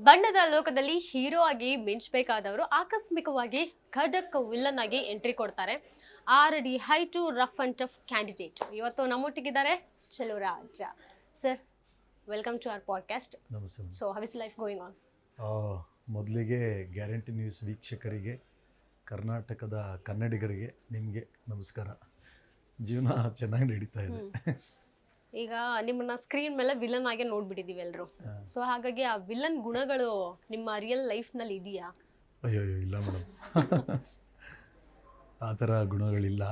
ಬಣ್ಣದ ಲೋಕದಲ್ಲಿ ಹೀರೋ ಆಗಿ ಮಿಂಚಬೇಕಾದವರು ಆಕಸ್ಮಿಕವಾಗಿ ಖಡಕ್ ವಿಲ್ಲನ್ ಆಗಿ ಎಂಟ್ರಿ ಕೊಡ್ತಾರೆ. 6 ಅಡಿ height rough and tough candidate ಇವತ್ತು ನಮ್ಮೊಟ್ಟಿಗಿದ್ದಾರೆ Cheluvaraj sir. Welcome to our podcast. ನಮಸ್ತೆ. So how is life going on? ಮೊದಲಿಗೆ ಗ್ಯಾರಂಟಿ ನ್ಯೂಸ್ ವೀಕ್ಷಕರಿಗೆ, ಕರ್ನಾಟಕದ ಕನ್ನಡಿಗರಿಗೆ ನಿಮಗೆ ನಮಸ್ಕಾರ. ಜೀವನ ಚೆನ್ನಾಗಿ ನಡೀತಾ ಇದೆ. ಈಗ ನಿಮ್ಮನ್ನ ಸ್ಕ್ರೀನ್ ಮೇಲೆ ವಿಲನ್ ಆಗಿ ನೋಡ್ಬಿಟ್ಟಿದೀವಿ ಎಲ್ಲರೂ. ಸೊ ಹಾಗಾಗಿ ಆ ವಿಲನ್ ಗುಣಗಳು ನಿಮ್ಮ ರಿಯಲ್ ಲೈಫ್ ನಲ್ಲಿ ಇದೆಯಾ? ಅಯ್ಯೋ ಇಲ್ಲ ಮೇಡಮ್, ಆ ಥರ ಗುಣಗಳಿಲ್ಲ.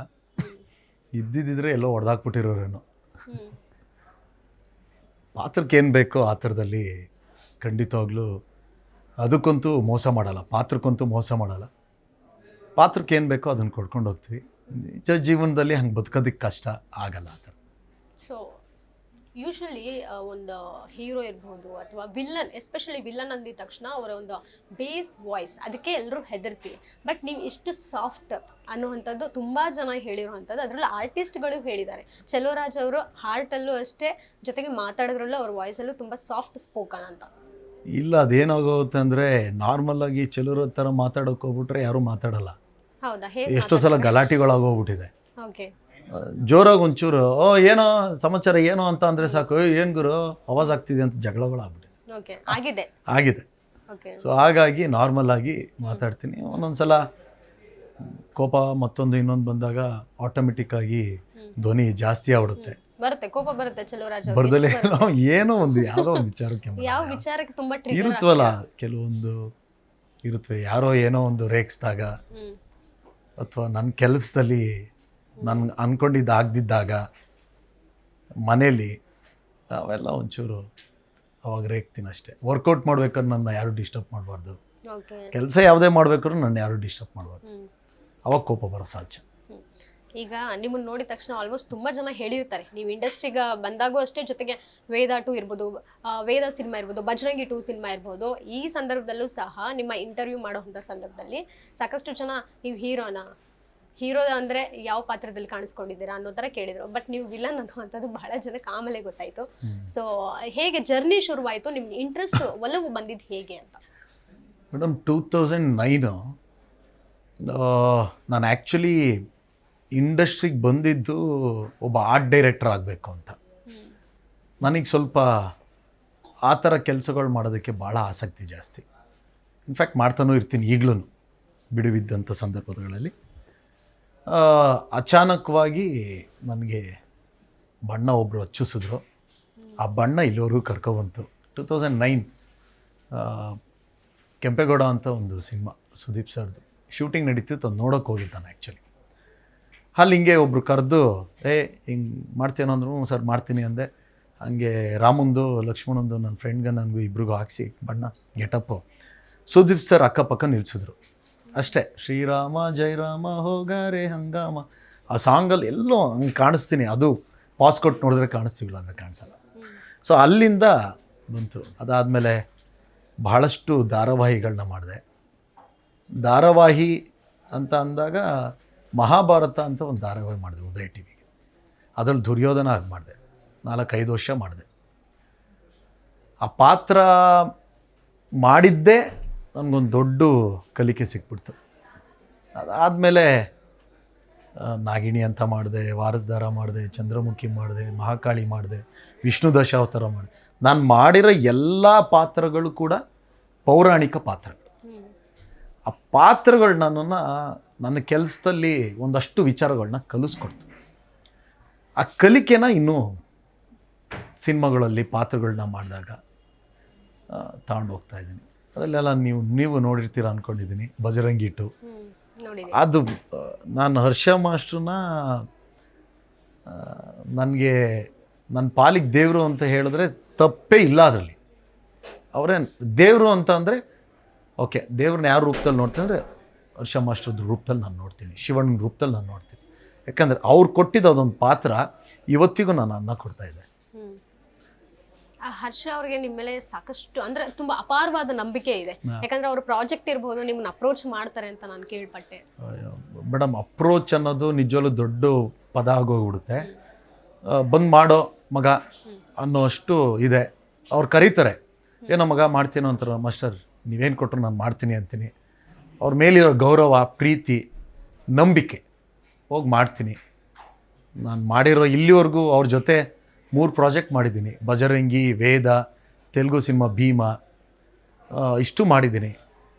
ಇದ್ದಿದ್ದರೆ ಎಲ್ಲೋ ಹೊಡೆದಾಕ್ಬಿಟ್ಟಿರೋರೇನೋ. ಪಾತ್ರಕ್ಕೆ ಏನು ಬೇಕೋ ಆ ಥರದಲ್ಲಿ ಖಂಡಿತವಾಗ್ಲೂ ಅದಕ್ಕಂತೂ ಮೋಸ ಮಾಡಲ್ಲ, ಪಾತ್ರಕ್ಕಂತೂ ಮೋಸ ಮಾಡಲ್ಲ. ಪಾತ್ರಕ್ಕೆ ಏನು ಬೇಕೋ ಅದನ್ನು ಕೊಡ್ಕೊಂಡು ಹೋಗ್ತೀವಿ. ನಿಜ ಜೀವನದಲ್ಲಿ ಹಂಗೆ ಬದುಕೋದಕ್ಕೆ ಕಷ್ಟ ಆಗಲ್ಲ ಆ ಥರ. ಸೊ ಯೂಶಲಿ ಒಂದು ಹೀರೋ ಇರ್ಬೋದು ಅಥವಾ ವಿಲ್ಲನ್, ಎಸ್ಪೆಷಲಿ ವಿಲ್ಲನ್ ಅಂದಿದ ತಕ್ಷಣ ಅವರ ಒಂದು ಬೇಸ್ ವಾಯ್ಸ್, ಅದಕ್ಕೆ ಎಲ್ಲರೂ ಹೆದರ್ತೀವಿ. ಬಟ್ ನೀವು ಇಷ್ಟು ಸಾಫ್ಟ್ ಅನ್ನುವಂಥದ್ದು ತುಂಬ ಜನ ಹೇಳಿರುವಂಥದ್ದು, ಅದರಲ್ಲೂ ಆರ್ಟಿಸ್ಟ್ಗಳು ಹೇಳಿದ್ದಾರೆ. ಚೆಲುವರಾಜ್ ಅವರು ಹಾರ್ಟಲ್ಲೂ ಅಷ್ಟೇ, ಜೊತೆಗೆ ಮಾತಾಡೋದ್ರಲ್ಲೂ ಅವ್ರ ವಾಯ್ಸಲ್ಲೂ ತುಂಬ ಸಾಫ್ಟ್ ಸ್ಪೋಕನ್ ಅಂತ. ಇಲ್ಲ, ಅದೇನಾಗೋಗುತ್ತೆ ಅಂದರೆ ನಾರ್ಮಲಾಗಿ ಚೆಲುವರ ಥರ ಮಾತಾಡೋಕೆ ಹೋಗ್ಬಿಟ್ರೆ ಯಾರೂ ಮಾತಾಡಲ್ಲ. ಹೌದಾ? ಎಷ್ಟೋ ಸಲ ಗಲಾಟೆಗಳಾಗೋಗ್ಬಿಟ್ಟಿದೆ. ಓಕೆ, ಜೋರಾಗಿ ಒಂಚೂರು ಏನೋ ಸಮಾಚಾರ ಏನೋ ಅಂತ ಅಂದರೆ ಸಾಕು, ಏನು ಗುರು ಆವಾಜ್ ಆಗ್ತಿದೆ ಅಂತ ಜಗಳಗಳಾಗ್ಬಿಟ್ಟಿದೆ. ಆಗಿದೆ. ಸೊ ಹಾಗಾಗಿ ನಾರ್ಮಲ್ ಆಗಿ ಮಾತಾಡ್ತೀನಿ. ಒಂದೊಂದ್ಸಲ ಕೋಪ ಮತ್ತೊಂದು ಇನ್ನೊಂದು ಬಂದಾಗ ಆಟೋಮೆಟಿಕ್ ಆಗಿ ಧ್ವನಿ ಜಾಸ್ತಿ ಆಗ್ಬಿಡುತ್ತೆ. ಬರುತ್ತೆ, ಕೋಪ ಬರುತ್ತೆ ಚೆಲುವರಾಜ್ ಬರ್ದಲೇ ಏನೋ ಒಂದು ಯಾವುದೋ ಒಂದು ವಿಚಾರಕ್ಕೆ ಯಾವ ವಿಚಾರಕ್ಕೆ ತುಂಬಾ ಟ್ರಿಗರ್ ಇರುತ್ತವಲ್ಲ, ಕೆಲವೊಂದು ಇರುತ್ತವೆ. ಯಾರೋ ಏನೋ ಒಂದು ರೇಗಿಸಿದಾಗ ಅಥವಾ ನನ್ನ ಕೆಲಸದಲ್ಲಿ ನಾನು ಅಂದ್ಕೊಂಡಿದ್ದು ಆಗದಿದ್ದಾಗ ಮನೇಲಿ ಅವೆಲ್ಲ ಒಂಚೂರು ಅವಾಗ ರೇಗ್ತೀನಿ ಅಷ್ಟೇ. ವರ್ಕೌಟ್ ಮಾಡ್ಬೇಕಾದ್ರೆ ನನ್ನ ಯಾರು ಡಿಸ್ಟರ್ಬ್ ಮಾಡಬಾರ್ದು, ಕೆಲಸ ಯಾವುದೇ ಮಾಡ್ಬೇಕಾದ್ರೂ ನನ್ನ ಯಾರು ಡಿಸ್ಟರ್ಬ್ ಮಾಡಬಾರ್ದು. ಅವಾಗ ಕೋಪ ಬರೋ ಸಾಧ್ಯ. ಈಗ ನಿಮ್ಮನ್ನು ನೋಡಿದ ತಕ್ಷಣ ಆಲ್ಮೋಸ್ಟ್ ತುಂಬ ಜನ ಹೇಳಿರ್ತಾರೆ, ನೀವು ಇಂಡಸ್ಟ್ರಿಗೆ ಬಂದಾಗೂ ಅಷ್ಟೇ, ಜೊತೆಗೆ ವೇದ 2 ಇರ್ಬೋದು, ವೇದ ಸಿನಿಮಾ ಇರ್ಬೋದು, ಬಜರಂಗಿ 2 ಸಿನಿಮಾ ಇರ್ಬೋದು, ಈ ಸಂದರ್ಭದಲ್ಲೂ ಸಹ ನಿಮ್ಮ ಇಂಟರ್ವ್ಯೂ ಮಾಡೋವಂಥ ಸಂದರ್ಭದಲ್ಲಿ ಸಾಕಷ್ಟು ಜನ ನೀವು ಹೀರೋ ಅಂದರೆ ಯಾವ ಪಾತ್ರದಲ್ಲಿ ಕಾಣಿಸ್ಕೊಂಡಿದ್ದೀರಾ ಅನ್ನೋ ಥರ ಕೇಳಿದರು. ಬಟ್ ನೀವು ವಿಲನ್ ಅನ್ನುವಂಥದ್ದು ಬಹಳ ಜನಕ್ಕೆ ಆಮೇಲೆ ಗೊತ್ತಾಯಿತು. ಸೊ ಹೇಗೆ ಜರ್ನಿ ಶುರುವಾಯಿತು, ನಿಮ್ಮ ಇಂಟ್ರೆಸ್ಟ್ ಒಲವು ಬಂದಿದ್ದು ಹೇಗೆ ಅಂತ? ಮೇಡಮ್, 2009 ನಾನು ಆ್ಯಕ್ಚುಲಿ ಇಂಡಸ್ಟ್ರಿಗೆ ಬಂದಿದ್ದು ಒಬ್ಬ ಆರ್ಟ್ ಡೈರೆಕ್ಟರ್ ಆಗಬೇಕು ಅಂತ. ನನಗೆ ಸ್ವಲ್ಪ ಆ ಥರ ಕೆಲಸಗಳು ಮಾಡೋದಕ್ಕೆ ಭಾಳ ಆಸಕ್ತಿ ಜಾಸ್ತಿ. ಇನ್ಫ್ಯಾಕ್ಟ್ ಮಾಡ್ತಾನೂ ಇರ್ತೀನಿ ಈಗಲೂ ಬಿಡುವಿದ್ದಂಥ ಸಂದರ್ಭಗಳಲ್ಲಿ. ಅಚಾನಕವಾಗಿ ನನಗೆ ಬಣ್ಣ ಒಬ್ಬರು ಹಚ್ಚಿಸಿದ್ರು. ಆ ಬಣ್ಣ ಇಲ್ಲಿವರೆಗೂ ಕರ್ಕೊಬಂತು. 2009 ಕೆಂಪೇಗೌಡ ಅಂತ ಒಂದು ಸಿನಿಮಾ ಸುದೀಪ್ ಸರ್ದು ಶೂಟಿಂಗ್ ನಡೀತಿತ್ತು, ಅದು ನೋಡೋಕೆ ಹೋಗಿದ್ದು ನಾನು ಆ್ಯಕ್ಚುಲಿ. ಅಲ್ಲಿ ಹಿಂಗೆ ಒಬ್ರು ಕರೆದು ಹಿಂಗೆ ಮಾಡ್ತೇನೋ ಅಂದರು. ಸರ್ ಮಾಡ್ತೀನಿ ಅಂದೆ. ಹಾಗೆ ರಾಮಂದು ಲಕ್ಷ್ಮಣಂದು ನನ್ನ ಫ್ರೆಂಡ್ಗೆ ನನಗೂ ಇಬ್ರಿಗೂ ಹಾಕ್ಸಿ ಬಣ್ಣ ಗೆಟಪ್ಪು ಸುದೀಪ್ ಸರ್ ಅಕ್ಕಪಕ್ಕ ನಿಲ್ಲಿಸಿದ್ರು ಅಷ್ಟೇ. ಶ್ರೀರಾಮ ಜಯರಾಮ ಹೋಗಾರೆ ಹಂಗಾಮ ಆ ಸಾಂಗಲ್ಲಿ ಎಲ್ಲೋ ಹಂಗೆ ಕಾಣಿಸ್ತೀನಿ. ಅದು ಪಾಸ್ ಕೊಟ್ಟು ನೋಡಿದ್ರೆ ಕಾಣಿಸ್ತೀವಿಲ್ಲ ಅಂದರೆ ಕಾಣಿಸಲ್ಲ. ಸೊ ಅಲ್ಲಿಂದ ಬಂತು. ಅದಾದಮೇಲೆ ಬಹಳಷ್ಟು ಧಾರಾವಾಹಿಗಳನ್ನ ಮಾಡಿದೆ. ಧಾರಾವಾಹಿ ಅಂತ ಅಂದಾಗ ಮಹಾಭಾರತ ಅಂತ ಒಂದು ಧಾರಾವಾಹಿ ಮಾಡಿದೆ ಉದಯ ಟಿವಿಗೆ. ಅದರಲ್ಲಿ ದುರ್ಯೋಧನ ಆಗಿ ಮಾಡಿದೆ. 4-5 ವರ್ಷ ಮಾಡಿದೆ. ಆ ಪಾತ್ರ ಮಾಡಿದ್ದೇ ನನಗೊಂದು ದೊಡ್ಡ ಕಲಿಕೆ ಸಿಕ್ಬಿಡ್ತು. ಅದಾದಮೇಲೆ ನಾಗಿಣಿ ಅಂತ ಮಾಡಿದೆ, ವಾರಸ್ದಾರ ಮಾಡಿದೆ, ಚಂದ್ರಮುಖಿ ಮಾಡಿದೆ, ಮಹಾಕಾಳಿ ಮಾಡಿದೆ, ವಿಷ್ಣು ದಶಾವತಾರ ಮಾಡಿದೆ. ನಾನು ಮಾಡಿರೋ ಎಲ್ಲ ಪಾತ್ರಗಳು ಕೂಡ ಪೌರಾಣಿಕ ಪಾತ್ರಗಳು. ಆ ಪಾತ್ರಗಳು ನನ್ನನ್ನು ನನ್ನ ಕೆಲಸದಲ್ಲಿ ಒಂದಷ್ಟು ವಿಚಾರಗಳನ್ನ ಕಲಿಸ್ಕೊಡ್ತು. ಆ ಕಲಿಕೆನ ಇನ್ನೂ ಸಿನಿಮಾಗಳಲ್ಲಿ ಪಾತ್ರಗಳನ್ನ ಮಾಡಿದಾಗ ತಗೊಂಡು ಹೋಗ್ತಾ ಇದ್ದೀನಿ. ಅದರಲ್ಲೆಲ್ಲ ನೀವು ನೋಡಿರ್ತೀರ ಅಂದ್ಕೊಂಡಿದ್ದೀನಿ. ಬಜರಂಗಿ 2 ಅದು ನಾನು ಹರ್ಷ ಮಾಸ್ಟ್ರನ್ನ ನನಗೆ ನನ್ನ ಪಾಲಿಗೆ ದೇವರು ಅಂತ ಹೇಳಿದ್ರೆ ತಪ್ಪೇ ಇಲ್ಲ. ಅದರಲ್ಲಿ ಅವರೇ ದೇವರು ಅಂತ ಅಂದರೆ ಓಕೆ, ದೇವ್ರನ್ನ ಯಾವ ರೂಪದಲ್ಲಿ ನೋಡ್ತೀನಿ ಅಂದರೆ ಹರ್ಷ ಮಾಸ್ಟ್ರದ್ದು ರೂಪದಲ್ಲಿ ನಾನು ನೋಡ್ತೀನಿ, ಶಿವಣ್ಣನ ರೂಪದಲ್ಲಿ ನಾನು ನೋಡ್ತೀನಿ. ಯಾಕಂದರೆ ಅವ್ರು ಕೊಟ್ಟಿದ್ದು ಅದೊಂದು ಪಾತ್ರ ಇವತ್ತಿಗೂ ನಾನು ಅನ್ನ ಕೊಡ್ತಾಯಿದ್ದೆ. ಹರ್ಷ ಅವ್ರಿಗೆ ನಿಮ್ಮ ಮೇಲೆ ಸಾಕಷ್ಟು ಅಂದರೆ ತುಂಬ ಅಪಾರವಾದ ನಂಬಿಕೆ ಇದೆ. ಯಾಕಂದರೆ ಅವ್ರ ಪ್ರಾಜೆಕ್ಟ್ ಇರ್ಬೋದು, ನಿಮ್ಮನ್ನ ಅಪ್ರೋಚ್ ಮಾಡ್ತಾರೆ ಅಂತ ನಾನು ಕೇಳ್ಪಟ್ಟೆ. ಮೇಡಮ್, ಅಪ್ರೋಚ್ ಅನ್ನೋದು ನಿಜವಲ್ಲೂ ದೊಡ್ಡ ಪದ ಆಗೋಗ್ಬಿಡುತ್ತೆ. ಬಂದು ಮಾಡೋ ಮಗ ಅನ್ನೋ ಅಷ್ಟು ಇದೆ. ಅವ್ರು ಕರೀತಾರೆ, ಏನೋ ಮಗ ಮಾಡ್ತೀನೋ ಅಂತಾರೆ, ಮಾಸ್ಟರ್ ನೀವೇನು ಕೊಟ್ಟರು ನಾನು ಮಾಡ್ತೀನಿ ಅಂತೀನಿ. ಅವ್ರ ಮೇಲಿರೋ ಗೌರವ, ಪ್ರೀತಿ, ನಂಬಿಕೆ, ಹೋಗಿ ಮಾಡ್ತೀನಿ. ನಾನು ಮಾಡಿರೋ ಇಲ್ಲಿವರೆಗೂ ಅವ್ರ ಜೊತೆ 3 ಪ್ರಾಜೆಕ್ಟ್ ಮಾಡಿದ್ದೀನಿ. ಬಜರಂಗಿ, ವೇದ, ತೆಲುಗು ಸಿನಿಮಾ ಭೀಮಾ, ಇಷ್ಟು ಮಾಡಿದ್ದೀನಿ.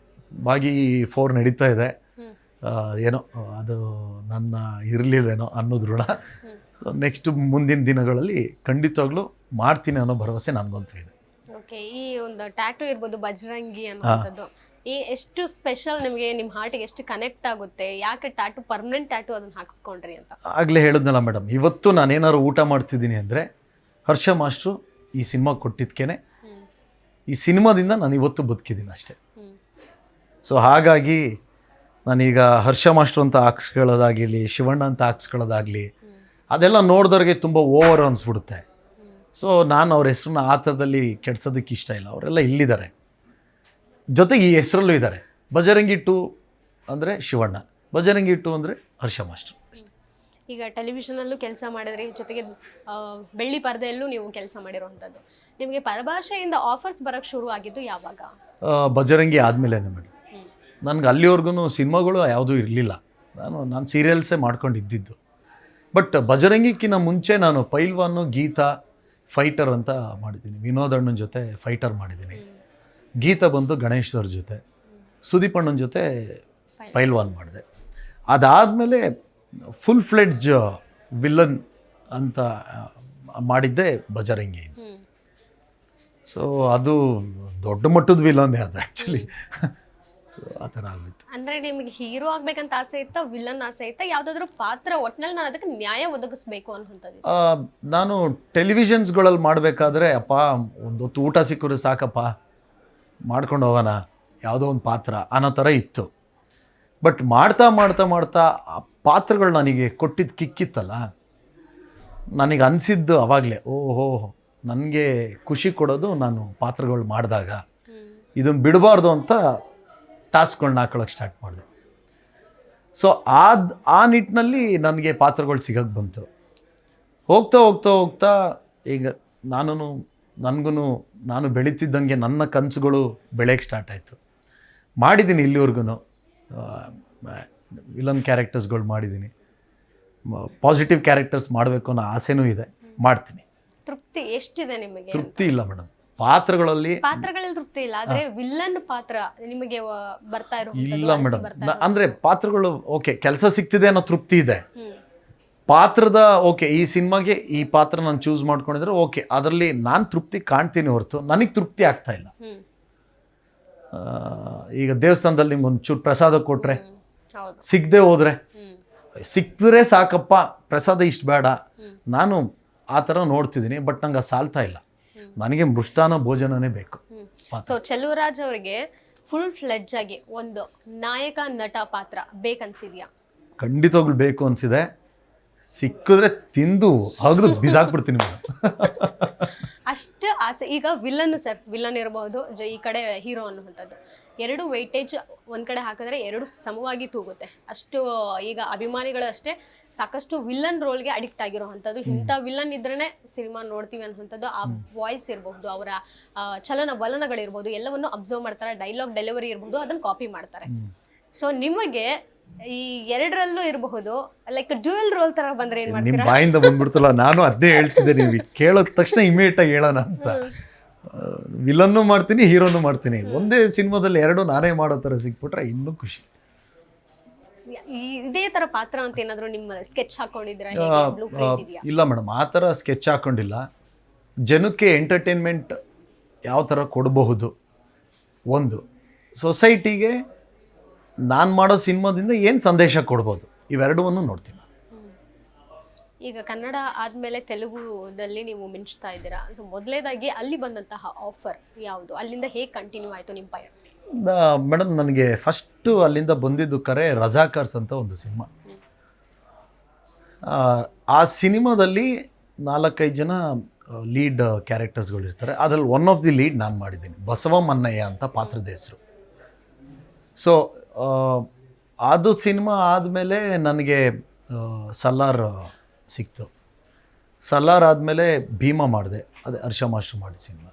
ಬಾಗಿ 4 ನಡೀತಾ ಇದೆ. ಏನೋ ಅದು ನನ್ನ ಇರಲಿಲ್ವೇನೋ ಅನ್ನೋದು ಋಣ. ಸೊ ನೆಕ್ಸ್ಟ್ ಮುಂದಿನ ದಿನಗಳಲ್ಲಿ ಖಂಡಿತವಾಗ್ಲೂ ಮಾಡ್ತೀನಿ ಅನ್ನೋ ಭರವಸೆ ನನಗಂತೂ ಇದೆ. ಓಕೆ, ಈ ಒಂದು ಟ್ಯಾಟೂ ಇರ್ಬೋದು ಬಜರಂಗಿ ಅನ್ನೋಂಥದ್ದು, ಈ ಎಷ್ಟು ಸ್ಪೆಷಲ್ ನಿಮಗೆ, ನಿಮ್ಮ ಹಾರ್ಟಿಗೆ ಎಷ್ಟು ಕನೆಕ್ಟ್ ಆಗುತ್ತೆ? ಯಾಕೆ ಟ್ಯಾಟೂ, ಪರ್ಮನೆಂಟ್ ಟ್ಯಾಟೂ ಅದನ್ನ ಹಾಕ್ಸ್ಕೊಂಡ್ರಿ ಅಂತ? ಆಗಲೇ ಹೇಳಿದ್ನಲ್ಲ ಮೇಡಮ್, ಇವತ್ತು ನಾನೇನಾದ್ರು ಊಟ ಮಾಡ್ತಿದ್ದೀನಿ ಅಂದರೆ ಹರ್ಷ ಮಾಸ್ಟ್ರು ಈ ಸಿನಿಮಾ ಕೊಟ್ಟಿದ್ಕೇನೆ, ಈ ಸಿನಿಮಾದಿಂದ ನಾನು ಇವತ್ತು ಬದುಕಿದ್ದೀನಿ ಅಷ್ಟೇ. ಸೊ ಹಾಗಾಗಿ ನಾನೀಗ ಹರ್ಷ ಮಾಸ್ಟ್ರು ಅಂತ ಹಾಕ್ಸ್ಕೊಳ್ಳೋದಾಗಿರಲಿ, ಶಿವಣ್ಣ ಅಂತ ಹಾಕ್ಸ್ಕೊಳ್ಳೋದಾಗಲಿ, ಅದೆಲ್ಲ ನೋಡಿದವ್ರಿಗೆ ತುಂಬ ಓವರ್ ಅನಿಸ್ಬಿಡುತ್ತೆ. ಸೊ ನಾನು ಅವ್ರ ಹೆಸರನ್ನ ಆ ಥರದಲ್ಲಿ ಕೆಡ್ಸೋದಕ್ಕೆ ಇಷ್ಟ ಇಲ್ಲ. ಅವರೆಲ್ಲ ಇಲ್ಲಿದ್ದಾರೆ, ಜೊತೆಗೆ ಈ ಹೆಸರಲ್ಲೂ ಇದ್ದಾರೆ. ಬಜರಂಗಿ 2 ಅಂದರೆ ಶಿವಣ್ಣ, ಬಜರಂಗಿ 2 ಅಂದರೆ ಹರ್ಷ ಮಾಸ್ಟ್ರು. ಈಗ ಟೆಲಿವಿಷನಲ್ಲೂ ಕೆಲಸ ಮಾಡಿದ್ರಿ, ಜೊತೆಗೆ ಬೆಳ್ಳಿ ಪರದೆಯಲ್ಲೂ ನೀವು ಕೆಲಸ ಮಾಡಿರೋವಂಥದ್ದು. ನಿಮಗೆ ಪರಭಾಷೆಯಿಂದ ಆಫರ್ಸ್ ಬರೋಕ್ಕೆ ಶುರು ಆಗಿದ್ದು ಯಾವಾಗ? ಬಜರಂಗಿ ಆದಮೇಲೆ ಮೇಡಮ್. ನನಗೆ ಅಲ್ಲಿವರೆಗೂ ಸಿನಿಮಾಗಳು ಯಾವುದೂ ಇರಲಿಲ್ಲ. ನಾನು ಸೀರಿಯಲ್ಸೇ ಮಾಡ್ಕೊಂಡಿದ್ದು. ಬಟ್ ಬಜರಂಗಿಕ್ಕಿಂತ ಮುಂಚೆ ನಾನು ಪೈಲ್ವಾನು, ಗೀತಾ, ಫೈಟರ್ ಅಂತ ಮಾಡಿದ್ದೀನಿ. ವಿನೋದ್ ಅಣ್ಣನ ಜೊತೆ ಫೈಟರ್ ಮಾಡಿದ್ದೀನಿ. ಗೀತಾ ಬಂದು ಗಣೇಶ್ ಸರ್ ಜೊತೆ, ಸುದೀಪ್ ಅಣ್ಣನ ಜೊತೆ ಪೈಲ್ವಾನ್ ಮಾಡಿದೆ. ಅದಾದಮೇಲೆ ಫುಲ್ ಫ್ಲೆಡ್ಜ್ ವಿಲ್ಲನ್ ಅಂತ ಮಾಡಿದ್ದೆ ಬಜರಂಗಿ. ಸೊ ಅದು ದೊಡ್ಡ ಮಟ್ಟದ ವಿಲನ್ನೇ ಅದು ಆ್ಯಕ್ಚುಲಿ. ಸೊ ಆ ಥರ ಆಗೋಯ್ತು. ಅಂದರೆ ನಿಮಗೆ ಹೀರೋ ಆಗ್ಬೇಕಂತ ಆಸೆ ಇತ್ತಾ, ವಿಲನ್ ಆಸೆ ಇತ್ತಾ, ಯಾವುದಾದ್ರೂ ಪಾತ್ರ ಒಟ್ಟಿನಲ್ಲಿ ನಾನು ಅದಕ್ಕೆ ನ್ಯಾಯ ಒದಗಿಸ್ಬೇಕು ಅನ್ನೋಂಥದ್ದು? ನಾನು ಟೆಲಿವಿಷನ್ಸ್ಗಳಲ್ಲಿ ಮಾಡಬೇಕಾದ್ರೆ ಅಪ್ಪ ಒಂದು ಹೊತ್ತು ಊಟ ಸಿಕ್ಕರೆ ಸಾಕಪ್ಪ, ಮಾಡ್ಕೊಂಡು ಹೋಗೋಣ ಯಾವುದೋ ಒಂದು ಪಾತ್ರ ಅನ್ನೋ ಥರ ಇತ್ತು. ಬಟ್ ಮಾಡ್ತಾ ಮಾಡ್ತಾ ಮಾಡ್ತಾ ಆ ಪಾತ್ರಗಳು ನನಗೆ ಕೊಟ್ಟಿದ್ದು ಕಿಕ್ಕಿತ್ತಲ್ಲ, ನನಗೆ ಅನಿಸಿದ್ದು ಆವಾಗಲೇ, ಓಹೋ ನನಗೆ ಖುಷಿ ಕೊಡೋದು ನಾನು ಪಾತ್ರಗಳು ಮಾಡಿದಾಗ, ಇದನ್ನು ಬಿಡಬಾರ್ದು ಅಂತ ಟಾಸ್ಕ್ಗಳನ್ನ ಹಾಕೊಳ್ಳೋಕೆ ಸ್ಟಾರ್ಟ್ ಮಾಡಿದೆ. ಸೊ ಆ ನಿಟ್ಟಿನಲ್ಲಿ ನನಗೆ ಪಾತ್ರಗಳು ಸಿಗೋಕ್ಕೆ ಬಂತು. ಹೋಗ್ತಾ ಹೋಗ್ತಾ ಹೋಗ್ತಾ ಈಗ ನಾನು ಬೆಳೀತಿದ್ದಂಗೆ ನನ್ನ ಕನಸುಗಳು ಬೆಳೆಯೋಕ್ಕೆ ಸ್ಟಾರ್ಟ್ ಆಯಿತು. ಮಾಡಿದ್ದೀನಿ ಇಲ್ಲಿವರೆಗೂ. ವಿಲನ್ ಕ್ಯಾರೆಕ್ಟರ್ಸ್ಗಳು ಮಾಡಿದ್ದೀನಿ. ಪಾಸಿಟಿವ್ ಕ್ಯಾರೆಕ್ಟರ್ಸ್ ಮಾಡಬೇಕು ಅನ್ನೋ ಆಸೆನೂ ಇದೆ, ಮಾಡ್ತೀನಿ. ತೃಪ್ತಿ ಎಷ್ಟಿದೆ ನಿಮಗೆ? ತೃಪ್ತಿ ಇಲ್ಲ ಮೇಡಮ್, ಪಾತ್ರಗಳಲ್ಲಿ ತೃಪ್ತಿ ಇಲ್ಲ, ಆದರೆ ವಿಲನ್ ಪಾತ್ರ ನಿಮಗೆ ಬರ್ತಾ ಇರೋ ಇಲ್ಲ ಮೇಡಮ್. ಅಂದರೆ ಪಾತ್ರಗಳು ಓಕೆ, ಕೆಲಸ ಸಿಗ್ತಿದೆ ಅನ್ನೋ ತೃಪ್ತಿ ಇದೆ. ಪಾತ್ರದ ಓಕೆ, ಈ ಸಿನಿಮಾಗೆ ಈ ಪಾತ್ರ ನಾನು ಚೂಸ್ ಮಾಡ್ಕೊಂಡಿದ್ರೆ ಓಕೆ, ಅದರಲ್ಲಿ ನಾನು ತೃಪ್ತಿ ಕಾಣ್ತೀನಿ ಹೊರತು ನನಗೆ ತೃಪ್ತಿ ಆಗ್ತಾ ಇಲ್ಲ. ಈಗ ದೇವಸ್ಥಾನದಲ್ಲಿ ನಿಮ್ಗೆ ಒಂಚೂರು ಪ್ರಸಾದ ಕೊಟ್ರೆ, ಸಿಗದೆ ಹೋದ್ರೆ, ಸಿಕ್ಕಿದ್ರೆ ಸಾಕಪ್ಪ ಪ್ರಸಾದ ಇಷ್ಟು ಬೇಡ, ನಾನು ಆ ಥರ ನೋಡ್ತಿದ್ದೀನಿ. ಬಟ್ ನಂಗೆ ಅದು ಸಾಲ್ತಾ ಇಲ್ಲ, ನನಗೆ ಮೃಷ್ಟಾನ ಭೋಜನನೇ ಬೇಕು. ಸೊ ಚೆಲುವರಾಜ್ ಅವರಿಗೆ ಫುಲ್ ಫ್ಲೆಡ್ಜ್ ಆಗಿ ಒಂದು ನಾಯಕ ನಟ ಪಾತ್ರ ಬೇಕನ್ಸಿದ್ಯಾ? ಖಂಡಿತವಾಗ್ಲೂ ಬೇಕು ಅನಿಸಿದೆ. ಸಿಕ್ಕಿದ್ರೆ ತಿಂದು ಅಗದು ಬಿಸಾಕ್ಬಿಡ್ತೀನಿ ಮೇಡಮ್. ಅಷ್ಟು ಆಸೆ. ಈಗ ವಿಲನ್ ಇರಬಹುದು, ಈ ಕಡೆ ಹೀರೋ ಅನ್ನುವಂಥದ್ದು, ಎರಡು ವೆಯ್ಟೇಜ್ ಒಂದ್ ಕಡೆ ಹಾಕಿದ್ರೆ ಎರಡು ಸಮವಾಗಿ ತೂಗುತ್ತೆ. ಅಷ್ಟು ಈಗ ಅಭಿಮಾನಿಗಳು ಅಷ್ಟೇ ಸಾಕಷ್ಟು ವಿಲನ್ ರೋಲ್ಗೆ ಅಡಿಕ್ಟ್ ಆಗಿರೋವಂಥದ್ದು. ಇಂಥ ವಿಲನ್ ಇದ್ರೇ ಸಿನಿಮಾ ನೋಡ್ತೀವಿ ಅನ್ನುವಂಥದ್ದು. ಆ ವಾಯ್ಸ್ ಇರ್ಬಹುದು, ಅವರ ಚಲನ ವಲನಗಳಿರ್ಬೋದು, ಎಲ್ಲವನ್ನು ಅಬ್ಸರ್ವ್ ಮಾಡ್ತಾರೆ. ಡೈಲಾಗ್ ಡೆಲಿವರಿ ಇರ್ಬೋದು, ಅದನ್ನ ಕಾಪಿ ಮಾಡ್ತಾರೆ. ಸೊ ನಿಮಗೆ ಈ ಎರಡರಲ್ಲೂ ಇರಬಹುದು, ಲೈಕ್ ಡ್ಯುಯಲ್ ರೋಲ್ ತರ ಬಂದ್ರೆ ಏನ್ ಮಾಡ್ತೀರಾ? ನಿಮ್ಮ ಬಾಯಿಂದ ಬಂದ್ಬಿಡ್ತಲ್ಲ, ನಾನು ಅದೇ ಹೇಳ್ತಿದ್ದೆ. ನೀವು ಕೇಳೋದ ತಕ್ಷಣ ಇಮಿಡಿಯೇಟ್ ಆಗಿ ಹೇಳೋಣ ಅಂತ. ವಿಲನ್ನು ಮಾಡ್ತೀನಿ, ಹೀರೋನು ಮಾಡ್ತೀನಿ. ಒಂದೇ ಸಿನಿಮಾದಲ್ಲಿ ಎರಡು ನಾನೇ ಮಾಡೋ ಥರ ಸಿಕ್ಬಿಟ್ರೆ ಇನ್ನೂ ಖುಷಿ. ಇದೇ ತರ ಪಾತ್ರ ಅಂತ ಏನಾದ್ರು ನಿಮ್ಮ ಸ್ಕೆಚ್ ಹಾಕೊಂಡಿದ್ರ? ಇಲ್ಲ ಮೇಡಮ್, ಆ ಥರ ಸ್ಕೆಚ್ ಹಾಕೊಂಡಿಲ್ಲ. ಜನಕ್ಕೆ ಎಂಟರ್ಟೈನ್ಮೆಂಟ್ ಯಾವ ಥರ ಕೊಡಬಹುದು, ಒಂದು ಸೊಸೈಟಿಗೆ ನಾನು ಮಾಡೋ ಸಿನಿಮಾದಿಂದ ಏನು ಸಂದೇಶ ಕೊಡ್ಬೋದು, ಇವೆರಡವನ್ನು ನೋಡ್ತೀನಿ. ಈಗ ಕನ್ನಡ ಆದಮೇಲೆ ತೆಲುಗುದಲ್ಲಿ ನೀವು ಮಿಂಚ್ತಾ ಇದ್ದೀರಾ. ಸೊ ಮೊದಲೇದಾಗಿ ಅಲ್ಲಿ ಬಂದಂತಹ ಆಫರ್ ಯಾವುದು? ಅಲ್ಲಿಂದ ಹೇಗೆ ಕಂಟಿನ್ಯೂ ಆಯಿತು ನಿಮ್ಮ ಪಯಣ? ಮೇಡಮ್, ನನಗೆ ಫಸ್ಟು ಅಲ್ಲಿಂದ ಬಂದಿದ್ದು ಕರೆ ರಜಾಕರ್ಸ್ ಅಂತ ಒಂದು ಸಿನಿಮಾ. ಆ ಸಿನಿಮಾದಲ್ಲಿ 4-5 ಜನ ಲೀಡ್ ಕ್ಯಾರೆಕ್ಟರ್ಸ್ಗಳು ಇರ್ತಾರೆ. ಅದರಲ್ಲಿ ಒನ್ ಆಫ್ ದಿ ಲೀಡ್ ನಾನು ಮಾಡಿದ್ದೀನಿ. ಬಸವಮನ್ನಯ್ಯ ಅಂತ ಪಾತ್ರದ ಹೆಸರು. ಸೊ ಅದು ಸಿನಿಮಾ ಆದಮೇಲೆ ನನಗೆ ಸಲಾರ್ ಸಿಕ್ತು. ಸಲಾರ್ ಆದಮೇಲೆ ಭೀಮಾ ಮಾಡಿದೆ, ಅದೇ ಹರ್ಷ ಮಾಸ್ಟ್ರು ಮಾಡಿದ ಸಿನಿಮಾ.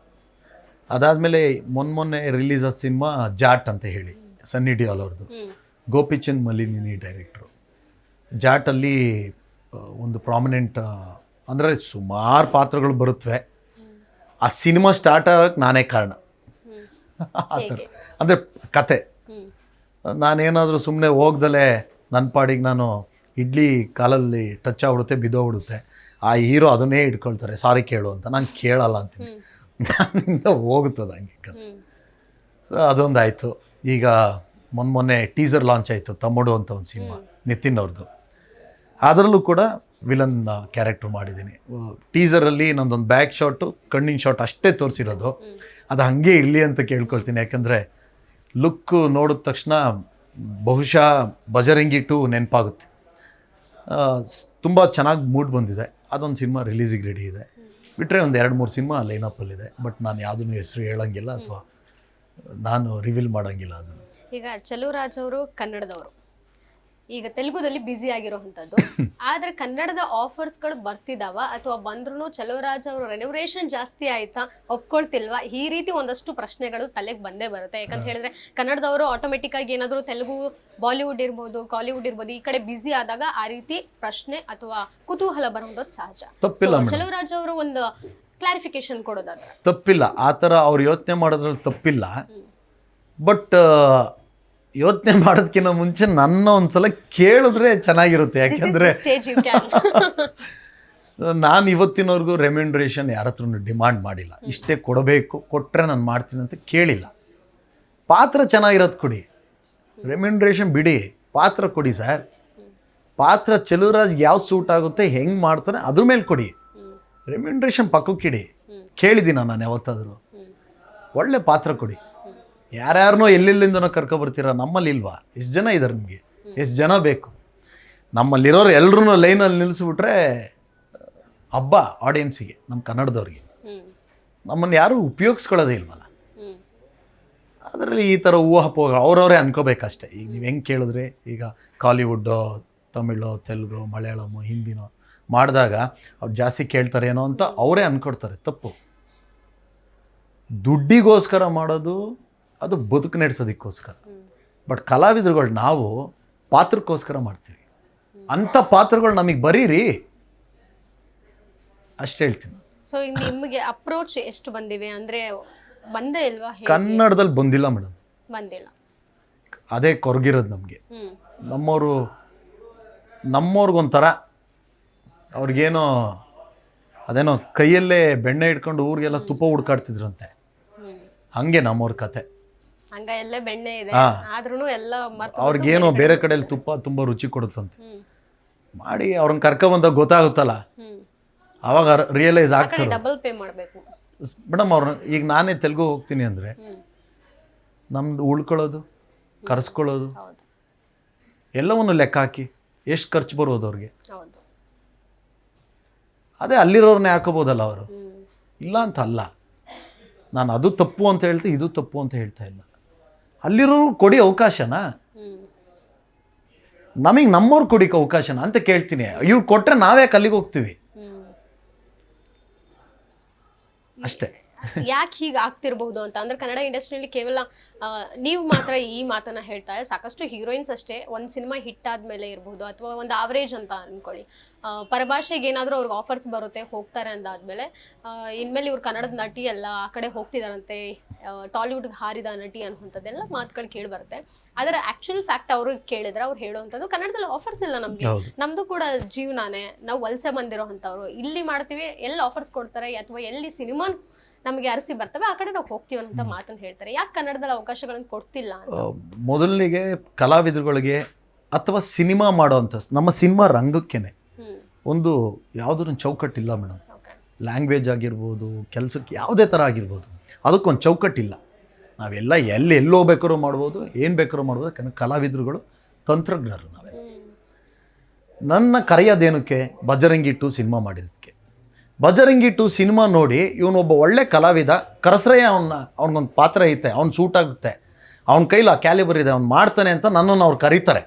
ಅದಾದಮೇಲೆ ಮೊನ್ನೆ ರಿಲೀಸ್ ಆದ ಸಿನಿಮಾ ಜಾಟ್ ಅಂತ ಹೇಳಿ ಸನ್ನಿ ಡಿಯೋಲ್ ಅವ್ರದ್ದು, ಗೋಪಿಚಂದ್ ಮಲಿನಿ ಡೈರೆಕ್ಟ್ರು. ಜಾಟಲ್ಲಿ ಒಂದು ಪ್ರಾಮಿನೆಂಟ್ ಅಂದರೆ ಸುಮಾರು ಪಾತ್ರಗಳು ಬರುತ್ತವೆ. ಆ ಸಿನಿಮಾ ಸ್ಟಾರ್ಟ್ ಆಗೋಕ್ಕೆ ನಾನೇ ಕಾರಣ. ಆ ಥರ ಅಂದರೆ ಕತೆ. ನಾನೇನಾದರೂ ಸುಮ್ಮನೆ ಹೋಗ್ದಲೇ ನನ್ನ ಪಾಡಿಗೆ ನಾನು ಇಡ್ಲಿ ಕಾಲಲ್ಲಿ ಟಚ್ ಆಗ್ಬಿಡುತ್ತೆ, ಬಿದ್ದೋಗ್ಬಿಡುತ್ತೆ. ಆ ಹೀರೋ ಅದನ್ನೇ ಇಟ್ಕೊಳ್ತಾರೆ, ಸಾರಿ ಕೇಳು ಅಂತ. ನಾನು ಕೇಳಲ್ಲ ಅಂತೀನಿ, ನನ್ನಿಂದ ಹೋಗುತ್ತದೆ ಹಂಗೆ ಕತೆ. ಸೊ ಅದೊಂದಾಯಿತು. ಈಗ ಮೊನ್ನೆ ಟೀಸರ್ ಲಾಂಚ್ ಆಯಿತು ತಮ್ಮಡು ಅಂತ ಒಂದು ಸಿನಿಮಾ, ನಿತಿನ್ ಅವ್ರದ್ದು. ಅದರಲ್ಲೂ ಕೂಡ ವಿಲನ್ ಕ್ಯಾರೆಕ್ಟರ್ ಮಾಡಿದ್ದೀನಿ. ಟೀಸರಲ್ಲಿ ನಂದೊಂದು ಬ್ಯಾಕ್ ಶಾಟು, ಕಣ್ಣಿನ ಶಾಟ್ ಅಷ್ಟೇ ತೋರಿಸಿರೋದು. ಅದು ಹಾಗೆ ಇರಲಿ ಅಂತ ಕೇಳ್ಕೊಳ್ತೀನಿ. ಯಾಕಂದರೆ ಲುಕ್ ನೋಡಿದ ತಕ್ಷಣ ಬಹುಶಃ ಬಜರಂಗಿ 2 ನೆನಪಾಗುತ್ತೆ. ತುಂಬ ಚೆನ್ನಾಗಿ ಮೂಡ್ ಬಂದಿದೆ. ಅದೊಂದು ಸಿನಿಮಾ ರಿಲೀಸಿಗೆ ರೆಡಿ ಇದೆ. ಬಿಟ್ಟರೆ ಒಂದು 2-3 ಸಿನಿಮಾ ಲೈನಪ್ಪಲ್ಲಿದೆ. ಬಟ್ ನಾನು ಯಾವುದನ್ನು ಹೆಸರು ಹೇಳೋಂಗಿಲ್ಲ ಅಥವಾ ನಾನು ರಿವೀಲ್ ಮಾಡೋಂಗಿಲ್ಲ ಅದನ್ನು. ಈಗ ಚಲುವರಾಜ್ ಅವರು ಕನ್ನಡದವರು, ಈಗ ತೆಲುಗುದಲ್ಲಿ ಬ್ಯುಸಿ ಆಗಿರೋವಂಥದ್ದು. ಆದ್ರೆ ಕನ್ನಡದ ಆಫರ್ಸ್ಗಳು ಬರ್ತಿದಾವ ಅಥವಾ ಬಂದ್ರೂ ಚಲುವರಾಜ್ ಅವರು ರೆನೋವೇಷನ್ ಜಾಸ್ತಿ ಆಯ್ತಾ, ಒಪ್ಕೊಳ್ತಿಲ್ವಾ? ಈ ರೀತಿ ಒಂದಷ್ಟು ಪ್ರಶ್ನೆಗಳು ತಲೆಗೆ ಬಂದೇ ಬರುತ್ತೆ. ಯಾಕಂತ ಹೇಳಿದ್ರೆ ಕನ್ನಡದವರು ಆಟೋಮೆಟಿಕ್ ಆಗಿ ಏನಾದರೂ ತೆಲುಗು, ಬಾಲಿವುಡ್ ಇರ್ಬೋದು, ಕಾಲಿವುಡ್ ಇರ್ಬೋದು, ಈ ಕಡೆ ಬ್ಯುಸಿ ಆದಾಗ ಆ ರೀತಿ ಪ್ರಶ್ನೆ ಅಥವಾ ಕುತೂಹಲ ಬರುವಂಥದ್ದು ಸಹಜ. ಚಲುವರಾಜ್ ಅವರು ಒಂದು ಕ್ಲಾರಿಫಿಕೇಶನ್ ಕೊಡೋದಾದ್ರೆ ತಪ್ಪಿಲ್ಲ. ಆ ಥರ ಅವ್ರು ಯೋಚನೆ ಮಾಡೋದ್ರಲ್ಲಿ ತಪ್ಪಿಲ್ಲ. ಬಟ್ ಯೋಚನೆ ಮಾಡೋದಕ್ಕಿಂತ ಮುಂಚೆ ನನ್ನ ಒಂದ್ಸಲ ಕೇಳಿದ್ರೆ ಚೆನ್ನಾಗಿರುತ್ತೆ. ಯಾಕೆಂದರೆ ನಾನು ಇವತ್ತಿನವರೆಗೂ ರೆಮ್ಯುನರೇಷನ್ ಯಾರ ಹತ್ರನೂ ಡಿಮಾಂಡ್ ಮಾಡಿಲ್ಲ. ಇಷ್ಟೇ ಕೊಡಬೇಕು, ಕೊಟ್ಟರೆ ನಾನು ಮಾಡ್ತೀನಿ ಅಂತ ಕೇಳಿಲ್ಲ. ಪಾತ್ರ ಚೆನ್ನಾಗಿರೋದು ಕೊಡಿ, ರೆಮ್ಯುನರೇಷನ್ ಬಿಡಿ, ಪಾತ್ರ ಕೊಡಿ ಸರ್. ಪಾತ್ರ ಚಲುವರಾಜ್ ಯಾವ ಸೂಟ್ ಆಗುತ್ತೆ, ಹೆಂಗೆ ಮಾಡ್ತಾನೆ ಅದ್ರ ಮೇಲೆ ಕೊಡಿ. ರೆಮ್ಯುನರೇಷನ್ ಪಕ್ಕಕ್ಕಿಡಿ. ಕೇಳಿದ್ದೀನ ನಾನು ಯಾವತ್ತಾದರೂ? ಒಳ್ಳೆ ಪಾತ್ರ ಕೊಡಿ. ಯಾರ್ಯಾರನೋ ಎಲ್ಲೆಲ್ಲಿಂದನೋ ಕರ್ಕೊಬರ್ತೀರ, ನಮ್ಮಲ್ಲಿ ಇಲ್ವಾ? ಎಷ್ಟು ಜನ ಇದ್ದಾರೆ ನಿಮಗೆ? ಎಷ್ಟು ಜನ ಬೇಕು? ನಮ್ಮಲ್ಲಿರೋರು ಎಲ್ಲರೂ ಲೈನಲ್ಲಿ ನಿಲ್ಲಿಸ್ಬಿಟ್ರೆ ಹಬ್ಬ ಆಡಿಯನ್ಸಿಗೆ, ನಮ್ಮ ಕನ್ನಡದವ್ರಿಗೆ. ನಮ್ಮನ್ನು ಯಾರೂ ಉಪಯೋಗಿಸ್ಕೊಳ್ಳೋದೇ ಇಲ್ವಲ್ಲ. ಅದರಲ್ಲಿ ಈ ಥರ ಊಹಾಪೋಹ ಅವ್ರವರೇ ಅನ್ಕೋಬೇಕಷ್ಟೆ. ಈಗ ನೀವು ಹೆಂಗೆ ಕೇಳಿದ್ರೆ, ಈಗ ಕಾಲಿವುಡ್ಡೋ, ತಮಿಳೋ, ತೆಲುಗು, ಮಲಯಾಳಮೋ, ಹಿಂದಿನೋ ಮಾಡಿದಾಗ ಅವ್ರು ಜಾಸ್ತಿ ಕೇಳ್ತಾರೇನೋ ಅಂತ ಅವರೇ ಅಂದ್ಕೊಡ್ತಾರೆ. ತಪ್ಪು. ದುಡ್ಡಿಗೋಸ್ಕರ ಮಾಡೋದು ಅದು ಬದುಕು ನಡೆಸೋದಕ್ಕೋಸ್ಕರ. ಬಟ್ ಕಲಾವಿದರುಗಳು ನಾವು ಪಾತ್ರಕ್ಕೋಸ್ಕರ ಮಾಡ್ತೀವಿ. ಅಂಥ ಪಾತ್ರಗಳು ನಮಗೆ ಬರೀರಿ ಅಷ್ಟು ಹೇಳ್ತೀನಿ. ಸೊ ನಿಮಗೆ ಅಪ್ರೋಚ್ ಎಷ್ಟು ಬಂದಿವೆ ಅಂದರೆ ಬಂದೇ ಇಲ್ವಾ? ಕನ್ನಡದಲ್ಲಿ ಬಂದಿಲ್ಲ ಮೇಡಮ್, ಬಂದಿಲ್ಲ. ಅದೇ ಕೊರಗಿರೋದು ನಮಗೆ. ನಮ್ಮವ್ರಿಗೊಂಥರ ಅವ್ರಿಗೇನೋ ಅದೇನೋ ಕೈಯಲ್ಲೇ ಬೆಣ್ಣೆ ಇಟ್ಕೊಂಡು ಊರಿಗೆಲ್ಲ ತುಪ್ಪ ಹುಡ್ಕಾಡ್ತಿದ್ರಂತೆ. ಹಂಗೆ ನಮ್ಮವ್ರ ಕತೆ. ಹಂಗೆಲ್ಲ ಬೆಣ್ಣೆ ಇದೆ ಆದ್ರೂ ಎಲ್ಲ ಅವ್ರಿಗೇನೋ ಬೇರೆ ಕಡೆಯಲ್ಲಿ ತುಪ್ಪ ತುಂಬ ರುಚಿ ಕೊಡುತ್ತಂತೆ. ಮಾಡಿ ಅವ್ರನ್ನ ಕರ್ಕೊಂಬಂದಾಗ ಗೊತ್ತಾಗುತ್ತಲ್ಲ, ಅವಾಗ ರಿಯಲೈಸ್ ಆಗ್ತಾರೆ. ಡಬಲ್ ಪೇ ಮಾಡಬೇಕು ಮೇಡಮ್. ಅವ್ರನ್ನ ಈಗ ನಾನೇ ತೆಲುಗು ಹೋಗ್ತೀನಿ ಅಂದರೆ ನಮ್ದು ಉಳ್ಕೊಳ್ಳೋದು, ಕರೆಸ್ಕೊಳ್ಳೋದು ಎಲ್ಲವನ್ನು ಲೆಕ್ಕ ಹಾಕಿ ಎಷ್ಟು ಖರ್ಚು ಬರೋದು ಅವ್ರಿಗೆ. ಅದೇ ಅಲ್ಲಿರೋರನ್ನೇ ಹಾಕೋಬೋದಲ್ಲ ಅವರು. ಇಲ್ಲ ಅಂತ ಅಲ್ಲ, ನಾನು ಅದು ತಪ್ಪು ಅಂತ ಹೇಳ್ತಾ ಇದು ತಪ್ಪು ಅಂತ ಹೇಳ್ತಾ ಇಲ್ಲ. ಅಲ್ಲಿರೋರು ಕೊಡಿ ಅವಕಾಶನ, ನಮಗೆ ನಮ್ಮವ್ರು ಕೊಡಿಕ ಅವಕಾಶನ ಅಂತ ಕೇಳ್ತೀನಿ. ಇವ್ರು ಕೊಟ್ಟರೆ ನಾವ್ಯಾಕೆ ಅಲ್ಲಿಗೆ ಹೋಗ್ತೀವಿ ಅಷ್ಟೇ. ಯಾಕೆ ಹೀಗೆ ಆಗ್ತಿರಬಹುದು ಅಂತ ಅಂದ್ರೆ ಕನ್ನಡ ಇಂಡಸ್ಟ್ರಿಯಲ್ಲಿ ಕೇವಲ ನೀವು ಮಾತ್ರ ಈ ಮಾತನ್ನ ಹೇಳ್ತಾರೆ. ಸಾಕಷ್ಟು ಹೀರೋಯಿನ್ಸ್ ಅಷ್ಟೇ ಒಂದು ಸಿನಿಮಾ ಹಿಟ್ ಆದ್ಮೇಲೆ ಇರಬಹುದು ಅಥವಾ ಒಂದು ಆವರೇಜ್ ಅಂತ ಅನ್ಕೊಳ್ಳಿ, ಪರಭಾಷೆಗೆ ಏನಾದರೂ ಅವ್ರಿಗೆ ಆಫರ್ಸ್ ಬರುತ್ತೆ, ಹೋಗ್ತಾರೆ ಅಂದಾದ್ಮೇಲೆ ಇನ್ಮೇಲೆ ಇವ್ರು ಕನ್ನಡದ ನಟಿ ಅಲ್ಲ, ಆ ಕಡೆ ಹೋಗ್ತಿದಾರಂತೆ, ಟಾಲಿವುಡ್ಗೆ ಹಾರಿದ ನಟಿ ಅನ್ನುವಂಥದ್ದೆಲ್ಲ ಮಾತುಗಳು ಕೇಳಿ ಬರುತ್ತೆ. ಅದರ ಆಕ್ಚುಯಲ್ ಫ್ಯಾಕ್ಟ್ ಅವ್ರಿಗೆ ಕೇಳಿದ್ರೆ ಅವ್ರು ಹೇಳುವಂಥದ್ದು ಕನ್ನಡದಲ್ಲಿ ಆಫರ್ಸ್ ಇಲ್ಲ ನಮಗೆ, ನಮ್ದು ಕೂಡ ಜೀವನಾನೇ, ನಾವು ವಲಸೆ ಬಂದಿರೋ ಅಂಥವ್ರು, ಇಲ್ಲಿ ಮಾಡ್ತೀವಿ, ಎಲ್ಲಿ ಆಫರ್ಸ್ ಕೊಡ್ತಾರೆ ಅಥವಾ ಎಲ್ಲಿ ಸಿನಿಮಾ ನಮಗೆ ಅರಸಿ ಬರ್ತವೆ ಆ ಕಡೆ ನಾವು ಹೋಗ್ತೀವಿ ಅಂತ ಮಾತನ್ನು ಹೇಳ್ತಾರೆ. ಯಾಕೆ ಕನ್ನಡದಲ್ಲಿ ಅವಕಾಶಗಳನ್ನು ಕೊಡ್ತಿಲ್ಲ ಅಂತ? ಮೊದಲಿಗೆ ಕಲಾವಿದರುಗಳಿಗೆ ಅಥವಾ ಸಿನಿಮಾ ಮಾಡೋವಂಥ ನಮ್ಮ ಸಿನಿಮಾ ರಂಗಕ್ಕೇನೆ ಒಂದು ಯಾವುದೂ ಚೌಕಟ್ಟಿಲ್ಲ ಮೇಡಮ್. ಲ್ಯಾಂಗ್ವೇಜ್ ಆಗಿರ್ಬೋದು, ಕೆಲಸಕ್ಕೆ ಯಾವುದೇ ಥರ ಆಗಿರ್ಬೋದು, ಅದಕ್ಕೊಂದು ಚೌಕಟ್ಟಿಲ್ಲ. ನಾವೆಲ್ಲ ಎಲ್ಲೋ ಬೇಕಾದ್ರೂ ಮಾಡ್ಬೋದು, ಏನು ಬೇಕಾದ್ರೂ ಮಾಡ್ಬೋದು. ಯಾಕಂದರೆ ಕಲಾವಿದರುಗಳು ತಂತ್ರಜ್ಞರು ನಾವೇ. ನನ್ನ ಕರೆಯೋದೇನಕ್ಕೆ ಬಜರಂಗಿ 2 ಸಿನಿಮಾ ಮಾಡಿದ್ದಕ್ಕೆ. ಬಜರಂಗಿ 2 ಸಿನಿಮಾ ನೋಡಿ ಇವನೊಬ್ಬ ಒಳ್ಳೆ ಕಲಾವಿದ, ಕರೆಸ್ರಯ್ಯ ಅವ್ನಿಗೊಂದು ಪಾತ್ರ ಐತೆ, ಅವ್ನು ಸೂಟ್ ಆಗುತ್ತೆ, ಅವ್ನ ಕೈಲಿ ಆ ಕ್ಯಾಲಿಬರ್ ಇದೆ, ಅವ್ನು ಮಾಡ್ತಾನೆ ಅಂತ ನನ್ನನ್ನು ಅವ್ರು ಕರೀತಾರೆ.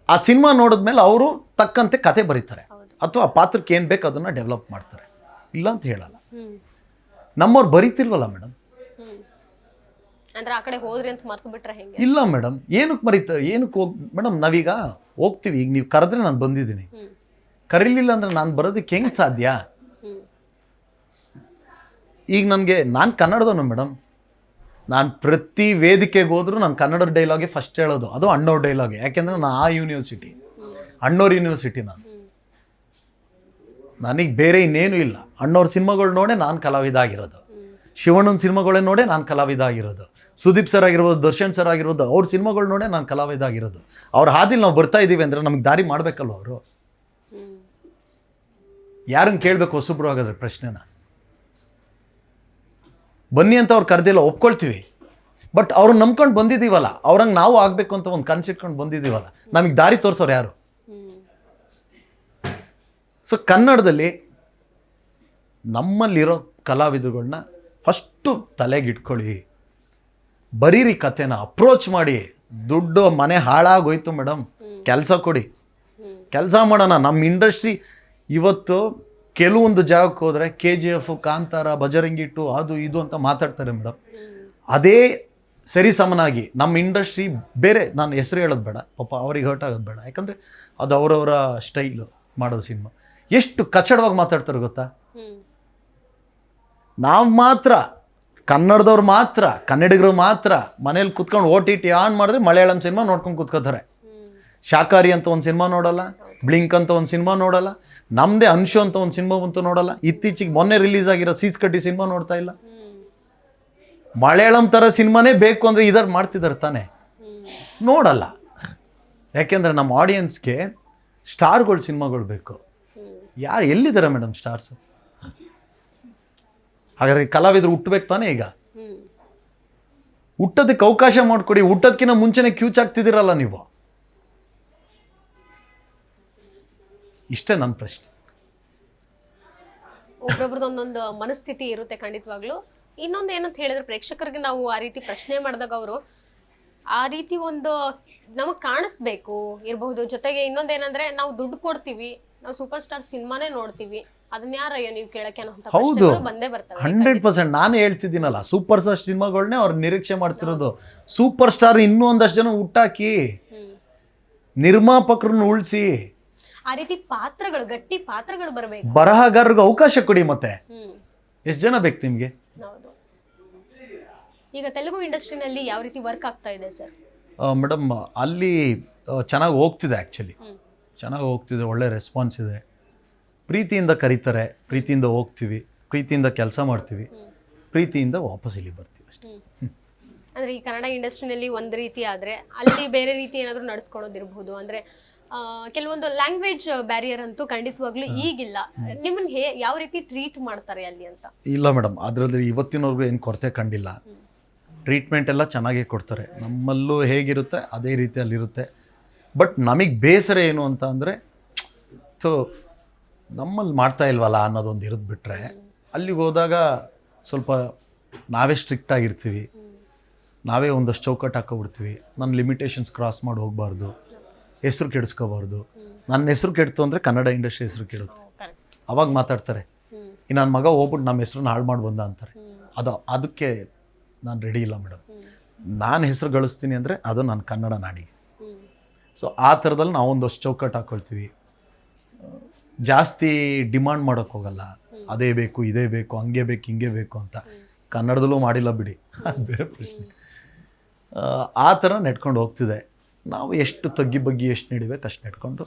ಆ ಸಿನಿಮಾ ನೋಡಿದ್ಮೇಲೆ ಅವರು ತಕ್ಕಂತೆ ಕತೆ ಬರೀತಾರೆ ಅಥವಾ ಆ ಪಾತ್ರಕ್ಕೆ ಏನು ಬೇಕು ಅದನ್ನು ಡೆವಲಪ್ ಮಾಡ್ತಾರೆ. ಇಲ್ಲ ಅಂತ ಹೇಳಲ್ಲ. ನಮ್ಮವ್ರು ಬರೀತಿಲ್ವಲ್ಲ ಮೇಡಮ್. ಅಂದ್ರೆ ಆ ಕಡೆ ಹೋದ್ರಿ ಅಂತ ಮರ್ತು ಬಿಟ್ರೆ ಹೆಂಗೆ? ಇಲ್ಲ ಮೇಡಮ್, ಏನಕ್ಕೆ ಮೇಡಮ್ ನಾವೀಗ ಹೋಗ್ತೀವಿ. ಈಗ ನೀವು ಕರೆದ್ರೆ ನಾನು ಬಂದಿದ್ದೀನಿ, ಕರೀಲಿಲ್ಲ ಅಂದ್ರೆ ನಾನು ಬರೋದಕ್ಕೆ ಹೆಂಗೆ ಸಾಧ್ಯ? ಈಗ ನಾನು ಕನ್ನಡದವನು ಮೇಡಮ್. ನಾನು ಪ್ರತಿ ವೇದಿಕೆಗೆ ಹೋದ್ರು ನಾನು ಕನ್ನಡದ ಡೈಲಾಗೆ ಫಸ್ಟ್ ಹೇಳೋದು, ಅದು ಅಣ್ಣವ್ರ ಡೈಲಾಗೆ. ಯಾಕೆಂದ್ರೆ ನಾನು ಆ ಯೂನಿವರ್ಸಿಟಿ, ಅಣ್ಣವ್ರ ಯೂನಿವರ್ಸಿಟಿ. ನನಗೆ ಬೇರೆ ಇನ್ನೇನು ಇಲ್ಲ. ಅಣ್ಣವ್ರ ಸಿನಿಮಾಗಳು ನೋಡೇ ನಾನು ಕಲಾವಿದ ಆಗಿರೋದು, ಶಿವಣ್ಣನ ಸಿನಿಮಾಗಳೇ ನೋಡೇ ನಾನು ಕಲಾವಿದ ಆಗಿರೋದು, ಸುದೀಪ್ ಸರ್ ಆಗಿರ್ಬೋದು, ದರ್ಶನ್ ಸರ್ ಆಗಿರೋದು, ಅವ್ರ ಸಿನಿಮಾಗಳು ನೋಡೇ ನಾನು ಕಲಾವಿದ ಆಗಿರೋದು. ಅವ್ರ ಹಾದಿಲಿ ನಾವು ಬರ್ತಾ ಇದ್ದೀವಿ ಅಂದರೆ ನಮಗೆ ದಾರಿ ಮಾಡಬೇಕಲ್ವ ಅವರು. ಯಾರನ್ನು ಕೇಳಬೇಕು ಹೊಸಬ್ರು ಹಾಗಾದ್ರೆ ಪ್ರಶ್ನೆನ? ಬನ್ನಿ ಅಂತ ಅವ್ರು ಕರೆದಿಲ್ಲ, ಒಪ್ಕೊಳ್ತೀವಿ. ಬಟ್ ಅವ್ರನ್ನ ನಂಬ್ಕೊಂಡು ಬಂದಿದ್ದೀವಲ್ಲ, ಅವ್ರಂಗೆ ನಾವು ಆಗಬೇಕು ಅಂತ ಒಂದು ಕನ್ಸಿಟ್ಕೊಂಡು ಬಂದಿದ್ದೀವಲ್ಲ, ನಮಗೆ ದಾರಿ ತೋರಿಸೋರು ಯಾರು? ಸೊ ಕನ್ನಡದಲ್ಲಿ ನಮ್ಮಲ್ಲಿರೋ ಕಲಾವಿದರುಗಳನ್ನ ಫಸ್ಟು ತಲೆಗಿಟ್ಕೊಳ್ಳಿ, ಬರೀರಿ ಕಥೆನ, ಅಪ್ರೋಚ್ ಮಾಡಿ. ದುಡ್ಡು ಮನೆ ಹಾಳಾಗೋಯ್ತು ಮೇಡಮ್, ಕೆಲಸ ಕೊಡಿ, ಕೆಲಸ ಮಾಡೋಣ. ನಮ್ಮ ಇಂಡಸ್ಟ್ರಿ ಇವತ್ತು ಕೆಲವೊಂದು ಜಾಗಕ್ಕೆ ಹೋದರೆ KGF, ಕಾಂತಾರ, ಬಜರಂಗಿ 2 ಅದು ಇದು ಅಂತ ಮಾತಾಡ್ತಾರೆ ಮೇಡಮ್. ಅದೇ ಸರಿ ಸಮನಾಗಿ ನಮ್ಮ ಇಂಡಸ್ಟ್ರಿ ಬೇರೆ, ನಾನು ಹೆಸರು ಹೇಳೋದು ಬೇಡ, ಪಾಪ ಅವ್ರಿಗೆ ಹರ್ಟ್ ಆಗೋದು ಬೇಡ. ಯಾಕಂದರೆ ಅದು ಅವರವರ ಸ್ಟೈಲು ಮಾಡೋದು ಸಿನಿಮಾ. ಎಷ್ಟು ಕಚ್ಚಡವಾಗಿ ಮಾತಾಡ್ತಾರೆ ಗೊತ್ತಾ? ನಾವು ಮಾತ್ರ ಕನ್ನಡದವ್ರು ಮಾತ್ರ, ಕನ್ನಡಿಗರು ಮಾತ್ರ ಮನೇಲಿ ಕುತ್ಕೊಂಡು OTT ಆನ್ ಮಾಡಿದ್ರೆ ಮಲಯಾಳಂ ಸಿನಿಮಾ ನೋಡ್ಕೊಂಡು ಕುತ್ಕೋತಾರೆ. ಶಾಕಾರಿ ಅಂತ ಒಂದು ಸಿನಿಮಾ ನೋಡಲ್ಲ, ಬ್ಲಿಂಕ್ ಅಂತ ಒಂದು ಸಿನಿಮಾ ನೋಡಲ್ಲ, ನಮ್ಮದೇ ಅಂಶು ಅಂತ ಒಂದು ಸಿನಿಮಾ ಬಂತು ನೋಡಲ್ಲ, ಇತ್ತೀಚೆಗೆ ಮೊನ್ನೆ ರಿಲೀಸ್ ಆಗಿರೋ ಸೀಸ್ ಕಟ್ಟಿ ಸಿನಿಮಾ ನೋಡ್ತಾ ಇಲ್ಲ. ಮಲಯಾಳಂ ಥರ ಸಿನಿಮಾನೇ ಬೇಕು ಅಂದರೆ ಇದನ್ನು ಮಾಡ್ತಿದ್ದಾರೆ ತಾನೆ, ನೋಡಲ್ಲ. ಯಾಕೆಂದರೆ ನಮ್ಮ ಆಡಿಯನ್ಸ್ಗೆ ಸ್ಟಾರ್ಗಳು ಸಿನಿಮಾಗಳು ಬೇಕು. ಯಾರು ಎಲ್ಲಿದ್ದಾರೆ ಮೇಡಮ್ ಸ್ಟಾರ್ಸ್? ಹಾಗಾದ್ರೆ ಕಲಾವಿದರು ಹುಟ್ಟಬೇಕು ತಾನೇ. ಈಗ ಹುಟ್ಟೋದಕ್ಕೆ ಅವಕಾಶ ಮಾಡಿಕೊಡಿ. ಹುಟ್ಟೋದಕ್ಕಿಂತ ಮುಂಚೆನೇ ಕ್ಯೂಚ್ ಆಗ್ತಿದ್ದೀರಲ್ಲ ನೀವು. ಇಷ್ಟೇ ನನ್ನ ಪ್ರಶ್ನೆ. ಒಬ್ಬೊಬ್ರದ್ದು ಒಂದೊಂದು ಮನಸ್ಥಿತಿ ಇರುತ್ತೆ ಖಂಡಿತವಾಗ್ಲೂ. ಇನ್ನೊಂದು ಏನಂತ ಹೇಳಿದ್ರೆ, ಪ್ರೇಕ್ಷಕರಿಗೆ ನಾವು ಆ ರೀತಿ ಪ್ರಶ್ನೆ ಮಾಡಿದಾಗ ಅವರು ಆ ರೀತಿ ಒಂದು ನಮಗೆ ಕಾಣಿಸ್ಬೇಕು ಇರಬಹುದು. ಜೊತೆಗೆ ಇನ್ನೊಂದೇನಂದ್ರೆ, ನಾವು ದುಡ್ಡು ಕೊಡ್ತೀವಿ, ನಾವು ಸೂಪರ್ ಸ್ಟಾರ್ ಸಿನಿಮಾನೇ ನೋಡ್ತೀವಿ, ಅದನ್ನ ಯಾರಯ್ಯೋ ನೀವು ಕೇಳಕ್ಕೆ ಅನ್ನೋ ಪ್ರಶ್ನೆಗಳು ಬಂದೇ ಬರ್ತವೆ. 100% ನಾನು ಹೇಳ್ತಿದ್ದೀನಲ್ಲ, ಸೂಪರ್ ಸ್ಟಾರ್ ಸಿನಿಮಾಗಳನ್ನೇ ಅವ್ರು ನಿರೀಕ್ಷೆ ಮಾಡ್ತಿರೋದು. ಸೂಪರ್ ಸ್ಟಾರ್ ಇನ್ನೂ ಒಂದಷ್ಟು ಜನ ಹುಟ್ಟಾಕಿ, ನಿರ್ಮಾಪಕರನ್ನ ಉಳಿಸಿ, ಆ ರೀತಿ ಪಾತ್ರಗಳು, ಗಟ್ಟಿ ಪಾತ್ರಗಳು ಬರಬೇಕು. ಬರಹಗಾರರಿಗೆ ಅವಕಾಶ ಕೊಡಿ. ಮತ್ತೆ ಎಷ್ಟು ಜನ ಬೇಕು ನಿಮ್ಗೆ? ಹೌದು. ಈಗ ತೆಲುಗು ಇಂಡಸ್ಟ್ರಿನಲ್ಲಿ ಯಾವ ರೀತಿ ವರ್ಕ್ ಆಗ್ತಾ ಇದೆ ಸರ್? ಮೇಡಮ್, ಅಲ್ಲಿ ಚೆನ್ನಾಗಿ ಹೋಗ್ತಿದೆ. ಆ್ಯಕ್ಚುಲಿ ಚೆನ್ನಾಗಿ ಹೋಗ್ತಿದೆ, ಒಳ್ಳೆ ರೆಸ್ಪಾನ್ಸ್ ಇದೆ. ಪ್ರೀತಿಯಿಂದ ಕರೀತಾರೆ, ಪ್ರೀತಿಯಿಂದ ಹೋಗ್ತೀವಿ, ಪ್ರೀತಿಯಿಂದ ಕೆಲಸ ಮಾಡ್ತೀವಿ, ಪ್ರೀತಿಯಿಂದ ವಾಪಸ್ ಇಲ್ಲಿ ಬರ್ತೀವಿ ಅಷ್ಟೇ. ಅಂದರೆ ಈ ಕನ್ನಡ ಇಂಡಸ್ಟ್ರಿನಲ್ಲಿ ಒಂದು ರೀತಿ ಆದರೆ ಅಲ್ಲಿ ಬೇರೆ ರೀತಿ ಏನಾದರೂ ನಡೆಸ್ಕೊಳ್ಳೋದಿರ್ಬೋದು. ಅಂದರೆ ಕೆಲವೊಂದು ಲ್ಯಾಂಗ್ವೇಜ್ ಬ್ಯಾರಿಯರ್ ಅಂತೂ ಖಂಡಿತವಾಗ್ಲೂ ಈಗಿಲ್ಲ. ನಿಮ್ಮನ್ನ ಯಾವ ರೀತಿ ಟ್ರೀಟ್ ಮಾಡ್ತಾರೆ ಅಲ್ಲಿ ಅಂತ? ಇಲ್ಲ ಮೇಡಮ್, ಅದರಲ್ಲಿ ಇವತ್ತಿನವರೆಗೂ ಏನು ಕೊರತೆ ಕಂಡಿಲ್ಲ. ಟ್ರೀಟ್ಮೆಂಟ್ ಎಲ್ಲ ಚೆನ್ನಾಗೇ ಕೊಡ್ತಾರೆ. ನಮ್ಮಲ್ಲೂ ಹೇಗಿರುತ್ತೆ ಅದೇ ರೀತಿಯಲ್ಲಿರುತ್ತೆ. ಬಟ್ ನಮಗೆ ಬೇಸರ ಏನು ಅಂತ ಅಂದರೆ, ಸೊ ನಮ್ಮಲ್ಲಿ ಮಾಡ್ತಾ ಇಲ್ವಲ್ಲ ಅನ್ನೋದೊಂದು ಇರೋದು ಬಿಟ್ಟರೆ, ಅಲ್ಲಿಗೆ ಹೋದಾಗ ಸ್ವಲ್ಪ ನಾವೇ ಸ್ಟ್ರಿಕ್ಟ್ ಆಗಿರ್ತೀವಿ, ನಾವೇ ಒಂದಷ್ಟು ಚೌಕಟ್ಟು ಹಾಕೋಬಿಡ್ತೀವಿ. ನನ್ನ ಲಿಮಿಟೇಷನ್ಸ್ ಕ್ರಾಸ್ ಮಾಡಿ ಹೋಗಬಾರ್ದು, ಹೆಸರು ಕೆಡಿಸ್ಕೋಬಾರ್ದು. ನನ್ನ ಹೆಸರು ಕೆಡ್ತು ಅಂದರೆ ಕನ್ನಡ ಇಂಡಸ್ಟ್ರಿ ಹೆಸರು ಕೆಡುತ್ತೆ. ಅವಾಗ ಮಾತಾಡ್ತಾರೆ, ಈ ನನ್ನ ಮಗ ಹೋಗ್ಬಿಟ್ಟು ನಮ್ಮ ಹೆಸ್ರನ್ನ ಹಾಳು ಮಾಡಿ ಬಂದ ಅಂತಾರೆ. ಅದಕ್ಕೆ ನಾನು ರೆಡಿ ಇಲ್ಲ ಮೇಡಮ್. ನಾನು ಹೆಸರು ಗಳಿಸ್ತೀನಿ ಅಂದರೆ ಅದು ನನ್ನ ಕನ್ನಡ ನಾಡಿಗೆ. ಸೊ ಆ ಥರದಲ್ಲಿ ನಾವೊಂದಷ್ಟು ಚೌಕಟ್ಟು ಹಾಕ್ಕೊಳ್ತೀವಿ. ಜಾಸ್ತಿ ಡಿಮಾಂಡ್ ಮಾಡೋಕ್ಕೆ ಹೋಗಲ್ಲ, ಅದೇ ಬೇಕು ಇದೇ ಬೇಕು ಹಂಗೆ ಬೇಕು ಹಿಂಗೆ ಬೇಕು ಅಂತ. ಕನ್ನಡದಲ್ಲೂ ಮಾಡಿಲ್ಲ ಬಿಡಿ, ಅದು ಬೇರೆ ಪ್ರಶ್ನೆ. ಆ ಥರ ನೆಟ್ಕೊಂಡು ಹೋಗ್ತಿದೆ. ನಾವು ಎಷ್ಟು ತಗ್ಗಿ ಬಗ್ಗಿ ಎಷ್ಟು ನಡಿಬೇಕು ಅಷ್ಟು ನೆಟ್ಕೊಂಡು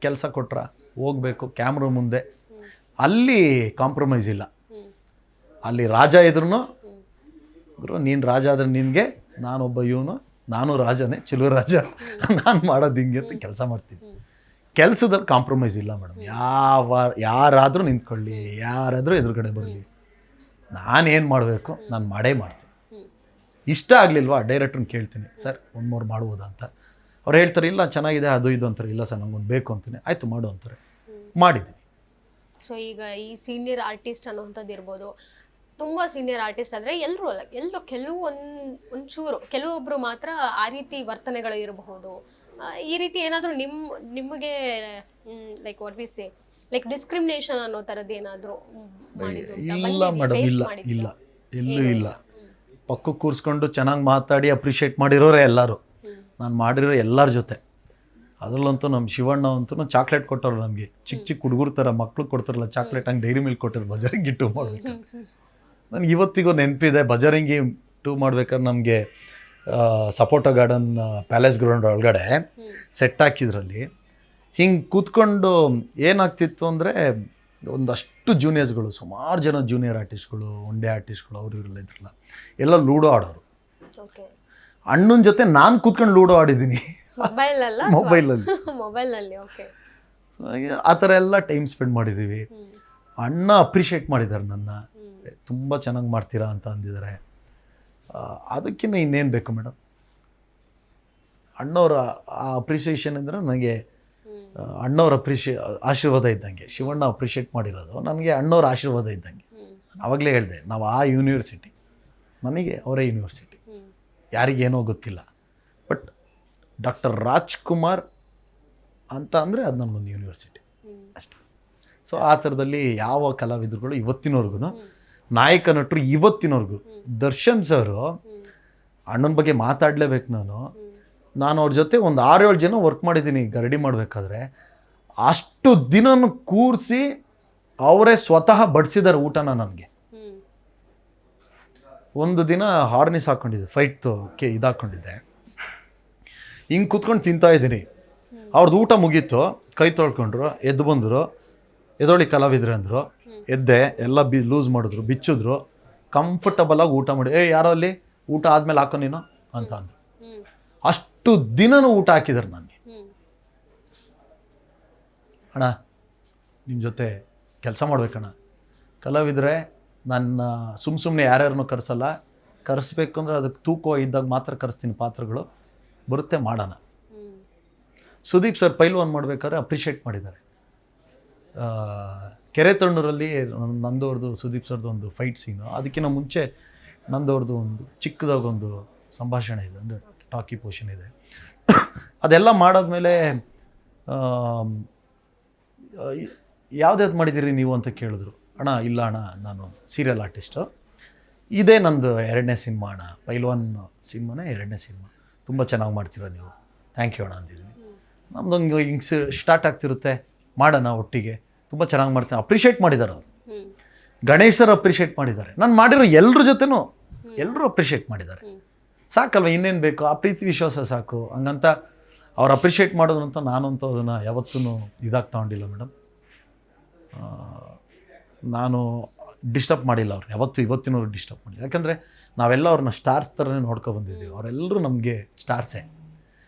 ಕೆಲಸ ಕೊಟ್ರೆ ಹೋಗಬೇಕು. ಕ್ಯಾಮ್ರಾ ಮುಂದೆ ಅಲ್ಲಿ ಕಾಂಪ್ರಮೈಸ್ ಇಲ್ಲ. ಅಲ್ಲಿ ರಾಜ ಇದ್ರೂ ಗುರು ನೀನು ರಾಜ ಆದರೆ ನಿನಗೆ, ನಾನೊಬ್ಬ ಇವನು, ನಾನು ರಾಜನೇ, ಚಿಲು ರಾಜ, ನಾನು ಮಾಡೋದು ಹಿಂಗೆ ಅಂತ ಕೆಲಸ ಮಾಡ್ತೀನಿ. ಕೆಲಸದಲ್ಲಿ ಕಾಂಪ್ರಮೈಸ್ ಇಲ್ಲ ಮೇಡಮ್. ಯಾರಾದರೂ ನಿಂತ್ಕೊಳ್ಳಿ, ಯಾರಾದರೂ ಎದುರುಗಡೆ ಬರಲಿ, ನಾನೇನು ಮಾಡಬೇಕು ನಾನು ಮಾಡೇ ಮಾಡ್ತೀನಿ. ಇಷ್ಟ ಆಗಲಿಲ್ವಾ ಡೈರೆಕ್ಟ್ರನ್ನ ಕೇಳ್ತೀನಿ, ಸರ್ ಒಂದು ಮೂರು ಮಾಡ್ಬೋದಾ ಅಂತ. ಅವ್ರು ಹೇಳ್ತಾರೆ ಇಲ್ಲ ಚೆನ್ನಾಗಿದೆ ಅದು ಇದು ಅಂತಾರೆ. ಇಲ್ಲ ಸರ್ ನಂಗೊಂದು ಬೇಕು ಅಂತೀನಿ, ಆಯಿತು ಮಾಡು ಅಂತಾರೆ, ಮಾಡಿದ್ದೀನಿ. ಸೊ ಈಗ ಈ ಸೀನಿಯರ್ ಆರ್ಟಿಸ್ಟ್ ಅನ್ನೋವಂಥದ್ದು ಇರ್ಬೋದು, ತುಂಬ ಸೀನಿಯರ್ ಆರ್ಟಿಸ್ಟ್ ಆದರೆ ಎಲ್ಲರೂ ಅಲ್ಲ, ಒಂಚೂರು ಕೆಲವೊಬ್ಬರು ಮಾತ್ರ ಆ ರೀತಿ ವರ್ತನೆಗಳು ಇರಬಹುದು. ಈ ರೀತಿ ಏನಾದರೂ ನಿಮಗೆ like what we say like discrimination ಅನ್ನೋ ಥರದ್ದು ಏನಾದರೂ ಮಾಡಿದ್ದು ಇಲ್ಲ ಮೇಡಮ್, ಇಲ್ಲ ಇಲ್ಲ ಎಲ್ಲೂ ಇಲ್ಲ. ಪಕ್ಕಕ್ಕೆ ಕೂರಿಸ್ಕೊಂಡು ಚೆನ್ನಾಗಿ ಮಾತಾಡಿ ಅಪ್ರಿಷಿಯೇಟ್ ಮಾಡಿರೋರೇ ಎಲ್ಲರೂ. ನಾನು ಮಾಡಿರೋ ಎಲ್ಲರ ಜೊತೆ. ಅದರಲ್ಲಂತೂ ನಮ್ಮ ಶಿವಣ್ಣ ಅಂತೂ ಚಾಕ್ಲೇಟ್ ಕೊಟ್ಟವ್ರು ನಮಗೆ. ಚಿಕ್ಕ ಚಿಕ್ಕ ಹುಡುಗರ ಥರ ಮಕ್ಳು ಕೊಡ್ತಾರಲ್ಲ ಚಾಕ್ಲೇಟ್, ಹಂಗೆ ಡೈರಿ ಮಿಲ್ಕ್ ಕೊಟ್ಟಿರೋ ಬಜರಂಗಿ 2 ಮಾಡಬೇಕು. ನನಗೆ ಇವತ್ತಿಗೂ ನೆನಪಿದೆ. ಬಜರಂಗಿ 2 ಮಾಡ್ಬೇಕಾದ್ರೆ ನಮಗೆ ಸಪೋಟೋ ಗಾರ್ಡನ್ ಪ್ಯಾಲೇಸ್ ಗ್ರೌಂಡ್ ಒಳಗಡೆ ಸೆಟ್ ಹಾಕಿದ್ರಲ್ಲಿ ಹಿಂಗೆ ಕೂತ್ಕೊಂಡು ಏನಾಗ್ತಿತ್ತು ಅಂದರೆ ಒಂದಷ್ಟು ಜೂನಿಯರ್ಸ್ಗಳು, ಸುಮಾರು ಜನ ಜೂನಿಯರ್ ಆರ್ಟಿಸ್ಟ್ಗಳು, ಒನ್ ಡೇ ಆರ್ಟಿಸ್ಟ್ಗಳು, ಅವರು ಇವರೆಲ್ಲ ಇದ್ರಲ್ಲ, ಎಲ್ಲ ಲೂಡೋ ಆಡೋರು. ಅಣ್ಣನ ಜೊತೆ ನಾನು ಕೂತ್ಕೊಂಡು ಲೂಡೋ ಆಡಿದ್ದೀನಿ ಮೊಬೈಲಲ್ಲಿ. ಆ ಥರ ಎಲ್ಲ ಟೈಮ್ ಸ್ಪೆಂಡ್ ಮಾಡಿದ್ದೀವಿ. ಅಣ್ಣ ಅಪ್ರಿಷಿಯೇಟ್ ಮಾಡಿದ್ದಾರೆ ನನ್ನ, ತುಂಬ ಚೆನ್ನಾಗಿ ಮಾಡ್ತೀರಾ ಅಂತ ಅಂದಿದ್ದಾರೆ. ಅದಕ್ಕಿಂತ ಇನ್ನೇನು ಬೇಕು ಮೇಡಮ್? ಅಣ್ಣವರ ಆ ಅಪ್ರಿಸಿಯೇಷನ್ ಅಂದರೆ ನನಗೆ ಅಣ್ಣವ್ರ ಆಶೀರ್ವಾದ ಇದ್ದಂಗೆ. ಶಿವಣ್ಣ ಅಪ್ರಿಷಿಯೇಟ್ ಮಾಡಿರೋದು ನನಗೆ ಅಣ್ಣವ್ರ ಆಶೀರ್ವಾದ ಇದ್ದಂಗೆ. ಆವಾಗಲೇ ಹೇಳಿದೆ, ನಾವು ಆ ಯೂನಿವರ್ಸಿಟಿ, ನನಗೆ ಅವರೇ ಯೂನಿವರ್ಸಿಟಿ. ಯಾರಿಗೇನೋ ಗೊತ್ತಿಲ್ಲ, ಬಟ್ ಡಾಕ್ಟರ್ ರಾಜ್ಕುಮಾರ್ ಅಂತ ಅಂದರೆ ಅದು ನನಗೊಂದು ಯೂನಿವರ್ಸಿಟಿ ಅಷ್ಟೇ. ಸೊ ಆ ಥರದಲ್ಲಿ ಯಾವ ಕಲಾವಿದರುಗಳು ಇವತ್ತಿನವರೆಗೂ, ನಾಯಕ ನಟರು ಇವತ್ತಿನವರೆಗೂ, ದರ್ಶನ್ ಸರು ಅಣ್ಣನ ಬಗ್ಗೆ ಮಾತಾಡಲೇಬೇಕು. ನಾನು ಅವ್ರ ಜೊತೆ ಒಂದು 6-7 ಜನ ವರ್ಕ್ ಮಾಡಿದ್ದೀನಿ ಗರಡಿ ಮಾಡಬೇಕಾದ್ರೆ. ಅಷ್ಟು ದಿನನೂ ಕೂರಿಸಿ ಅವರೇ ಸ್ವತಃ ಬಡಿಸಿದ್ದಾರೆ ಊಟನ ನನಗೆ. ಒಂದು ದಿನ ಹಾರ್ನಿಸ್ ಹಾಕ್ಕೊಂಡಿದ್ದೆ, ಫೈಟ್ಗೆ ಇದಾಕೊಂಡಿದ್ದೆ, ಹಿಂಗೆ ಕೂತ್ಕೊಂಡು ತಿಂತಾ ಇದ್ದೀನಿ. ಅವ್ರದ್ದು ಊಟ ಮುಗೀತು, ಕೈ ತೊಳ್ಕೊಂಡ್ರು, ಎದ್ದು ಬಂದರು, ಎದೊಳಿ ಕಲಾವಿದ್ರೆ ಅಂದರು. ಎದ್ದೆ, ಎಲ್ಲ ಲೂಸ್ ಮಾಡಿದ್ರು, ಬಿಚ್ಚಿದ್ರು, ಕಂಫರ್ಟಬಲಾಗಿ ಊಟ ಮಾಡಿ, ಯಾರೋ ಅಲ್ಲಿ ಊಟ ಆದಮೇಲೆ ಹಾಕೋ ನೀನು ಅಂತ ಅಂದರು. ಅಷ್ಟು ದಿನನೂ ಊಟ ಹಾಕಿದ್ದಾರೆ ನನಗೆ. ಅಣ್ಣ ನಿಮ್ಮ ಜೊತೆ ಕೆಲಸ ಮಾಡ್ಬೇಕಣ್ಣ, ಕಲಾವಿದ್ರೆ ನನ್ನ ಸುಮ್ಮನೆ ಯಾರ್ಯಾರನ್ನೂ ಕರೆಸಲ್ಲ, ಕರೆಸ್ಬೇಕು ಅಂದರೆ ಅದಕ್ಕೆ ತೂಕ ಇದ್ದಾಗ ಮಾತ್ರ ಕರೆಸ್ತೀನಿ, ಪಾತ್ರಗಳು ಬರುತ್ತೆ ಮಾಡೋಣ. ಸುದೀಪ್ ಸರ್ ಪೈಲ್ವಾನ್ ಮಾಡಬೇಕಾದ್ರೆ ಅಪ್ರಿಷಿಯೇಟ್ ಮಾಡಿದ್ದಾರೆ. ಕೆರೆ ತಣ್ಣೂರಲ್ಲಿ ನಂದವ್ರದ್ದು ಸುದೀಪ್ ಸರ್ದು ಒಂದು ಫೈಟ್ ಸೀನು, ಅದಕ್ಕಿಂತ ಮುಂಚೆ ನಂದವ್ರದ್ದು ಒಂದು ಚಿಕ್ಕದಾಗೊಂದು ಸಂಭಾಷಣೆ ಇದೆ, ಅಂದರೆ ಟಾಕಿ ಪೋಷನ್ ಇದೆ. ಅದೆಲ್ಲ ಮಾಡಾದ್ಮೇಲೆ ಯಾವ್ದ್ಯಾವ್ದು ಮಾಡಿದ್ದೀರಿ ನೀವು ಅಂತ ಕೇಳಿದ್ರು. ಅಣ್ಣ ಇಲ್ಲ ಅಣ್ಣ, ನಾನು ಸೀರಿಯಲ್ ಆರ್ಟಿಸ್ಟು, ಇದೇ ನಂದು 2ನೇ ಸಿನಿಮಾ ಅಣ್ಣ, ಪೈಲ್ವಾನ್ ಸಿನಿಮಾನೇ 2ನೇ ಸಿನಿಮಾ, ತುಂಬ ಚೆನ್ನಾಗಿ ಮಾಡ್ತೀರ ನೀವು, ಥ್ಯಾಂಕ್ ಯು ಅಣ್ಣ ಅಂದಿದ್ದೀನಿ. ನಮ್ದು ಹಿಂಗೆ ಸ್ಟಾರ್ಟ್ ಆಗ್ತಿರುತ್ತೆ, ಮಾಡೋಣ ಒಟ್ಟಿಗೆ, ತುಂಬ ಚೆನ್ನಾಗಿ ಮಾಡ್ತೀನಿ. ಅಪ್ರಿಷಿಯೇಟ್ ಮಾಡಿದ್ದಾರೆ ಅವರು. ಗಣೇಶ್ ಸರ್ ಅಪ್ರಿಷಿಯೇಟ್ ಮಾಡಿದ್ದಾರೆ. ನಾನು ಮಾಡಿರೋ ಎಲ್ಲರ ಜೊತೆನೂ ಎಲ್ಲರೂ ಅಪ್ರಿಷಿಯೇಟ್ ಮಾಡಿದ್ದಾರೆ. ಸಾಕಲ್ವ, ಇನ್ನೇನು ಬೇಕು? ಆ ಪ್ರೀತಿ ವಿಶ್ವಾಸ ಸಾಕು. ಹಂಗಂತ ಅವ್ರು ಅಪ್ರಿಷಿಯೇಟ್ ಮಾಡೋದಂತ ನಾನಂತೂ ಅದನ್ನು ಯಾವತ್ತೂ ಇದಾಗಿ ತಗೊಂಡಿಲ್ಲ ಮೇಡಮ್. ನಾನು ಡಿಸ್ಟರ್ಬ್ ಮಾಡಿಲ್ಲ ಅವ್ರನ್ನ ಯಾವತ್ತೂ, ಇವತ್ತಿನವ್ರು ಡಿಸ್ಟರ್ಬ್ ಮಾಡಿಲ್ಲ. ಯಾಕಂದರೆ ನಾವೆಲ್ಲ ಅವ್ರನ್ನ ಸ್ಟಾರ್ಸ್ ಥರನೇ ನೋಡ್ಕೊ ಬಂದಿದ್ದೀವಿ. ಅವರೆಲ್ಲರೂ ನಮಗೆ ಸ್ಟಾರ್ಸೇ.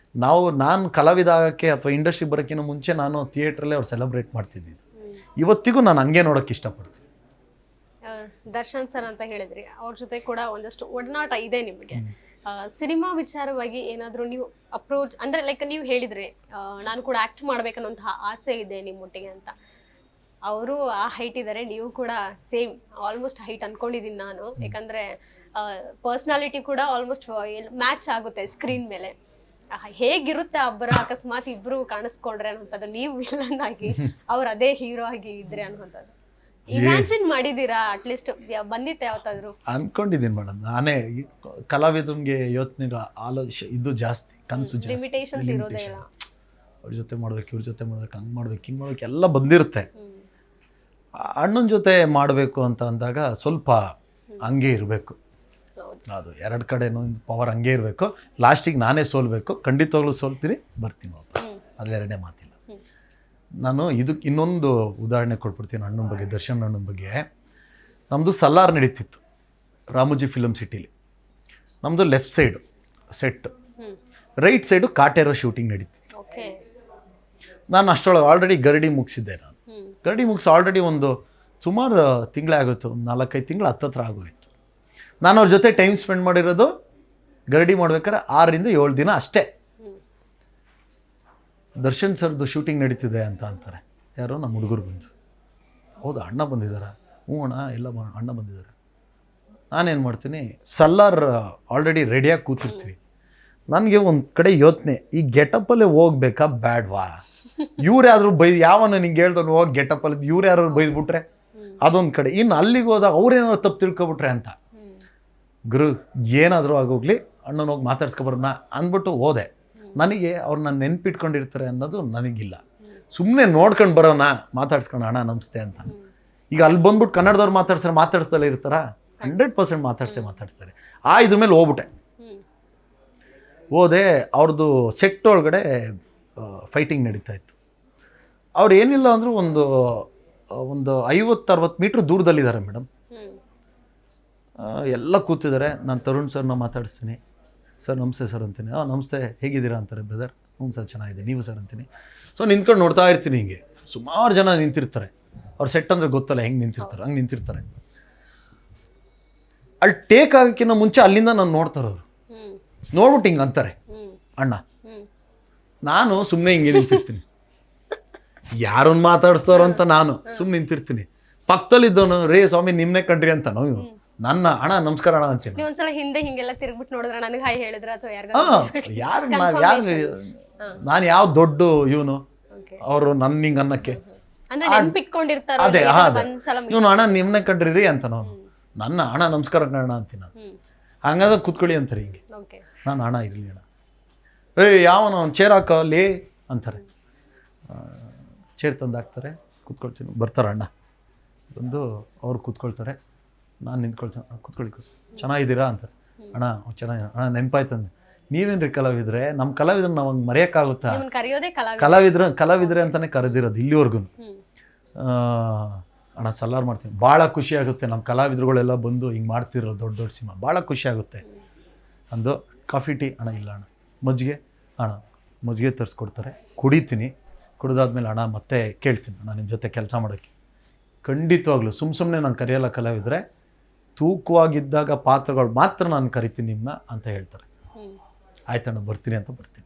ನಾನು ಕಲಾವಿದ ಆಗೋಕ್ಕೆ ಅಥವಾ ಇಂಡಸ್ಟ್ರಿಗೆ ಬರೋಕ್ಕಿಂತ ಮುಂಚೆ ನಾನು ಥಿಯೇಟ್ರಲ್ಲೇ ಅವ್ರು ಸೆಲೆಬ್ರೇಟ್ ಮಾಡ್ತಿದ್ದಿದ್ದು. ಇವತ್ತಿಗೂ ನಾನು ಹಂಗೆ ನೋಡೋಕ್ಕೆ ಇಷ್ಟಪಡ್ತೀನಿ. ದರ್ಶನ್ ಸರ್ ಅಂತ ಹೇಳಿದ್ರಿ, ಅವ್ರ ಜೊತೆ ಕೂಡ ಒಂದಷ್ಟು ಒಡನಾಟ ಇದೆ ನಿಮಗೆ. ಸಿನಿಮಾ ವಿಚಾರವಾಗಿ ಏನಾದರೂ ನೀವು ಅಪ್ರೋಚ್ ಅಂದರೆ ಲೈಕ್ ನೀವು ಹೇಳಿದ್ರಿ ನಾನು ಕೂಡ ಆ್ಯಕ್ಟ್ ಮಾಡ್ಬೇಕನ್ನೋಂತಹ ಆಸೆ ಇದೆ ನಿಮ್ಮೊಟ್ಟಿಗೆ ಅಂತ. ಅವರು ಆ ಹೈಟ್ ಇದ್ದಾರೆ, ನೀವು ಕೂಡ ಸೇಮ್ ಆಲ್ಮೋಸ್ಟ್ ಹೈಟ್ ಅನ್ಕೊಂಡಿದ್ದೀನಿ ನಾನು. ಯಾಕಂದರೆ ಪರ್ಸ್ನಾಲಿಟಿ ಕೂಡ ಆಲ್ಮೋಸ್ಟ್ ಮ್ಯಾಚ್ ಆಗುತ್ತೆ ಸ್ಕ್ರೀನ್ ಮೇಲೆ. ಹೇಗಿರುತ್ತೆ ಒಬ್ಬರ ಅಕಸ್ಮಾತ್ ಇಬ್ರು ಕಾಣಿಸ್ಕೊಂಡ್ರೆ ಅನ್ನೋಂಥದ್ದು, ನೀವು ವಿಲನ್ ಆಗಿ ಅವ್ರು ಅದೇ ಹೀರೋ ಆಗಿ ಇದ್ರೆ ಅನ್ನೋಂಥದ್ದು ಇಮ್ಯಾಜಿನ್ ಮಾಡಿದ್ದೀರಾ? ಅಟ್ಲೀಸ್ಟ್ ಬಂದಿತ್ತೆ ಯಾವತ್ತಾದ್ರು? ಅನ್ಕೊಂಡಿದ್ದೀನಿ ಮೇಡಮ್. ನಾನೇ ಕಲಾವಿದನಿಗೆ ಯೋಚನೆ ಇದು ಜಾಸ್ತಿ, ಕನಸು ಜಾಸ್ತಿ, ಲಿಮಿಟೇಷನ್ಸ್ ಇರೋದೇ ಇಲ್ಲ. ಅವ್ರ ಜೊತೆ ಮಾಡ್ಬೇಕು, ಇವ್ರ ಜೊತೆ ಮಾಡ್ಬೇಕು, ಹಂಗೆ ಮಾಡ್ಬೇಕು, ಹಿಂಗೆ ಮಾಡ್ಬೇಕು ಎಲ್ಲ ಬಂದಿರುತ್ತೆ. ಅಣ್ಣನ ಜೊತೆ ಮಾಡಬೇಕು ಅಂತ ಅಂದಾಗ ಸ್ವಲ್ಪ ಹಂಗೆ ಇರಬೇಕು. ಅದು 2 ಕಡೆನೂ ಪವರ್ ಹಂಗೆ ಇರಬೇಕು. ಲಾಸ್ಟಿಗೆ ನಾನೇ ಸೋಲ್ಬೇಕು, ಖಂಡಿತವಾಗ್ಲೂ ಸೋಲ್ತೀನಿ, ಬರ್ತೀನಿ ವಾಪಸ್, ಅಲ್ಲಿ 2ನೇ ಮಾತಿಲ್ಲ. ನಾನು ಇದಕ್ಕೆ ಇನ್ನೊಂದು ಉದಾಹರಣೆ ಕೊಟ್ಬಿಡ್ತೀನಿ ಅಣ್ಣನ ಬಗ್ಗೆ, ದರ್ಶನ್ ಅಣ್ಣನ ಬಗ್ಗೆ. ನಮ್ಮದು ಸಲಾರ್ ನಡೀತಿತ್ತು ರಾಮೋಜಿ ಫಿಲಮ್ ಸಿಟಿಲಿ. ನಮ್ಮದು left side set, right side Kaatera shooting ನಡೀತಿತ್ತು. ನಾನು ಅಷ್ಟರೊಳಗೆ ಆಲ್ರೆಡಿ ಗರಡಿ ಮುಗಿಸಿದ್ದೆ. ನಾನು ಗರಡಿ ಮುಗಿಸಿ ಆಲ್ರೆಡಿ ಒಂದು ಸುಮಾರು ತಿಂಗಳೇ ಆಗೋಯ್ತು, 4-5 ತಿಂಗಳು ಹತ್ತತ್ರ ಆಗೋಯ್ತು. ನಾನು ಅವ್ರ ಜೊತೆ ಟೈಮ್ ಸ್ಪೆಂಡ್ ಮಾಡಿರೋದು ಗರಡಿ ಮಾಡ್ಬೇಕಾದ್ರೆ 6-7 ದಿನ ಅಷ್ಟೇ. ದರ್ಶನ್ ಸರ್ದು ಶೂಟಿಂಗ್ ನಡೀತಿದೆ ಅಂತ ಅಂತಾರೆ ಯಾರೋ ನಮ್ಮ ಹುಡುಗರು ಬಂದು. ಹೌದಾ, ಅಣ್ಣ ಬಂದಿದ್ದಾರಾ? ಹ್ಞೂ ಅಣ್ಣ, ಎಲ್ಲ ಅಣ್ಣ ಬಂದಿದ್ದಾರೆ. ನಾನೇನು ಮಾಡ್ತೀನಿ, ಸಲಾರ್ ಆಲ್ರೆಡಿ ರೆಡಿಯಾಗಿ ಕೂತಿರ್ತೀವಿ. ನನಗೆ ಒಂದು ಕಡೆ ಯೋಚನೆ, ಈ ಗೆಟಪ್ಪಲ್ಲೇ ಹೋಗ್ಬೇಕಾ ಬ್ಯಾಡ್ವಾ? ಇವ್ರು ಯಾರು ಯಾವನ ನಿಂಗೆ ಹೇಳ್ದವ್ನು ಹೋಗಿ ಗೆಟಪ್ಪಲ್ಲಿ ಇವ್ರು ಯಾರು ಬೈದ್ಬಿಟ್ರೆ ಅದೊಂದು ಕಡೆ. ಇನ್ನು ಅಲ್ಲಿಗೆ ಹೋದಾಗ ಅವ್ರೇನಾದ್ರು ತಪ್ಪು ತಿಳ್ಕೊಬಿಟ್ರೆ ಅಂತ, ಗುರು ಏನಾದರೂ ಆಗೋಗ್ಲಿ ಅಣ್ಣನ ಹೋಗಿ ಮಾತಾಡ್ಸ್ಕೊಬರೋಣ ಅಂದ್ಬಿಟ್ಟು ಹೋದೆ. ನನಗೆ ಅವ್ರನ್ನ ನೆನ್ಪಿಟ್ಕೊಂಡಿರ್ತಾರೆ ಅನ್ನೋದು ನನಗಿಲ್ಲ. ಸುಮ್ಮನೆ ನೋಡ್ಕೊಂಡು ಬರೋಣ, ಮಾತಾಡ್ಸ್ಕೊಂಡು ಅಣ್ಣ ನಮಸ್ತೆ ಅಂತ. ಈಗ ಅಲ್ಲಿ ಬಂದ್ಬಿಟ್ಟು ಕನ್ನಡದವ್ರು ಮಾತಾಡ್ಸಲ್ಲ ಇರ್ತಾರ, 100% ಮಾತಾಡ್ಸ್ತಾರೆ. ಇದ್ರ ಮೇಲೆ ಹೋಗ್ಬಿಟ್ಟೆ. ಹೋದೆ, ಅವ್ರದ್ದು ಸೆಟ್ ಒಳಗಡೆ ಫೈಟಿಂಗ್ ನಡೀತಾ ಇತ್ತು. ಅವ್ರು ಏನಿಲ್ಲ ಅಂದರೂ ಒಂದು 50-60 ಮೀಟ್ರ್ ದೂರದಲ್ಲಿದ್ದಾರೆ ಮೇಡಮ್. ಎಲ್ಲ ಕೂತಿದ್ದಾರೆ. ನಾನು ತರುಣ್ ಸರ್ನ ಮಾತಾಡಿಸ್ತೀನಿ. ಸರ್ ನಮಸ್ತೆ ಸರ್ ಅಂತೀನಿ. ನಮಸ್ತೆ, ಹೇಗಿದ್ದೀರಾ ಅಂತಾರೆ. ಬ್ರದರ್ ಹ್ಞೂ ಸರ್ ಚೆನ್ನಾಗಿದೆ, ನೀವು ಸರ್ ಅಂತೀನಿ. ಸೊ ನಿಂತ್ಕೊಂಡು ನೋಡ್ತಾ ಇರ್ತೀನಿ. ಹಿಂಗೆ ಸುಮಾರು ಜನ ನಿಂತಿರ್ತಾರೆ. ಅವ್ರ ಸೆಟ್ ಅಂದರೆ ಗೊತ್ತಲ್ಲ ಹೆಂಗೆ ನಿಂತಿರ್ತಾರೆ, ಹಂಗೆ ನಿಂತಿರ್ತಾರೆ. ಅಲ್ಲಿ ಟೇಕ್ ಆಗೋಕ್ಕಿಂತ ಮುಂಚೆ ಅಲ್ಲಿಂದ ನಾನು ನೋಡ್ತಾರೆ. ಅವರು ನೋಡ್ಬಿಟ್ಟು ಹಿಂಗೆ ಅಂತಾರೆ ಅಣ್ಣ. ನಾನು ಸುಮ್ಮನೆ ಹಿಂಗೆ ನಿಂತಿರ್ತೀನಿ. ಯಾರನ್ನು ಮಾತಾಡ್ಸ್ತಾರೋ ಅಂತ ನಾನು ಸುಮ್ಮನೆ ನಿಂತಿರ್ತೀನಿ. ಪಕ್ಕದಲ್ಲಿದ್ದವನು ರೇ ಸ್ವಾಮಿ ನಿಮ್ಮನ್ನೇ ಕಂಡ್ರಿ ಅಂತ ನಾವು ನನ್ನ ಅಣ್ಣ ನಮಸ್ಕಾರ ಅಣ್ಣ ಅಂತೀನಿ. ಒಂದ್ಸಲ ಹಿಂದೆ ಹಿಂಗೆಲ್ಲ ತಿರುಗ್ಬಿಟ್ಟು ನೋಡಿದ್ರೆ ನನಗೆ ಹಾಯ್ ಹೇಳಿದ್ರ ಅಥವಾ ಯಾರು ನಾನು ಯಾವ ದೊಡ್ಡ ಇವನು ಅವರು ನನ್ನ ಹಿಂಗೆ ಅನ್ನಕ್ಕೆ ಅದೇ ಇವನು ಅಣ್ಣ ನಿಮ್ಮನ್ನೇ ಕಂಡ್ರಿ ಅಂತ ನಾವು ನನ್ನ ಅಣ್ಣ ನಮಸ್ಕಾರ ಅಣ್ಣ ಅಂತೀನಿ ನಾನು. ಹಂಗಾದ್ರೆ ಕೂತ್ಕೊಳ್ಳಿ ಅಂತಾರೆ ಹಿಂಗೆ. ನಾನು ಅಣ್ಣ ಇರಲಿ ಅಣ್ಣ, ಯಾವನ ಅವ್ನು ಚೇರ್ ಹಾಕಲ್ಲಿ ಅಂತಾರೆ. ಚೇರ್ ತಂದು ಹಾಕ್ತಾರೆ, ಕೂತ್ಕೊಳ್ತೀನಿ. ಬರ್ತಾರೆ ಅಣ್ಣ ಬಂದು ಅವ್ರು ಕೂತ್ಕೊಳ್ತಾರೆ. ನಾನು ನಿಂತ್ಕೊಳ್ತೀನಿ. ಕೂತ್ಕೊಳ್ಳಿ, ಚೆನ್ನಾಗಿದ್ದೀರಾ ಅಂತಾರೆ. ಅಣ್ಣ ಚೆನ್ನಾಗಿ ಅಣ್ಣ ನೆನಪಾಯ್ತಂದೆ. ನೀವೇನ್ರಿ ಕಲಾವಿದ್ರೆ? ನಮ್ಮ ಕಲಾವಿದ್ರನ್ನ ನಾವು ಹಂಗೆ ಮರೆಯೋಕ್ಕಾಗುತ್ತಾ? ಕಲಾವಿದ್ರೆ ಅಂತಲೇ ಕರೆದಿರೋದು ಇಲ್ಲಿವರೆಗೂ. ಅಣ್ಣ ಸಲಾರ್ ಮಾಡ್ತೀನಿ, ಭಾಳ ಖುಷಿ ಆಗುತ್ತೆ. ನಮ್ಮ ಕಲಾವಿದ್ರುಗಳೆಲ್ಲ ಬಂದು ಹಿಂಗೆ ಮಾಡ್ತಿರೋ ದೊಡ್ಡ ದೊಡ್ಡ ಸಿನಿಮಾ ಭಾಳ ಖುಷಿ ಆಗುತ್ತೆ ಅಂದು. ಕಾಫಿ ಟೀ ಅಣ್ಣ ಇಲ್ಲ ಅಣ್ಣ, ಮಜ್ಜಿಗೆ ಅಣ್ಣ ಮಜ್ಜಿಗೆ ತರಿಸ್ಕೊಡ್ತಾರೆ, ಕುಡಿತೀನಿ. ಕುಡಿದಾದ್ಮೇಲೆ ಅಣ್ಣ ಮತ್ತೆ ಕೇಳ್ತೀನಿ ಅಣ್ಣ ನಿಮ್ಮ ಜೊತೆ ಕೆಲಸ ಮಾಡೋಕ್ಕೆ. ಖಂಡಿತವಾಗ್ಲೂ ಸುಮ್ಮನೆ ನಾನು ಕರೆಯಲ್ಲ ಕಲಾವಿದ್ರೆ, ತೂಕವಾಗಿದ್ದಾಗ ಪಾತ್ರಗಳು ಮಾತ್ರ ನಾನು ಕರಿತೀನಿ ನಿಮ್ಮನ್ನ ಅಂತ ಹೇಳ್ತಾರೆ. ಆಯ್ತಣ್ಣ ಬರ್ತೀನಿ ಅಂತ ಬರ್ತೀನಿ.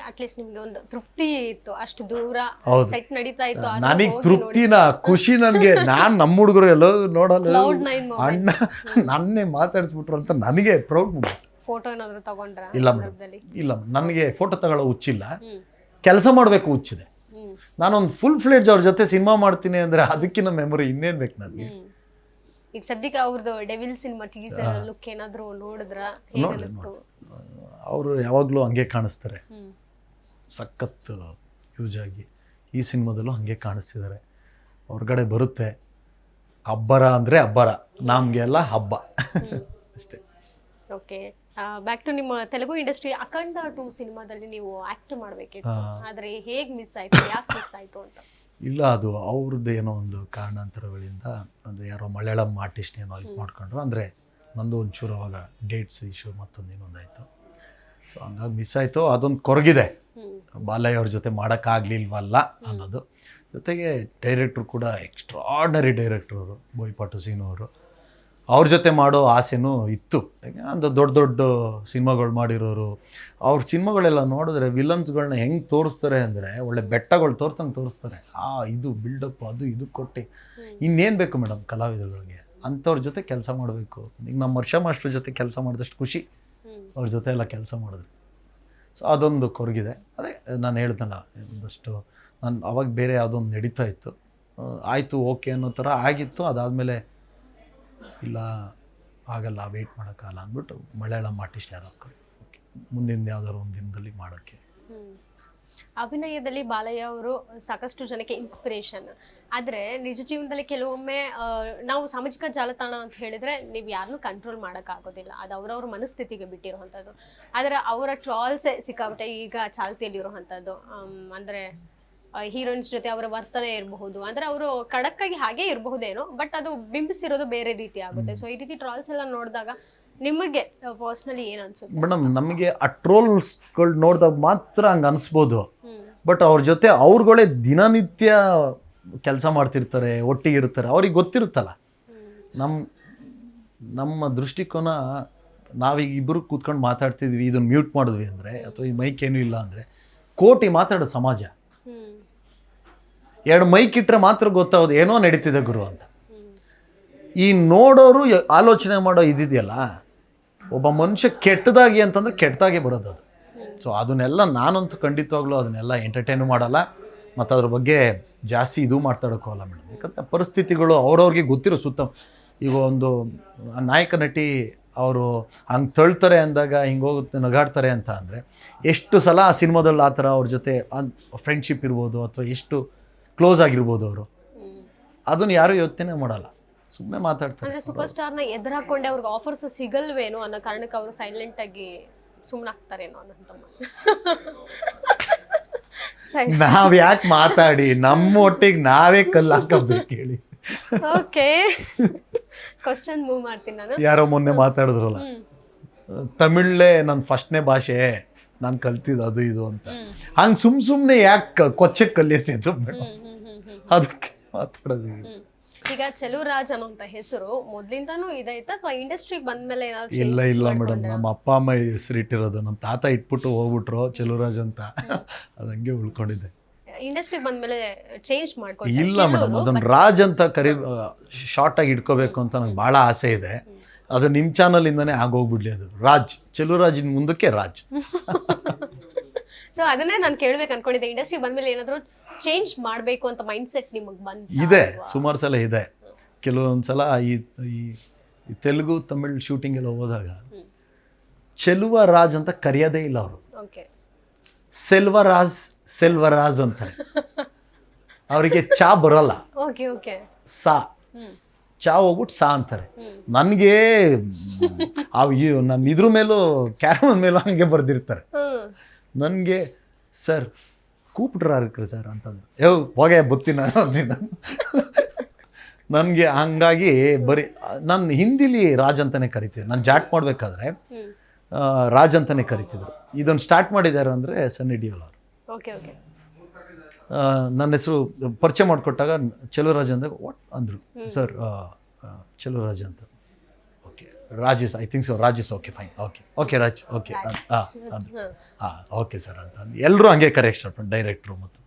ಅಟ್ಲೀಸ್ಟ್ ನಿಮ್ಗೆ ಒಂದು ತೃಪ್ತಿ ಇತ್ತು, ಅಷ್ಟು ದೂರ ಸೆಟ್ ನಡೀತಾ ಇತ್ತು. ನನಗೆ ತೃಪ್ತಿನ ಖುಷಿ ನನಗೆ. ನಾನು ನಮ್ಮ ಹುಡುಗರು ಎಲ್ಲೋ ನೋಡಲ್ಲ ಅಣ್ಣ ನನ್ನೇ ಮಾತಾಡಿಸ್ಬಿಟ್ರು ಅಂತ ನನಗೆ ಪ್ರೌಡ್ ಮೂಮೆಂಟ್. ಫೋಟೋ ಏನಾದ್ರು ತಗೊಂಡ್ರ? ಇಲ್ಲ ನನಗೆ ಫೋಟೋ ತಗೊಳ್ಳೋ ಹುಚ್ಚಿಲ್ಲ, ಕೆಲಸ ಮಾಡಬೇಕು ಹುಚ್ಚಿದೆ. ನಾನೊಂದು ಫುಲ್ ಫ್ಲೇಡ್ಜ್ ಅವ್ರ ಜೊತೆ ಸಿನಿಮಾ ಮಾಡ್ತೀನಿ ಅಂದರೆ ಅದಕ್ಕಿಂತ ಮೆಮೊರಿ ಇನ್ನೇನು ಬೇಕು ನನಗೆ. ಈಗ ಸದ್ಯಕ್ಕೆ ಅವ್ರದ್ದು ಡೆವಿಲ್ ಸಿನಿಮಾ ಟೀಸರ್ ಲುಕ್ ಏನಾದರೂ ನೋಡಿದ್ರ? ಅವರು ಯಾವಾಗಲೂ ಹಂಗೆ ಕಾಣಿಸ್ತಾರೆ, ಸಖತ್ ಯೂಸ್ ಆಗಿ. ಈ ಸಿನಿಮಾದಲ್ಲೂ ಹಾಗೆ ಕಾಣಿಸ್ತಿದ್ದಾರೆ. ಹೊರಗಡೆ ಬರುತ್ತೆ ಅಬ್ಬರ ಅಂದರೆ ಅಬ್ಬರ, ನಮಗೆ ಎಲ್ಲ ಹಬ್ಬ ಅಷ್ಟೇ. ಓಕೆ, ಬ್ಯಾಕ್ ಟು ನಿಮ್ಮ ತೆಲುಗು ಇಂಡಸ್ಟ್ರಿ. ಅಖಂಡ 2 ಸಿನಿಮಾದಲ್ಲಿ ನೀವು ಆಕ್ಟ್ ಮಾಡಬೇಕಿತ್ತು, ಆದರೆ ಹೇಗೆ ಮಿಸ್ ಆಯಿತು, ಯಾಕೆ ಮಿಸ್ ಆಯಿತು ಅಂತ? ಇಲ್ಲ, ಅದು ಅವ್ರದ್ದು ಏನೋ ಒಂದು ಕಾರಣಾಂತರಗಳಿಂದ ಅಂದರೆ ಯಾರೋ ಮಲಯಾಳಂ ಆರ್ಟಿಸ್ಟ್ ಏನೋ ಇದು ಮಾಡ್ಕೊಂಡ್ರು. ಅಂದರೆ ನಂದು ಒಂಚೂರು ಅವಾಗ ಡೇಟ್ಸ್ ಇಶ್ಯೂ ಮತ್ತೊಂದು ಇನ್ನೊಂದಾಯಿತು. ಸೊ ಹಂಗಾಗಿ ಮಿಸ್ ಆಯಿತು. ಅದೊಂದು ಕೊರಗಿದೆ, ಬಾಲಯ್ಯ ಅವ್ರ ಜೊತೆ ಮಾಡೋಕ್ಕಾಗಲಿಲ್ವಲ್ಲ ಅನ್ನೋದು. ಜೊತೆಗೆ ಡೈರೆಕ್ಟ್ರು ಕೂಡ ಎಕ್ಸ್ಟ್ರಾರ್ಡನರಿ ಡೈರೆಕ್ಟ್ರು ಅವರು, ಬೋಯಿಪಾಟು ಸೀನು ಅವರು. ಅವ್ರ ಜೊತೆ ಮಾಡೋ ಆಸೆನೂ ಇತ್ತು. ಒಂದು ದೊಡ್ಡ ದೊಡ್ಡ ಸಿನಿಮಾಗಳು ಮಾಡಿರೋರು. ಅವ್ರ ಸಿನಿಮಾಗಳೆಲ್ಲ ನೋಡಿದ್ರೆ ವಿಲನ್ಸ್ಗಳನ್ನ ಹೆಂಗೆ ತೋರಿಸ್ತಾರೆ ಅಂದರೆ ಒಳ್ಳೆ ಬೆಟ್ಟಗಳು ತೋರಿಸ್ತಾರೆ. ಇದು ಬಿಲ್ಡಪ್ ಅದು ಇದು ಕೊಟ್ಟು ಇನ್ನೇನು ಬೇಕು ಮೇಡಮ್ ಕಲಾವಿದರುಗಳಿಗೆ. ಅಂಥವ್ರ ಜೊತೆ ಕೆಲಸ ಮಾಡಬೇಕು. ಈಗ ನಮ್ಮ ವರ್ಷ ಮಾಸ್ಟ್ರ ಜೊತೆ ಕೆಲಸ ಮಾಡಿದಷ್ಟು ಖುಷಿ ಅವ್ರ ಜೊತೆ ಎಲ್ಲ ಕೆಲಸ ಮಾಡಿದ್ರೆ. ಸೊ ಅದೊಂದು ಕೊರಗಿದೆ. ಅದೇ ನಾನು ಹೇಳ್ದಲ್ಲ, ಒಂದಷ್ಟು ನಾನು ಅವಾಗ ಬೇರೆ ಯಾವುದೊಂದು ನಡೀತಾ ಇತ್ತು. ಆಯಿತು ಓಕೆ ಅನ್ನೋ ಥರ ಆಗಿತ್ತು. ಅದಾದಮೇಲೆ ಇಲ್ಲ ಆಗಲ್ಲ, ವೆಯ್ಟ್ ಮಾಡೋಕ್ಕಾಗಲ್ಲ ಅಂದ್ಬಿಟ್ಟು ಮಲಯಾಳಂ ಆರ್ಟಿಸ್ಟ್ ಯಾರು ಹಾಕೊಳ್ಳಿ, ಓಕೆ ಮುಂದಿನ ಯಾವ್ದಾದ್ರು ಒಂದು ದಿನದಲ್ಲಿ ಮಾಡೋಕ್ಕೆ. ಅಭಿನಯದಲ್ಲಿ ಬಾಲಯ್ಯ ಅವರು ಸಾಕಷ್ಟು ಜನಕ್ಕೆ ಇನ್ಸ್ಪಿರೇಷನ್. ಆದರೆ ನಿಜ ಜೀವನದಲ್ಲಿ ಕೆಲವೊಮ್ಮೆ ನಾವು ಸಾಮಾಜಿಕ ಜಾಲತಾಣ ಅಂತ ಹೇಳಿದರೆ ನೀವು ಯಾರನ್ನೂ ಕಂಟ್ರೋಲ್ ಮಾಡೋಕ್ಕಾಗೋದಿಲ್ಲ, ಅದು ಅವರವ್ರ ಮನಸ್ಥಿತಿಗೆ ಬಿಟ್ಟಿರುವಂಥದ್ದು. ಆದರೆ ಅವರ ಟ್ರಾಲ್ಸೇ ಸಿಕ್ಕಾಬಿಟ್ಟೆ ಈಗ ಚಾಲ್ತಿಯಲ್ಲಿರುವಂಥದ್ದು. ಅಂದರೆ ಹೀರೋಯಿನ್ಸ್ ಜೊತೆ ಅವರ ವರ್ತನೆ ಇರಬಹುದು, ಅಂದರೆ ಅವರು ಖಡಕ್ಕಾಗಿ ಹಾಗೇ ಇರಬಹುದೇನೋ, ಬಟ್ ಅದು ಬಿಂಬಿಸಿರೋದು ಬೇರೆ ರೀತಿ ಆಗುತ್ತೆ. ಸೊ ಈ ರೀತಿ ಟ್ರಾಲ್ಸ್ ಎಲ್ಲ ನೋಡಿದಾಗ ನಿಮಗೆ ಪರ್ಸ್ನಲಿ ಏನು ಅನ್ಸುತ್ತೆ? ಮೇಡಮ್, ನಮಗೆ ಆ ಟ್ರೋಲ್ಸ್ಗಳು ನೋಡಿದಾಗ ಮಾತ್ರ ಹಂಗೆ ಅನಿಸ್ಬೋದು. ಬಟ್ ಅವ್ರ ಜೊತೆ ಅವ್ರುಗಳೇ ದಿನನಿತ್ಯ ಕೆಲಸ ಮಾಡ್ತಿರ್ತಾರೆ, ಒಟ್ಟಿಗೆ ಇರ್ತಾರೆ, ಅವ್ರಿಗೆ ಗೊತ್ತಿರುತ್ತಲ್ಲ. ನಮ್ಮ ದೃಷ್ಟಿಕೋನ, ನಾವೀಗ ಇಬ್ಬರು ಕೂತ್ಕೊಂಡು ಮಾತಾಡ್ತಿದ್ವಿ, ಇದನ್ನು ಮ್ಯೂಟ್ ಮಾಡಿದ್ವಿ ಅಂದರೆ ಅಥವಾ ಈ ಮೈಕ್ ಏನೂ ಇಲ್ಲ ಅಂದರೆ ಕೋಟಿ ಮಾತಾಡೋ ಸಮಾಜ. 2 ಮೈಕ್ ಇಟ್ಟರೆ ಮಾತ್ರ ಗೊತ್ತಾಗೋದು ಏನೋ ನಡೀತಿದೆ ಗುರು ಅಂತ. ಈ ನೋಡೋರು ಆಲೋಚನೆ ಮಾಡೋ ಇದಿದೆಯಲ್ಲ, ಒಬ್ಬ ಮನುಷ್ಯ ಕೆಟ್ಟದಾಗಿ ಅಂತಂದ್ರೆ ಕೆಟ್ಟದಾಗೆ ಬರೋದು ಅದು. ಸೊ ಅದನ್ನೆಲ್ಲ ನಾನಂತೂ ಖಂಡಿತವಾಗ್ಲೂ ಅದನ್ನೆಲ್ಲ ಎಂಟರ್ಟೈನು ಮಾಡಲ್ಲ ಮತ್ತು ಅದ್ರ ಬಗ್ಗೆ ಜಾಸ್ತಿ ಇದು ಮಾತಾಡೋಕ್ಕೂ ಅಲ್ಲ ಮೇಡಮ್. ಯಾಕಂದರೆ ಪರಿಸ್ಥಿತಿಗಳು ಅವ್ರವ್ರಿಗೆ ಗೊತ್ತಿರೋ ಸುತ್ತ. ಈಗ ಒಂದು ನಾಯಕ ನಟಿ ಅವರು ಹಂಗೆ ತಳ್ತಾರೆ ಅಂದಾಗ ಹಿಂಗೆ ಹೋಗುತ್ತೆ ನಗಾಡ್ತಾರೆ ಅಂತ ಅಂದರೆ ಎಷ್ಟು ಸಲ ಆ ಸಿನಿಮಾದಲ್ಲಿ ಆ ಥರ ಅವ್ರ ಜೊತೆ ಫ್ರೆಂಡ್ಶಿಪ್ ಇರ್ಬೋದು ಅಥವಾ ಎಷ್ಟು ಕ್ಲೋಸ್ ಆಗಿರ್ಬೋದು ಅವರು, ಅದನ್ನು ಯಾರೂ ಯೋಚನೆ ಮಾಡಲ್ಲ, ಸುಮ್ಮನೆ ಮಾತಾಡ್ತಾರೆ. ಅಂದ್ರೆ ಸೂಪರ್ ಸ್ಟಾರ್ನ ಎದುರಾಕೊಂಡೆ ಅವ್ರಿಗೆ ಆಫರ್ಸ್ ಸಿಗಲ್ವೇನೋ ಅನ್ನೋ ಕಾರಣಕ್ಕೆ ಅವರು ಸೈಲೆಂಟ್ ಆಗಿ ಸುಮ್ಮನಾಗ್ತಾರೇನೋ ಅನ್ನೋ. ನಾವ್ ಯಾಕೆ ಮಾತಾಡಿ ನಮ್ಮ ಒಟ್ಟಿಗೆ ನಾವೇ ಕಲ್ಲು ಹಾಕಬೇಕು ಹೇಳಿ. ಓಕೆ, ಕ್ವಶನ್ ಮೂವ್ ಮಾಡ್ತೀನಿ ನಾನು. ಯಾರೋ ಮೊನ್ನೆ ಮಾತಾಡಿದ್ರಲ್ಲ, ತಮಿಳೇ ನನ್ನ ಫಸ್ಟ್ನೇ ಭಾಷೆ, ನಾನು ಕಲ್ತಿದ್ದು ಅದು ಇದು ಅಂತ. ಹಂಗೆ ಸುಮ್ಮನೆ ಯಾಕೆ ಕೊಚ್ಚಕ್ಕೆ ಕಲಿಸಿದ್ದು ಮೇಡಮ್, ಅದಕ್ಕೆ ಮಾತಾಡೋದು. ಈಗ ಚೆಲುವರಾಜ್ ಅನ್ನೋಂಥ ಹೆಸರು ಮೊದ್ಲಿಂದಾನು ಇದೈತಾ ಅಥವಾ ಇಂಡಸ್ಟ್ರಿಗೆ ಬಂದ್ಮೇಲೆ ಏನಾದ್ರು? ಇಲ್ಲ ಮೇಡಮ್, ನಮ್ಮ ಅಪ್ಪ ಅಮ್ಮ ಹೆಸರು ಇಟ್ಟಿರೋದು. ನಮ್ಮ ತಾತ ಇಟ್ಬಿಟ್ಟು ಹೋಗ್ಬಿಟ್ರು ಚೆಲುವರಾಜ್ ಅಂತ, ಅದು ಹಂಗೆ ಉಳ್ಕೊಂಡಿದ್ದೆ. ಇಂಡಸ್ಟ್ರಿಗೆ ಬಂದ್ಮೇಲೆ ಚೇಂಜ್ ಮಾಡ್ಕೊಂಡು? ಇಲ್ಲ ಮೇಡಮ್, ಅದನ್ನು ರಾಜ್ ಅಂತ ಶಾರ್ಟ್ ಆಗಿ ಇಟ್ಕೋಬೇಕು ಅಂತ ನಂಗೆ ಭಾಳ ಆಸೆ ಇದೆ. ಅದು ನಿಮ್ಮ ಚಾನಲಿಂದನೇ ಆಗೋಗ್ಬಿಡ್ಲಿ ಅದು. ರಾಜ್, ಚೆಲುವರಾಜಿನ ಮುಂದಕ್ಕೆ ರಾಜ್. ಸೊ ಅದನ್ನೇ ನಾನು ಕೇಳ್ಬೇಕು ಅನ್ಕೊಂಡಿದ್ದೆ, ಇಂಡಸ್ಟ್ರಿಗೆ ಬಂದ್ಮೇಲೆ ಏನಾದ್ರು ಚೇಂಜ್ ಮಾಡಬೇಕು ಅಂತ ಮೈಂಡ್ ಸೆಟ್ ನಿಮಗೆ ಇದೆ. ಸುಮಾರು ಸಲ ಇದೆ. ಕೆಲವೊಂದು ಸಲ ಈ ತೆಲುಗು ತಮಿಳ್ ಶೂಟಿಂಗ್ ಎಲ್ಲ ಹೋದಾಗ ಚೆಲುವರಾಜ್ ಅಂತ ಕರೆಯೋದೇ ಇಲ್ಲ ಅವರು. ಸೆಲ್ವರಾಜ್ ಅಂತಾರೆ. ಅವರಿಗೆ ಚಾ ಬರೋಲ್ಲ, ಸಾ ಚಾ ಹೋಗ್ಬಿಟ್ಟು ಸಾ ಅಂತಾರೆ. ನನಗೆ ನನ್ನ ಇದ್ರ ಮೇಲೂ ಕ್ಯಾರಮನ್ ಮೇಲೂ ಹಂಗೆ ಬರೆದಿರ್ತಾರೆ. ನನಗೆ ಸರ್ ಕೂಪಿಟ್ರಾರ್ಕ್ರಿ ಸರ್ ಅಂತಂದ್ರೆ ಹೋಗೆ ಬುತ್ತಿನ ಅಂತೀನಿ. ನನಗೆ ಹಂಗಾಗಿ ಬರೀ ನಾನು ಹಿಂದಿಲಿ ರಾಜ್ ಅಂತಲೇ ಕರಿತಿದ್ದೆ. ನಾನು ಜಾಟ್ ಮಾಡಬೇಕಾದ್ರೆ ರಾಜ್ ಅಂತಲೇ ಕರಿತಿದ್ರು. ಇದನ್ನು ಸ್ಟಾರ್ಟ್ ಮಾಡಿದ್ದಾರೆ ಅಂದರೆ ಸನ್ನಿ ಡಿಯೋಲ್ ಅವರು. ನನ್ನ ಹೆಸರು ಪರಿಚಯ ಮಾಡಿಕೊಟ್ಟಾಗ ಚೆಲುವರಾಜ್ ಅಂದರೆ ವಾಟ್ ಅಂದರು. ಸರ್ ಚೆಲುವರಾಜ್ ಅಂತ. Okay Rajesh, I think so Rajesh. Okay fine, okay Raj, okay ಅಂದರು. ಓಕೆ ಸರ್ ಅಂತ ಎಲ್ಲರೂ ಹಂಗೆ ಕರೆಕ್ಟ್ ಸ್ಟಾರ್ಟ್ ಡೈರೆಕ್ಟ್ರು ಮತ್ತು.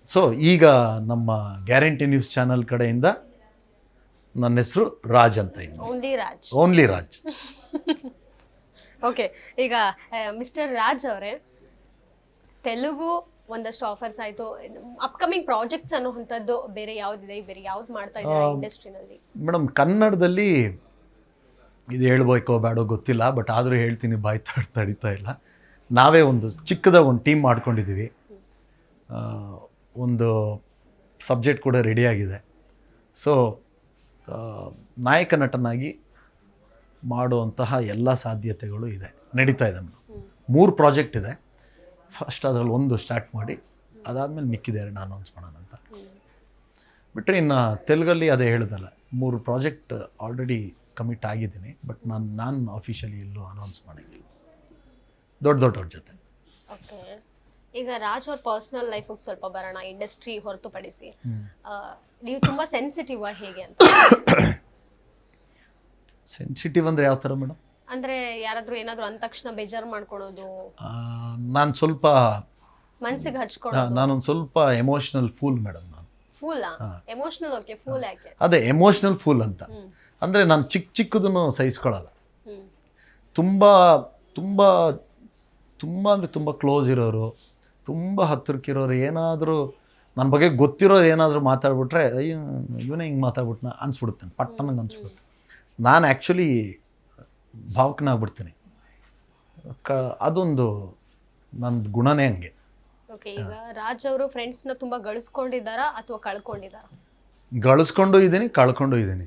ಸೊ ಈಗ ನಮ್ಮ ಗ್ಯಾರಂಟಿ ನ್ಯೂಸ್ ಚಾನಲ್ ಕಡೆಯಿಂದ ನನ್ನ ಹೆಸರು ರಾಜ್ ಅಂತ. ಓನ್ಲಿ ರಾಜ್. ಓಕೆ, ಈಗ ಮಿಸ್ಟರ್ ರಾಜ್ ಅವರೇ, ತೆಲುಗು ಒಂದಷ್ಟು ಆಫರ್ಸ್ ಆಯಿತು, ಅಪ್ಕಮಿಂಗ್ ಪ್ರಾಜೆಕ್ಟ್ಸ್ ಅನ್ನೋವಂಥದ್ದು ಬೇರೆ ಯಾವುದಿದೆ, ಬೇರೆ ಯಾವ್ದು ಮಾಡ್ತಾ ಇದ್ದಾರೆ ಇಂಡಸ್ಟ್ರಿನಲ್ಲಿ? ಮೇಡಮ್ ಕನ್ನಡದಲ್ಲಿ ಇದು ಹೇಳ್ಬೇಕೋ ಬೇಡೋ ಗೊತ್ತಿಲ್ಲ, ಬಟ್ ಆದರೂ ಹೇಳ್ತೀನಿ, ಬಾಯಿ ತಡಿತಾ ಇಲ್ಲ. ನಾವೇ ಒಂದು ಚಿಕ್ಕದಾಗ ಒಂದು ಟೀಮ್ ಮಾಡ್ಕೊಂಡಿದ್ದೀವಿ. ಒಂದು ಸಬ್ಜೆಕ್ಟ್ ಕೂಡ ರೆಡಿಯಾಗಿದೆ. ಸೊ ನಾಯಕ ನಟನಾಗಿ ಮಾಡುವಂತಹ ಎಲ್ಲ ಸಾಧ್ಯತೆಗಳು ಇದೆ, ನಡೀತಾ ಇದೆ ಮೇಡಮ್. 3 ಪ್ರಾಜೆಕ್ಟ್ ಇದೆ. ಫಸ್ಟ್ ಅದರಲ್ಲಿ ಒಂದು ಸ್ಟಾರ್ಟ್ ಮಾಡಿ ಅದಾದಮೇಲೆ ಮಿಕ್ಕಿದೆ ಅನೌನ್ಸ್ ಮಾಡೋಣ ಅಂತ ಬಿಟ್ಟರೆ, ಇನ್ನು ತೆಲುಗಲ್ಲಿ ಅದೇ ಹೇಳಿದಲ್ಲ 3 ಪ್ರಾಜೆಕ್ಟ್ ಆಲ್ರೆಡಿ ಕಮಿಟ್ ಆಗಿದ್ದೀನಿ. ಬಟ್ ನಾನು ಅಫಿಷಿಯಲಿ ಎಲ್ಲೂ ಅನೌನ್ಸ್ ಮಾಡೋಂಗಿಲ್ಲ ದೊಡ್ಡವ್ರ ಜೊತೆ. ಓಕೆ, ಈಗ ರಾಜ್ ಅವ್ರ ಪರ್ಸನಲ್ ಲೈಫಿಗೆ ಸ್ವಲ್ಪ ಬರೋಣ. ಇಂಡಸ್ಟ್ರಿ ಹೊರತುಪಡಿಸಿ ನೀವು ತುಂಬ ಸೆನ್ಸಿಟಿವ್ ಹೇಗೆ ಅಂತ? ಸೆನ್ಸಿಟಿವ್ ಅಂದರೆ ಯಾವ ಥರ ಮೇಡಮ್? ಅಂದರೆ ಯಾರಾದರೂ ಏನಾದರೂ ಅಂದ ತಕ್ಷಣ ಬೇಜಾರು ಮಾಡ್ಕೊಳ್ಳೋದು? ನಾನು ಸ್ವಲ್ಪ ಮನಸ್ಸಿಗೆ ಹಚ್ಕೊಳ್ಳೋದು? ನಾನೊಂದು ಸ್ವಲ್ಪ ಎಮೋಷ್ನಲ್ ಫೂಲ್ ಮೇಡಮ್. ನಾನು ಫೂಲಾ? ಎಮೋಷ್ನಲ್? ಓಕೆ, ಫೂಲ್ ಯಾಕೆ? ಅದೇ ಎಮೋಷ್ನಲ್ ಫೂಲ್ ಅಂತ ಅಂದರೆ ನಾನು ಚಿಕ್ಕದನ್ನು ಸಹಿಸ್ಕೊಳ್ಳಲ್ಲ. ತುಂಬ ತುಂಬ ತುಂಬ ಅಂದರೆ ತುಂಬ ಕ್ಲೋಸ್ ಇರೋರು, ತುಂಬ ಹತ್ತಿರಕ್ಕಿರೋರು ಏನಾದರೂ ನನ್ನ ಬಗ್ಗೆ ಗೊತ್ತಿರೋರು ಏನಾದರೂ ಮಾತಾಡ್ಬಿಟ್ರೆ ಅಯ್ಯೋ ಇವನೇ ಹಿಂಗೆ ಮಾತಾಡ್ಬಿಟ್ನ ಅನ್ಸ್ಬಿಡುತ್ತೆ, ಪಟ್ಟನಂಗೆ ಅನ್ಸ್ಬಿಡುತ್ತೆ. ನಾನು ಆ್ಯಕ್ಚುಲಿ ಭಾವಕನಾಗ್ಬಿಡ್ತೀನಿ. ಅದೊಂದು ನನ್ನ ಗುಣನೇ ಹಂಗೆ. ಓಕೆ, ಈಗ ರಾಜ್ ಅವರು ಫ್ರೆಂಡ್ಸ್ನ ತುಂಬ ಗಳಿಸ್ಕೊಂಡಿದ್ದಾರಾ ಅಥವಾ ಕಳ್ಕೊಂಡಿದ್ದಾರಾ? ಗಳಿಸ್ಕೊಂಡು ಇದ್ದೀನಿ, ಕಳ್ಕೊಂಡು ಇದ್ದೀನಿ.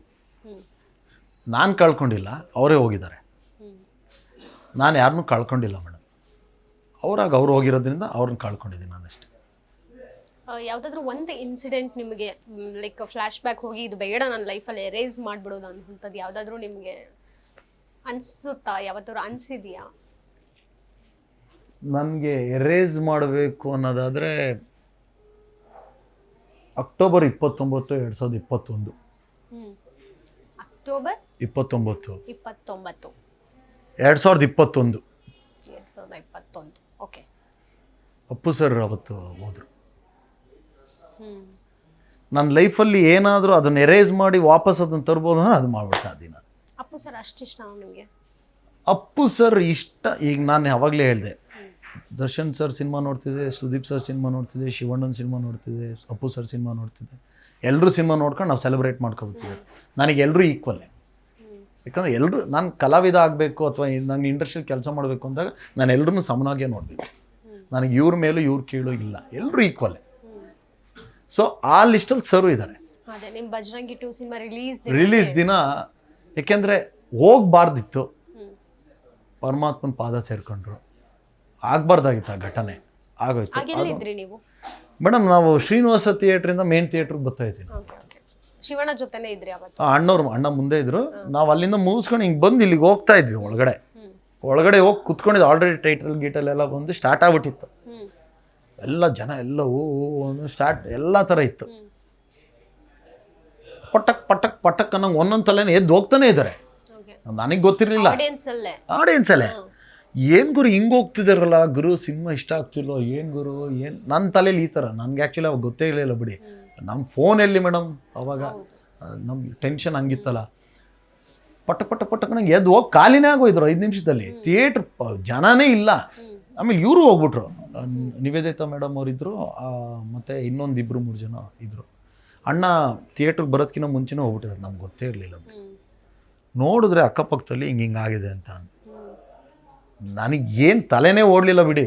ನಾನು ಕಳ್ಕೊಂಡಿಲ್ಲ, ಅವರೇ ಹೋಗಿದ್ದಾರೆ. ನಾನು ಯಾರನ್ನೂ ಕಳ್ಕೊಂಡಿಲ್ಲ ಮೇಡಮ್. ಅವ್ರು ಹೋಗಿರೋದ್ರಿಂದ ಅವ್ರನ್ನ ಕಳ್ಕೊಂಡಿದ್ದೀನಿ ನಾನಷ್ಟೇ. ಯಾವುದಾದ್ರೂ ಒಂದು ಇನ್ಸಿಡೆಂಟ್ ನಿಮಗೆ ಲೈಕ್ ಫ್ಲ್ಯಾಶ್ ಬ್ಯಾಕ್ ಹೋಗಿ ಇದು ಬೇಡ ನನ್ನ ಲೈಫಲ್ಲಿ ಎರೇಸ್ ಮಾಡಿಬಿಡೋದು ಅನ್ನೋಂಥದ್ದು ಯಾವುದಾದ್ರೂ ನಿಮಗೆ ಅನಿಸುತ್ತಾ? ಯಾವತ್ತಾದ್ರೂ ಅನಿಸಿದೆಯಾ? ನನಗೆ ಎರೇಸ್ ಮಾಡಬೇಕು ಅನ್ನೋದಾದರೆ October 29, 2021. October 29, 2021. Okay. Appu sir ಅವತ್ತು ಹೋದರು. ನನ್ನ ಲೈಫಲ್ಲಿ ಏನಾದರೂ ಅದನ್ನು ಎರೇಸ್ ಮಾಡಿ ವಾಪಸ್ ಅದನ್ನು ತರ್ಬೋದು, ಅದು ಮಾಡ್ಬಿಡ್ತಾ ದಿನ. ಅಪ್ಪು ಸರ್ ಅಷ್ಟು ಇಷ್ಟ ನಿಮಗೆ? ಅಪ್ಪು ಸರ್ ಇಷ್ಟ. ಈಗ ನಾನು ಯಾವಾಗಲೇ ಹೇಳಿದೆ, ದರ್ಶನ್ ಸರ್ ಸಿನಿಮಾ ನೋಡ್ತಿದ್ದೆ, ಸುದೀಪ್ ಸರ್ ಸಿನಿಮಾ ನೋಡ್ತಿದ್ದೆ, ಶಿವಣ್ಣನ ಸಿನಿಮಾ ನೋಡ್ತಿದ್ದೆ, ಅಪ್ಪು ಸರ್ ಸಿನಿಮಾ ನೋಡ್ತಿದ್ದೆ. ಎಲ್ಲರೂ ಸಿನಿಮಾ ನೋಡ್ಕೊಂಡು ನಾವು ಸೆಲೆಬ್ರೇಟ್ ಮಾಡ್ಕೊಳ್ತಿದ್ದೆ. ನನಗೆ ಎಲ್ಲರೂ ಈಕ್ವಲ್ಲೇ. ಯಾಕಂದರೆ ಎಲ್ಲರೂ, ನಾನು ಕಲಾವಿದ ಆಗಬೇಕು ಅಥವಾ ನಾನು ಇಂಡಸ್ಟ್ರಿಯಲ್ಲಿ ಕೆಲಸ ಮಾಡಬೇಕು ಅಂದಾಗ ನಾನು ಎಲ್ಲರೂ ಸಮನಾಗೇ ನೋಡಬೇಕು. ನನಗೆ ಇವ್ರ ಮೇಲೂ ಇವ್ರ ಕೀಳು ಇಲ್ಲ, ಎಲ್ಲರೂ ಈಕ್ವಲ್ಲೇ. ಸೊ ಆ ಲಿಸ್ಟಲ್ಲಿ ಸರು ಇದ್ದಾರೆ. ಅದೇ ನಿಮ್ಮ ಬಜರಂಗಿ 2 ಸಿನಿಮಾ ರಿಲೀಸ್ ದಿನ ಯಾಕೆಂದರೆ ಹೋಗ್ಬಾರ್ದಿತ್ತು, ಪರಮಾತ್ಮನ ಪಾದ ಸೇರ್ಕೊಂಡ್ರು, ಆಗಬಾರ್ದಾಗಿತ್ತು ಆ ಘಟನೆ, ಆಗೋಯ್ತು. ಎಲ್ಲಿದ್ರಿ ನೀವು? ಮೇಡಮ್ ನಾವು ಶ್ರೀನಿವಾಸ ಥಿಯೇಟ್ರಿಂದ ಮೇನ್ ಥಿಯೇಟ್ರಿಗೆ ಬರ್ತಾ ಇದ್ದೀನಿ. ಶಿವಣ್ಣ ಜೊತೆನೇ ಇದ್ರಿ ಅವತ್ತು? ಅಣ್ಣ ಮುಂದೆ ಇದ್ರು. ನಾವು ಅಲ್ಲಿಂದ ಮುಗಿಸ್ಕೊಂಡು ಹಿಂಗೆ ಬಂದು ಇಲ್ಲಿಗೆ ಹೋಗ್ತಾ ಇದ್ವಿ. ಒಳಗಡೆ ಹೋಗಿ ಕುತ್ಕೊಂಡಿದ್ದು, ಆಲ್ರೆಡಿ ಟೈಟಲ್ ಗೀಟಲ್ ಎಲ್ಲ ಬಂದು ಸ್ಟಾರ್ಟ್ ಆಗ್ಬಿಟ್ಟಿತ್ತು. ಎಲ್ಲ ಜನ ಎಲ್ಲ ಓ ಸ್ಟಾರ್ಟ್ ಎಲ್ಲ ಥರ ಇತ್ತು. ಪಟಕ್ ಪಟಕ್ ಪಟಕ್ ಅನ್ನೋ ಒಂದೊಂದು ತಲೆನೇ ಎದ್ದು ಹೋಗ್ತಾನೆ ಇದ್ದಾರೆ. ನನಗೆ ಗೊತ್ತಿರಲಿಲ್ಲ, ಆಡಿಯನ್ಸಲ್ಲೇ ಏನು ಗುರು ಹಿಂಗೆ ಹೋಗ್ತಿದಾರಲ್ಲ ಗುರು, ಸಿನಿಮಾ ಇಷ್ಟ ಆಗ್ತಿಲ್ಲೋ ಏನು ಗುರು, ಏನು ನನ್ನ ತಲೆಯಲ್ಲಿ ಈ ಥರ. ನನಗೆ ಆ್ಯಕ್ಚುಲಿ ಅವಾಗ ಗೊತ್ತೇ ಇರಲಿಲ್ಲ ಬಿಡಿ. ನಮ್ಮ ಫೋನಲ್ಲಿ ಮೇಡಮ್ ಅವಾಗ ನಮ್ಮ ಟೆನ್ಷನ್ ಹಂಗಿತ್ತಲ್ಲ. ಪಟಕ್ ನಂಗೆ ಎದ್ದು ಹೋಗಿ ಖಾಲಿನೇ ಆಗೋಯ್ದ್ರು 5 ನಿಮಿಷದಲ್ಲಿ. ಥಿಯೇಟ್ರ್ ಜನನೇ ಇಲ್ಲ. ಆಮೇಲೆ ಇವರು ಹೋಗ್ಬಿಟ್ರು, ನಿವೇದಿತಾ ಮೇಡಮ್ ಅವರಿದ್ದರು, ಮತ್ತು ಇನ್ನೊಂದು 2-3 ಜನ ಇದ್ದರು. ಅಣ್ಣ ಥಿಯೇಟ್ರಿಗೆ ಬರೋದಕ್ಕಿಂತ ಮುಂಚೆನೇ ಹೋಗ್ಬಿಟ್ಟಿದ್ದಾರೆ, ನಮ್ಗೆ ಗೊತ್ತೇ ಇರಲಿಲ್ಲ. ನೋಡಿದ್ರೆ ಅಕ್ಕಪಕ್ಕದಲ್ಲಿ ಹಿಂಗೆ ಆಗಿದೆ ಅಂತ. ನನಗೇನು ತಲೆನೇ ಓಡಲಿಲ್ಲ ಬಿಡಿ.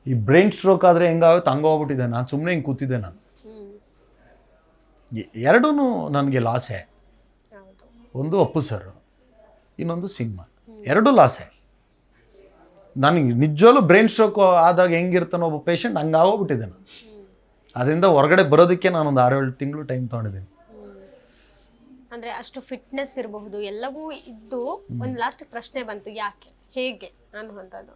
ಈ ಬ್ರೈನ್ ಸ್ಟ್ರೋಕ್ ಆದರೆ ಹೆಂಗಾಗುತ್ತೆ ಹಂಗೆ ಹೋಗ್ಬಿಟ್ಟಿದೆ. ನಾನು ಸುಮ್ಮನೆ ಹಿಂಗೆ ಕೂತಿದ್ದೆ. ನಾನು ಎರಡೂ ನನಗೆ ಲಾಸೇ. ಒಂದು ಅಪ್ಪು ಸರ್, ಇನ್ನೊಂದು ಸಿನಿಮಾ, ಎರಡೂ ಲಾಸೇ. ನನಗೆ ನಿಜವಾಗ್ಲೂ ಬ್ರೈನ್ ಸ್ಟ್ರೋಕ್ ಆದಾಗ ಹೆಂಗಿರ್ತಾನೋ ಒಬ್ಬ ಪೇಷಂಟ್, ಹಂಗೆ ಆಗೋಗ್ಬಿಟ್ಟಿದ್ದೆ ನಾನು. ಅದರಿಂದ ಹೊರಗಡೆ ಬರೋದಕ್ಕೆ ನಾನೊಂದು 6-7 ತಿಂಗಳು ಟೈಮ್ ತೊಗೊಂಡಿದ್ದೀನಿ. ಅಂದರೆ ಅಷ್ಟು ಫಿಟ್ನೆಸ್ ಇರಬಹುದು, ಎಲ್ಲವೂ ಇದ್ದು ಒಂದು ಲಾಸ್ಟ್ ಪ್ರಶ್ನೆ ಬಂತು, ಯಾಕೆ ಹೇಗೆ ಅನ್ನುವಂಥದ್ದು.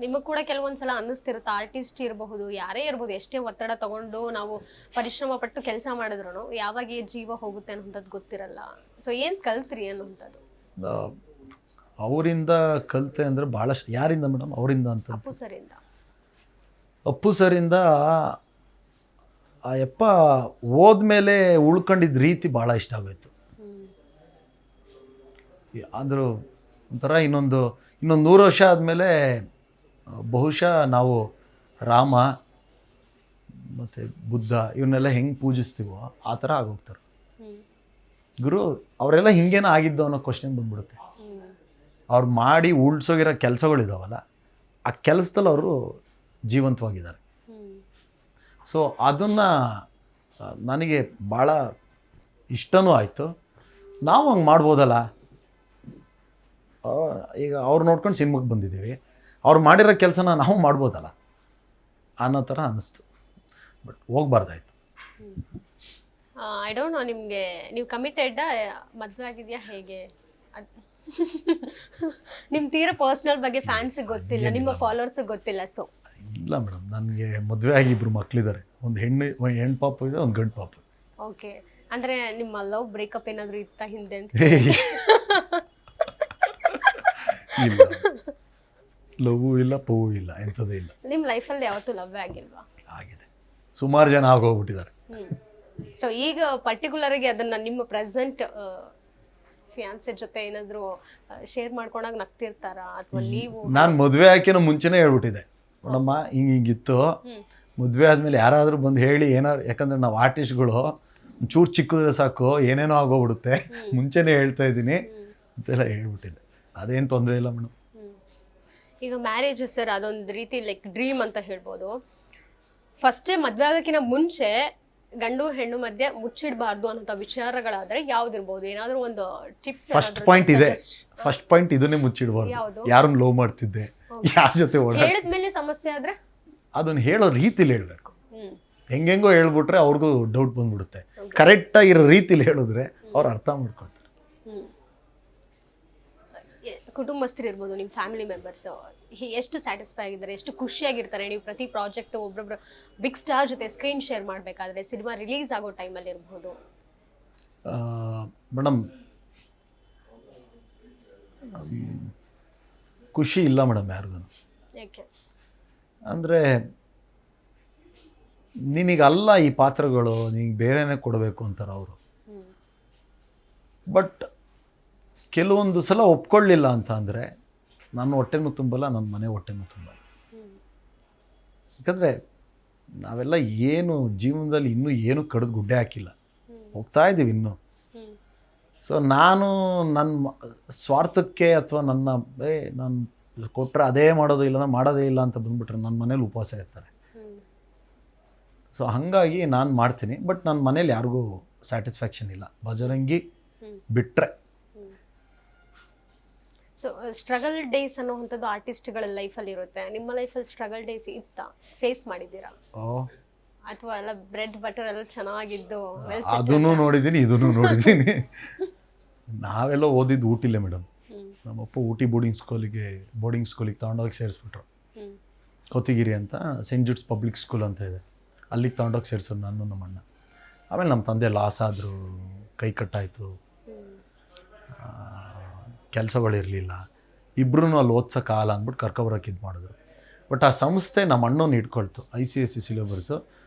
ನಿಮಗೆ ಕೂಡ ಕೆಲವೊಂದ್ಸಲ ಅನ್ನಿಸ್ತಿರುತ್ತೆ, ಆರ್ಟಿಸ್ಟ್ ಇರಬಹುದು, ಯಾರೇ ಇರ್ಬೋದು, ಎಷ್ಟೇ ಒತ್ತಡ ತಗೊಂಡು ನಾವು ಪರಿಶ್ರಮ ಪಟ್ಟು ಕೆಲಸ ಮಾಡಿದ್ರು ಯಾವಾಗ ಜೀವ ಹೋಗುತ್ತೆ ಅನ್ನೋಂಥದ್ದು ಗೊತ್ತಿರಲ್ಲ. ಸೊ ಏನು ಕಲ್ತ್ರಿ ಅನ್ನುವಂಥದ್ದು? ಅವರಿಂದ ಕಲಿತೆ ಅಂದರೆ ಭಾಳಷ್ಟು. ಯಾರಿಂದ ಮೇಡಮ್? ಅವರಿಂದ ಅಂತ? ಅಪ್ಪು ಸರಿಂದ ಆ ಯಪ್ಪ ಹೋದ್ಮೇಲೆ ಉಳ್ಕೊಂಡಿದ್ದ ರೀತಿ ಭಾಳ ಇಷ್ಟ ಆಗೋಯ್ತು. ಆದರೂ ಒಂಥರ ಇನ್ನೊಂದು 100 ವರ್ಷ ಆದಮೇಲೆ ಬಹುಶಃ ನಾವು ರಾಮ ಮತ್ತು ಬುದ್ಧ ಇವನ್ನೆಲ್ಲ ಹೆಂಗೆ ಪೂಜಿಸ್ತೀವೋ ಆ ಥರ ಆಗೋಗ್ತಾರೆ ಗುರು. ಅವರೆಲ್ಲ ಹಿಂಗೇನೋ ಆಗಿದ್ದು ಅನ್ನೋ ಕ್ವಶನ್ ಬಂದ್ಬಿಡುತ್ತೆ. ಅವ್ರು ಮಾಡಿ ಉಳ್ಸೋಗಿರೋ ಕೆಲಸಗಳಿದಾವಲ್ಲ, ಆ ಕೆಲಸದಲ್ಲಿ ಅವರು ಜೀವಂತವಾಗಿದ್ದಾರೆ. ಸೊ ಅದನ್ನು ನನಗೆ ಭಾಳ ಇಷ್ಟನೂ ಆಯಿತು. ನಾವು ಹಂಗೆ ಮಾಡ್ಬೋದಲ್ಲ. ಈಗ ಅವ್ರು ನೋಡ್ಕೊಂಡು ಸಿನಿಮಾಗೆ ಬಂದಿದ್ದೀವಿ, ಅವ್ರು ಮಾಡಿರೋ ಕೆಲಸನ ನಾವು ಮಾಡ್ಬೋದಲ್ಲ ಅನ್ನೋ ಥರ ಅನ್ನಿಸ್ತು. ಬಟ್ ಹೋಗ್ಬಾರ್ದಾಯ್ತು. ಐ ಡೋಂಟ್ ನೋ, ನಿಮಗೆ ನೀವು ಕಮಿಟೆಡ್ ಮದುವೆ ಆಗಿದೆಯಾ ಹೇಗೆ? ನಿಮ್ಮ ತೀರಾ ಪರ್ಸ್ನಲ್ ಬಗ್ಗೆ ಫ್ಯಾನ್ಸಿಗೆ ಗೊತ್ತಿಲ್ಲ, ನಿಮ್ಮ ಫಾಲೋವರ್ಸಿಗೆ ಗೊತ್ತಿಲ್ಲ. ಸೊ ಇಲ್ಲ ಮೇಡಮ್, ನನಗೆ ಮದುವೆ ಆಗಿ 2 ಮಕ್ಕಳಿದ್ದಾರೆ. ಒಂದು ಹೆಣ್ಣು ಪಾಪು ಇದೆ, ಒಂದು ಗಂಡು ಪಾಪು. ಓಕೆ, ಅಂದರೆ ನಿಮ್ಮ ಲವ್ ಬ್ರೇಕಪ್ ಏನಾದರೂ ಇತ್ತ ಹಿಂದೆ ಅಂತ? ಇಲ್ಲ, ಲವ್ ಇಲ್ಲ, ಪೂವು ಇಲ್ಲ, ಎಂಥದ್ದು ಇಲ್ಲ. ನಿಮ್ಮ ಲೈಫಲ್ಲಿ ಯಾವತ್ತೂ ಲವ್ ಆಗಿಲ್ವಾ? ಆಗಿದೆ, ಸುಮಾರು ಜನ ಆಗೋಗ್ಬಿಟ್ಟಿದ್ದಾರೆ. ಸೊ ಈಗ ಪರ್ಟಿಕ್ಯುಲರಾಗಿ ಅದನ್ನು ನಿಮ್ಮ ಪ್ರೆಸೆಂಟ್ ಫಿಯಾನ್ಸೆ ಜೊತೆ ಏನಾದರೂ ಶೇರ್ ಮಾಡ್ಕೊಂಡಾಗ ನಗ್ತಿರ್ತಾರಾ, ಅಥವಾ ನೀವು? ನಾನು ಮದುವೆ ಹಾಕಿನೋ ಮುಂಚೆನೇ ಹೇಳ್ಬಿಟ್ಟಿದೆ, ನೋಡಮ್ಮ ಹಿಂಗಿತ್ತು, ಮದುವೆ ಆದಮೇಲೆ ಯಾರಾದರೂ ಬಂದು ಹೇಳಿ ಏನಾರು, ಯಾಕಂದರೆ ನಾವು ಆರ್ಟಿಸ್ಟ್ಗಳು ಒಂಚೂರು ಚಿಕ್ಕದ್ರೆ ಸಾಕು ಏನೇನೋ ಆಗೋಗ್ಬಿಡುತ್ತೆ, ಮುಂಚೆನೇ ಹೇಳ್ತಾ ಇದ್ದೀನಿ ಅಂತೆಲ್ಲ ಹೇಳ್ಬಿಟ್ಟಿದೆ. ಅದೇನು ತೊಂದರೆ ಇಲ್ಲ ಮೇಡಮ್. ಈಗ ಮ್ಯಾರೇಜ್ ಸರ್ ಅದೊಂದು ರೀತಿ ಲೈಕ್ ಡ್ರೀಮ್ ಅಂತ ಹೇಳ್ಬೋದು. ಫಸ್ಟೇ ಮದುವೆ ಆಗೋಕ್ಕಿಂತ ಮುಂಚೆ ಗಂಡು ಹೆಣ್ಣು ಮಧ್ಯೆ ಮುಚ್ಚಿಡಬಾರ್ದು ಅನ್ನೋ ವಿಚಾರಗಳಾದರೆ ಯಾವ್ದಿರ್ಬೋದು? ಏನಾದರೂ ಒಂದು ಟಿಪ್ಸ್? ಫಸ್ಟ್ ಪಾಯಿಂಟ್ ಇದೆ, ಫಸ್ಟ್ ಪಾಯಿಂಟ್ ಇದನ್ನೇ ಮುಚ್ಚಿಡಬಾರ್ದು. ಯಾರನ್ನ ಲವ್ ಮಾಡ್ತಿದ್ದೆ, ಯಾರ ಜೊತೆ ಹೇಳಿದ್ಮೇಲೆ ಸಮಸ್ಯೆ ಆದರೆ ಅದನ್ನು ಹೇಳೋ ರೀತಿಲಿ ಹೇಳಬೇಕು. ಹೆಂಗೆಂಗೋ ಹೇಳ್ಬಿಟ್ರೆ ಅವ್ರಿಗೂ ಡೌಟ್ ಬಂದ್ಬಿಡುತ್ತೆ. ಕರೆಕ್ಟಾಗಿರೋ ರೀತಿಲಿ ಹೇಳಿದ್ರೆ ಅವ್ರು ಅರ್ಥ ಮಾಡ್ಕೊಳ್ತಾರೆ. ಕುಟುಂಬಸ್ಥರು ಇರ್ಬೋದು, ನಿಮ್ಮ ಫ್ಯಾಮಿಲಿ ಮೆಂಬರ್ಸ್ ಎಷ್ಟು ಸ್ಯಾಟಿಸ್ಫೈ ಆಗಿದ್ದಾರೆ, ಎಷ್ಟು ಖುಷಿಯಾಗಿರ್ತಾರೆ ನೀವು ಪ್ರತಿ ಪ್ರಾಜೆಕ್ಟ್ ಒಬ್ಬೊಬ್ಬರು ಬಿಗ್ ಸ್ಟಾರ್ ಜೊತೆ ಸ್ಕ್ರೀನ್ ಶೇರ್ ಮಾಡಬೇಕಾದ್ರೆ, ಸಿನಿಮಾ ರಿಲೀಸ್ ಆಗೋ ಟೈಮಲ್ಲಿ ಇರ್ಬೋದು? ಮೇಡಮ್ ಖುಷಿ ಇಲ್ಲ ಮೇಡಮ್ ಯಾರಿಗೂ. ಯಾಕೆ ಅಂದರೆ ನಿನಗಲ್ಲ ಈ ಪಾತ್ರಗಳು, ನಿನಗೆ ಬೇರೆನೇ ಕೊಡಬೇಕು ಅಂತಾರೆ ಅವರು. ಬಟ್ ಕೆಲವೊಂದು ಸಲ ಒಪ್ಕೊಳ್ಳಿಲ್ಲ ಅಂತ ಅಂದರೆ ನನ್ನ ಹೊಟ್ಟೆನೂ ತುಂಬಲ್ಲ, ನನ್ನ ಮನೆ ಹೊಟ್ಟೆನೂ ತುಂಬಲ್ಲ. ಯಾಕಂದರೆ ನಾವೆಲ್ಲ ಏನು ಜೀವನದಲ್ಲಿ ಇನ್ನೂ ಏನು ಕಡಿದು ಗುಡ್ಡೆ ಹಾಕಿಲ್ಲ, ಹೋಗ್ತಾ ಇದ್ದೀವಿ ಇನ್ನೂ. ಸೊ ನಾನು ನನ್ನ ಸ್ವಾರ್ಥಕ್ಕೆ ಅಥವಾ ನಾನು ಕೊಟ್ಟರೆ ಅದೇ ಮಾಡೋದು ಇಲ್ಲ ಮಾಡೋದೇ ಇಲ್ಲ ಅಂತ ಬಂದುಬಿಟ್ರೆ ನನ್ನ ಮನೇಲಿ ಉಪವಾಸ ಇರ್ತಾರೆ. ಸೊ ಹಾಗಾಗಿ ನಾನು ಮಾಡ್ತೀನಿ, ಬಟ್ ನನ್ನ ಮನೇಲಿ ಯಾರಿಗೂ ಸ್ಯಾಟಿಸ್ಫ್ಯಾಕ್ಷನ್ ಇಲ್ಲ, ಬಜರಂಗಿ ಬಿಟ್ಟರೆ. ಸೊ ಸ್ಟ್ರಗಲ್ ಡೇಸ್ ಅನ್ನೋವಂಥದ್ದು ಆರ್ಟಿಸ್ಟ್ಗಳ ಲೈಫಲ್ಲಿ ಇರುತ್ತೆ. ನಿಮ್ಮ ಲೈಫಲ್ಲಿ ಸ್ಟ್ರಗಲ್ ಡೇಸ್ ಇತ್ತಾ? ಫೇಸ್ ಮಾಡಿದ್ದೀರಾ? ಅಥವಾ ಎಲ್ಲ ಬ್ರೆಡ್ ಬಟರ್ ಎಲ್ಲ ಚೆನ್ನಾಗಿದ್ದು ಅದನ್ನು ನೋಡಿದ್ದೀನಿ, ಇದನ್ನು ನೋಡಿದ್ದೀನಿ. ನಾವೆಲ್ಲ ಓದಿದ್ದು ಊಟಿಲೇ ಮೇಡಮ್. ನಮ್ಮಪ್ಪ ಊಟಿ ಬೋರ್ಡಿಂಗ್ ಸ್ಕೂಲಿಗೆ ತಗೊಂಡೋಗಿ ಸೇರಿಸ್ಬಿಟ್ರು. ಕೊತಿಗಿರಿ ಅಂತ ಸೆಂಟ್ ಜೂಡ್ಸ್ ಪಬ್ಲಿಕ್ ಸ್ಕೂಲ್ ಅಂತ ಇದೆ, ಅಲ್ಲಿಗೆ ತಗೊಂಡೋಗಿ ಸೇರಿಸೋದು ನಾನು ನಮ್ಮ ಅಣ್ಣ. ಆಮೇಲೆ ನಮ್ಮ ತಂದೆ ಲಾಸ್ ಆದರು, ಕೈ ಕಟ್ಟಾಯಿತು, ಕೆಲಸಗಳಿರಲಿಲ್ಲ, ಇಬ್ಬರೂ ಅಲ್ಲಿ ಓದ್ಸೋಕ್ಕಾಗಲ್ಲ ಅಂದ್ಬಿಟ್ಟು ಕರ್ಕೊಬರೋಕೆ ಇದು ಮಾಡಿದ್ರು. ಬಟ್ ಆ ಸಂಸ್ಥೆ ನಮ್ಮ ಅಣ್ಣನ ಇಟ್ಕೊಳ್ತು. ICSE ಸಿಲೆಬಸ್ಸು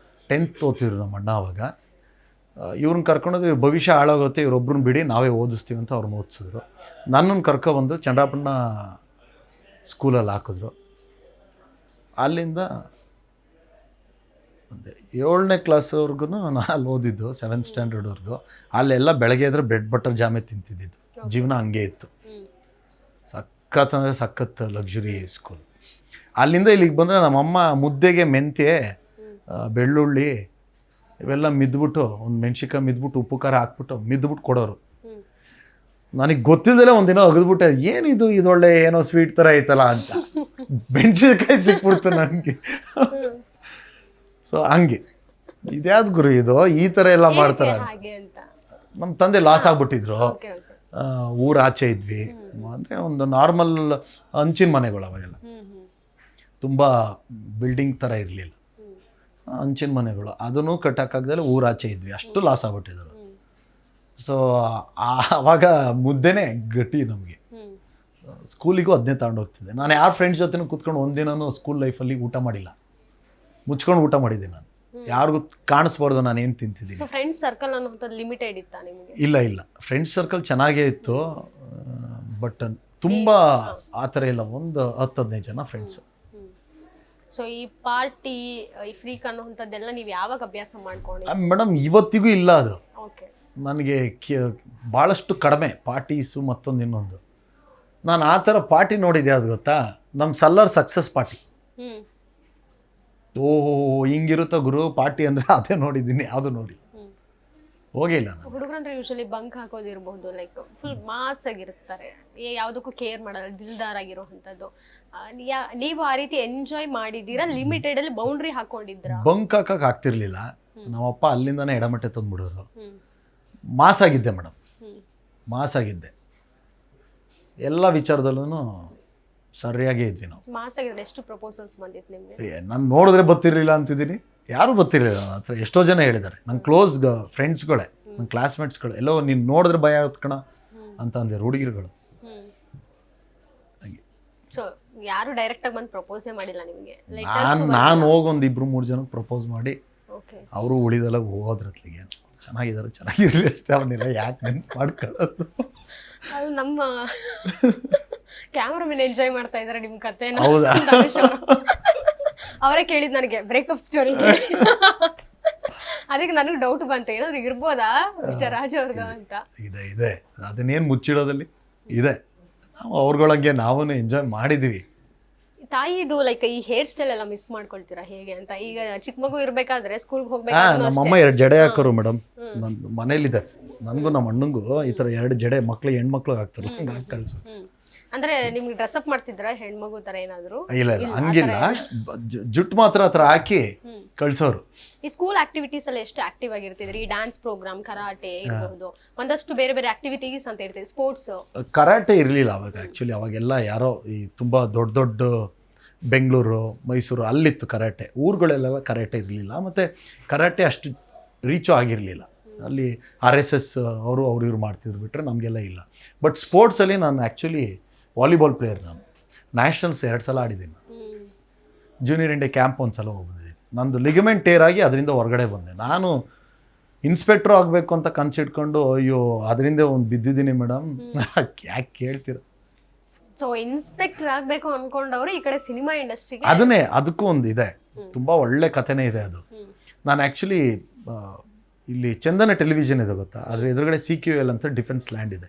10th ಓದ್ತಿದ್ರು ನಮ್ಮ ಅಣ್ಣ ಅವಾಗ. ಇವ್ರನ್ನ ಕರ್ಕೊಂಡೋದ್ರೆ ಇವ್ರ ಭವಿಷ್ಯ ಹಾಳಾಗುತ್ತೆ, ಇವರೊಬ್ಬರನ್ನ ಬಿಡಿ ನಾವೇ ಓದಿಸ್ತೀವಿ ಅಂತ ಅವ್ರನ್ನ ಓದಿಸಿದ್ರು. ನನ್ನನ್ನು ಕರ್ಕೊಬಂದು ಚಂದ್ರಾಪಟ್ಟಣ ಸ್ಕೂಲಲ್ಲಿ ಹಾಕಿದ್ರು. ಅಲ್ಲಿಂದ 7ನೇ ಕ್ಲಾಸ್ವರೆಗೂ ನಾನು ಅಲ್ಲಿ ಓದಿದ್ದು, 7th ಸ್ಟ್ಯಾಂಡರ್ಡ್ವರೆಗೂ. ಅಲ್ಲೆಲ್ಲ ಬೆಳಗ್ಗೆ ಎದ್ರೆ ಬ್ರೆಡ್ ಬಟರ್ ಜಾಮೆ ತಿಂತಿದ್ದಿದ್ದು, ಜೀವನ ಹಂಗೆ ಇತ್ತು. ಸಖತ್ ಅಂದರೆ ಸಖತ್ ಲಕ್ಸುರಿ ಸ್ಕೂಲ್. ಅಲ್ಲಿಂದ ಇಲ್ಲಿಗೆ ಬಂದರೆ ನಮ್ಮಮ್ಮ ಮುದ್ದೆಗೆ ಮೆಂತ್ಯ, ಬೆಳ್ಳುಳ್ಳಿ ಇವೆಲ್ಲ ಮಿದ್ಬಿಟ್ಟು, ಒಂದು ಮೆಣ್ಸಿಕಾಯಿ ಮಿದ್ಬಿಟ್ಟು ಉಪ್ಪು ಖಾರ ಹಾಕ್ಬಿಟ್ಟು ಮಿದ್ಬಿಟ್ಟು ಕೊಡೋರು. ನನಗೆ ಗೊತ್ತಿಲ್ಲದೆ ಒಂದಿನ ಅಗದ್ಬಿಟ್ಟೆ, ಏನಿದು ಇದೊಳ್ಳೆ ಏನೋ ಸ್ವೀಟ್ ಥರ ಐತಲ್ಲ ಅಂತ. ಮೆಣ್ಸಿನ್ಕಾಯಿ ಸಿಕ್ಬಿಡ್ತು ನನಗೆ. ಸೊ ಹಂಗೆ ಇದ್ಯಾವ್ದು ಗುರು ಇದು, ಈ ಥರ ಎಲ್ಲ ಮಾಡ್ತಾರೆ. ನಮ್ಮ ತಂದೆ ಲಾಸ್ ಆಗ್ಬಿಟ್ಟಿದ್ರು, ಊರು ಆಚೆ ಇದ್ವಿ. ಅಂದರೆ ಒಂದು ನಾರ್ಮಲ್ ಹಂಚಿನ ಮನೆಗಳು ಅವಾಗೆಲ್ಲ, ತುಂಬ ಬಿಲ್ಡಿಂಗ್ ಥರ ಇರಲಿಲ್ಲ, ಹಂಚಿನ ಮನೆಗಳು. ಅದನ್ನು ಕಟ್ಟೋಕ್ಕಾಗ್ದಲ್ಲ ಊರಾಚೆ ಇದ್ವಿ, ಅಷ್ಟು ಲಾಸ್ ಆಗ್ಬಿಟ್ಟಿದ್ರು. ಸೊ ಆವಾಗ ಮುದ್ದೆನೇ ಗಟ್ಟಿ ನಮಗೆ. ಸ್ಕೂಲಿಗೂ ಅದನ್ನೇ ತಗೊಂಡೋಗ್ತಿದ್ದೆ. ನಾನು ಯಾರ ಫ್ರೆಂಡ್ಸ್ ಜೊತೆನೂ ಕೂತ್ಕೊಂಡು ಒಂದಿನೂ ಸ್ಕೂಲ್ ಲೈಫಲ್ಲಿ ಊಟ ಮಾಡಿಲ್ಲ, ಮುಚ್ಕೊಂಡು ಊಟ ಮಾಡಿದ್ದೆ ನಾನು. ಯಾರಿಗೂ ಕಾಣಿಸ್ಬಾರ್ದು ನಾನು ಏನು ತಿಂತಿದ್ದೀನಿ. ಫ್ರೆಂಡ್ಸ್ ಸರ್ಕಲ್ ಅನ್ನೋದು ಲಿಮಿಟೆಡ್ ಇತ್ತಾ ನಿಮಗೆ? ಇಲ್ಲ, ಫ್ರೆಂಡ್ಸ್ ಸರ್ಕಲ್ ಚೆನ್ನಾಗೇ ಇತ್ತು, ಬಟ್ ತುಂಬ ಆ ಥರ ಇಲ್ಲ. ಒಂದು 10-15 ಜನ ಫ್ರೆಂಡ್ಸ್. ಸೊ ಈ ಪಾರ್ಟಿ, ಈ ಫ್ರೀಕ್ ಅನ್ನೋಂಥದ್ದೆಲ್ಲ ನೀವು ಯಾವಾಗ ಅಭ್ಯಾಸ ಮಾಡ್ಕೊಂಡು? ಮೇಡಮ್ ಇವತ್ತಿಗೂ ಇಲ್ಲ ಅದು. ಓಕೆ. ನನಗೆ ಭಾಳಷ್ಟು ಕಡಿಮೆ ಪಾರ್ಟೀಸು, ಮತ್ತೊಂದು ಇನ್ನೊಂದು. ನಾನು ಆ ಥರ ಪಾರ್ಟಿ ನೋಡಿದ್ದೆ, ಅದು ಗೊತ್ತಾ, ನಮ್ಮ ಸಲ್ಲರ್ ಸಕ್ಸಸ್ ಪಾರ್ಟಿ. ಓಹೋ ಹಿಂಗಿರುತ್ತೋ ಗುರು ಪಾರ್ಟಿ ಅಂದರೆ ಅದೇ ನೋಡಿದ್ದೀನಿ, ಅದು ನೋಡಿ ಹೋಗಿಲ್ಲ. ಹುಡುಗರಂದ್ರೆ ಯೂಶಲಿ ಬಂಕ್ ಹಾಕೋದಿರ್ಬಹುದು, ಲೈಕ್ ಫುಲ್ ಮಾಸ್ ಆಗಿರ್ತಾರೆ, ಯಾವುದಕ್ಕೂ ಕೇರ್ ಮಾಡಲ್ಲ, ದಿಲ್ದಾರ್ ಆಗಿರೋವಂಥದ್ದು. ನೀವು ಆ ರೀತಿ ಎಂಜಾಯ್ ಮಾಡಿದ್ದೀರಾ? ಲಿಮಿಟೆಡ್ ಅಲ್ಲಿ ಬೌಂಡ್ರಿ ಹಾಕೊಂಡಿದ್ರ? ಬಂಕ್ ಹಾಕಕ್ಕೆ ಆಗ್ತಿರ್ಲಿಲ್ಲ. ನಮ್ಮಪ್ಪ ಅಲ್ಲಿಂದಾನೆ ಎಡಮಟ್ಟೆ ತಂದ್ಬಿಡೋರು. ಮಾಸ್ ಆಗಿದ್ದೆ ಮೇಡಮ್, ಮಾಸ್ ಆಗಿದ್ದೆ ಎಲ್ಲ ವಿಚಾರದಲ್ಲೂ ಸರಿಯಾಗೇ ಇದ್ವಿ ನಾವು. ಮಾಸ್ ಆಗಿದ್ರೆ ಎಷ್ಟು ಪ್ರಪೋಸಲ್ಸ್ ಬಂದಿತ್ತು ನಿಮಗೆ? ನಾನು ನೋಡಿದ್ರೆ ಗೊತ್ತಿರಲಿಲ್ಲ ಅಂತಿದ್ದೀನಿ, ಯಾರೂ ಗೊತ್ತಿರಲಿಲ್ಲ ನನ್ನ ಹತ್ರ. ಎಷ್ಟೋ ಜನ ಹೇಳಿದ್ದಾರೆ, ನನ್ನ ಕ್ಲೋಸ್ ಫ್ರೆಂಡ್ಸ್ಗಳೇ, ನನ್ನ ಕ್ಲಾಸ್ಮೇಟ್ಸ್ಗಳು, ಎಲ್ಲೋ ನೀನು ನೋಡಿದ್ರೆ ಭಯ ಆಗುತ್ತೆ ಕಣ ಅಂತ ಅಂದಿರು ಹುಡುಗಿರುಗಳು. ಹಾಗೆ ಸೊ ಯಾರು ಡೈರೆಕ್ಟಾಗಿ ಬಂದು ಪ್ರಪೋಸೇ ಮಾಡಿಲ್ಲ ನಿಮಗೆ? ನಾನು ಹೋಗಿ ಒಂದು 2-3 ಜನಕ್ಕೆ ಪ್ರಪೋಸ್ ಮಾಡಿ, ಅವರು ಉಳಿದೆಲ್ಲ ಹೋದ್ರತ್ಲಿಗೆ ಚೆನ್ನಾಗಿರಲಿ ಅಷ್ಟೇ, ಅವನ್ನೆಲ್ಲ ಯಾಕೆ ನೆನ್ಪು ಮಾಡ್ಕೊಳ್ಳೋದು. ಅದು ನಮ್ಮ ಕ್ಯಾಮ್ರಾಮನ್ ಎಂಜಾಯ್ ಮಾಡ್ತಾ ಇದ್ದಾರೆ ನಿಮ್ಮ ಕಥೆನ. ಹೌದಾ? ಅವರೇ ಕೇಳಿದ್ ನನಗೆ ಬ್ರೇಕಪ್ ಸ್ಟೋರಿ. ಅದಕ್ಕೆ ನನಗೆ ಡೌಟ್ ಬಂತು, ಏನಾದ್ರು ಇರ್ಬೋದಾ ಮಿಸ್ಟರ್ ರಾಜ್ ಅವ್ರದ್ದು ಅಂತ. ಇದೆ ಅದನ್ನೇನು ಮುಚ್ಚಿಡೋದಲ್ಲಿ ಇದೆ. ನಾವು ಅವ್ರಗಳಂಗೆ ನಾವೂ ಎಂಜಾಯ್ ಮಾಡಿದ್ದೀವಿ. ತಾಯಿದು ಲೈಕ್ ಈ ಹೇರ್ ಸ್ಟೈಲ್ ಎಲ್ಲ ಮಿಸ್ ಮಾಡ್ಕೊಳ್ತೀರಾ ಹೇಗೆ ಅಂತ? ಈಗ ಚಿಕ್ಕ ಮಗು ಇರ್ಬೇಕಾದ್ರೆ ಸ್ಕೂಲ್ಗೆ ಹೋಗ್ಬೇಕಾದ್ರೆ ನಮ್ಮಮ್ಮ 2 ಜಡೆ ಹಾಕೋರು ಮೇಡಮ್. ನನ್ನ ಮನೇಲಿದೆ, ನನಗೂ ನಮ್ಮ ಅಣ್ಣಂಗೂ ಈ ಥರ 2 ಜಡೆ, ಮಕ್ಳು ಹೆಣ್ಮಕ್ಳು ಹಾಕ್ತಾರಲ್ಲ, ಹಂಗೆ ಹಾಕಿ ಕಳ್ಸು. ಅಂದ್ರೆ ನಿಮ್ಗೆ ಡ್ರೆಸ್ ಅಪ್ ಮಾಡ್ತಿದ್ರ ಹೆಣ್ಮಗು ತರ ಏನಾದ್ರು? ಇಲ್ಲ ಹಂಗಿಲ್ಲ, ಜುಟ್ಟು ಮಾತ್ರ ಆ ಥರ ಹಾಕಿ ಕಳ್ಸೋರು. ಈ ಸ್ಕೂಲ್ ಆಕ್ಟಿವಿಟೀಸ್ ಎಲ್ಲ ಎಷ್ಟು ಆಕ್ಟಿವ್ ಆಗಿರ್ತಿದ್ರಿ? ಈ ಡ್ಯಾನ್ಸ್ ಪ್ರೋಗ್ರಾಮ್, ಕರಾಟೆ ಇರಬಹುದು, ಒಂದಷ್ಟು ಬೇರೆ ಬೇರೆ ಆಕ್ಟಿವಿಟೀಸ್ ಅಂತ ಇರ್ತೀವಿ. ಸ್ಪೋರ್ಟ್ಸ್, ಕರಾಟೆ ಇರಲಿಲ್ಲ ಅವಾಗ. ಆ್ಯಕ್ಚುಲಿ ಅವಾಗೆಲ್ಲ ಯಾರೋ ಈ ತುಂಬ ದೊಡ್ಡ ಬೆಂಗಳೂರು, ಮೈಸೂರು ಅಲ್ಲಿತ್ತು ಕರಾಟೆ. ಊರುಗಳಲ್ಲೆಲ್ಲ ಕರಾಟೆ ಇರಲಿಲ್ಲ, ಮತ್ತು ಕರಾಟೆ ಅಷ್ಟು ರೀಚು ಆಗಿರಲಿಲ್ಲ. ಅಲ್ಲಿ RSS ಅವರು ಇವ್ರು ಮಾಡ್ತಿದ್ರು, ಬಿಟ್ಟರೆ ನಮಗೆಲ್ಲ ಇಲ್ಲ. ಬಟ್ ಸ್ಪೋರ್ಟ್ಸಲ್ಲಿ ನಾನು ಆ್ಯಕ್ಚುಲಿ ವಾಲಿಬಾಲ್ ಪ್ಲೇಯರ್. ನಾನು ನ್ಯಾಷನಲ್ಸ್ 2 ಸಲ ಆಡಿದ್ದೀನಿ. ಜೂನಿಯರ್ ಇಂಡಿಯಾ ಕ್ಯಾಂಪ್ 1 ಸಲ ಹೋಗ್ಬಂದಿದ್ದೀನಿ. ನಂದು ಲಿಗಮೆಂಟ್ ಟೇರ್ ಆಗಿ ಅದರಿಂದ ಹೊರಗಡೆ ಬಂದೆ. ನಾನು ಇನ್ಸ್ಪೆಕ್ಟ್ರು ಆಗಬೇಕು ಅಂತ ಕನ್ಸಿಟ್ಕೊಂಡು ಅಯ್ಯೋ ಅದರಿಂದ ಒಂದು ಬಿದ್ದಿದ್ದೀನಿ ಮೇಡಮ್ ಯಾಕೆ ಕೇಳ್ತೀರ. ಸೊ ಇನ್ಸ್ಪೆಕ್ಟರ್ ಆಗ್ಬೇಕು ಅನ್ಕೊಂಡವ್ರು ಈ ಕಡೆ ಸಿನಿಮಾ ಇಂಡಸ್ಟ್ರಿಗೆ ಅದನ್ನೇ ಅದಕ್ಕೂ ಒಂದು ಇದೆ, ತುಂಬ ಒಳ್ಳೆ ಕಥೆನೇ ಇದೆ ಅದು. ನಾನು ಆ್ಯಕ್ಚುಲಿ ಇಲ್ಲಿ ಚಂದನ ಟೆಲಿವಿಷನ್ ಇದೆ ಗೊತ್ತಾ, ಅದ್ರ ಎದುರುಗಡೆ CQL ಅಂತ ಡಿಫೆನ್ಸ್ ಲ್ಯಾಂಡ್ ಇದೆ,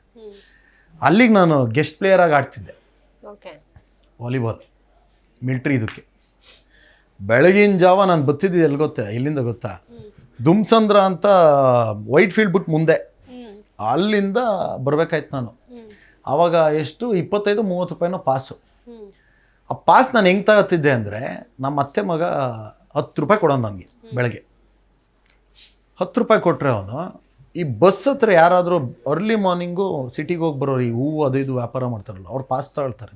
ಅಲ್ಲಿಗೆ ನಾನು ಗೆಸ್ಟ್ ಪ್ಲೇಯರ್ ಆಗಿ ಆಡ್ತಿದ್ದೆ ವಾಲಿಬಾಲ್ ಮಿಲ್ಟ್ರಿ. ಇದಕ್ಕೆ ಬೆಳಗಿನ ಜಾವ ನಾನು ಬತ್ತಿದ್ದೆ ಎಲ್ಲಿ ಗೊತ್ತಾ, ಇಲ್ಲಿಂದ ಗೊತ್ತಾ, ದುಮ್ಸಂದ್ರ ಅಂತ ವೈಟ್ ಫೀಲ್ಡ್ ಬಿಟ್ಟು ಮುಂದೆ ಅಲ್ಲಿಂದ ಬರ್ಬೇಕಾಯ್ತು ನಾನು. ಆವಾಗ ಎಷ್ಟು 25-30 ರೂಪಾಯಿನೋ ಪಾಸು. ಆ ಪಾಸ್ ನಾನು ಹೆಂಗೆ ತಗೋತಿದ್ದೆ ಅಂದರೆ, ನಮ್ಮ ಅತ್ತೆ ಮಗ 10 ರೂಪಾಯಿ ಕೊಡೋನು ನನಗೆ ಬೆಳಗ್ಗೆ. 10 ರೂಪಾಯಿ ಕೊಟ್ಟರೆ ಅವನು ಈ ಬಸ್ ಹತ್ರ ಯಾರಾದರೂ ಅರ್ಲಿ ಮಾರ್ನಿಂಗು ಸಿಟಿಗೆ ಹೋಗಿ ಬರೋರು, ಈ ಹೂವು ಅದು ಇದು ವ್ಯಾಪಾರ ಮಾಡ್ತಾರಲ್ಲ, ಅವ್ರು ಪಾಸ್ ತಗೊಳ್ತಾರೆ.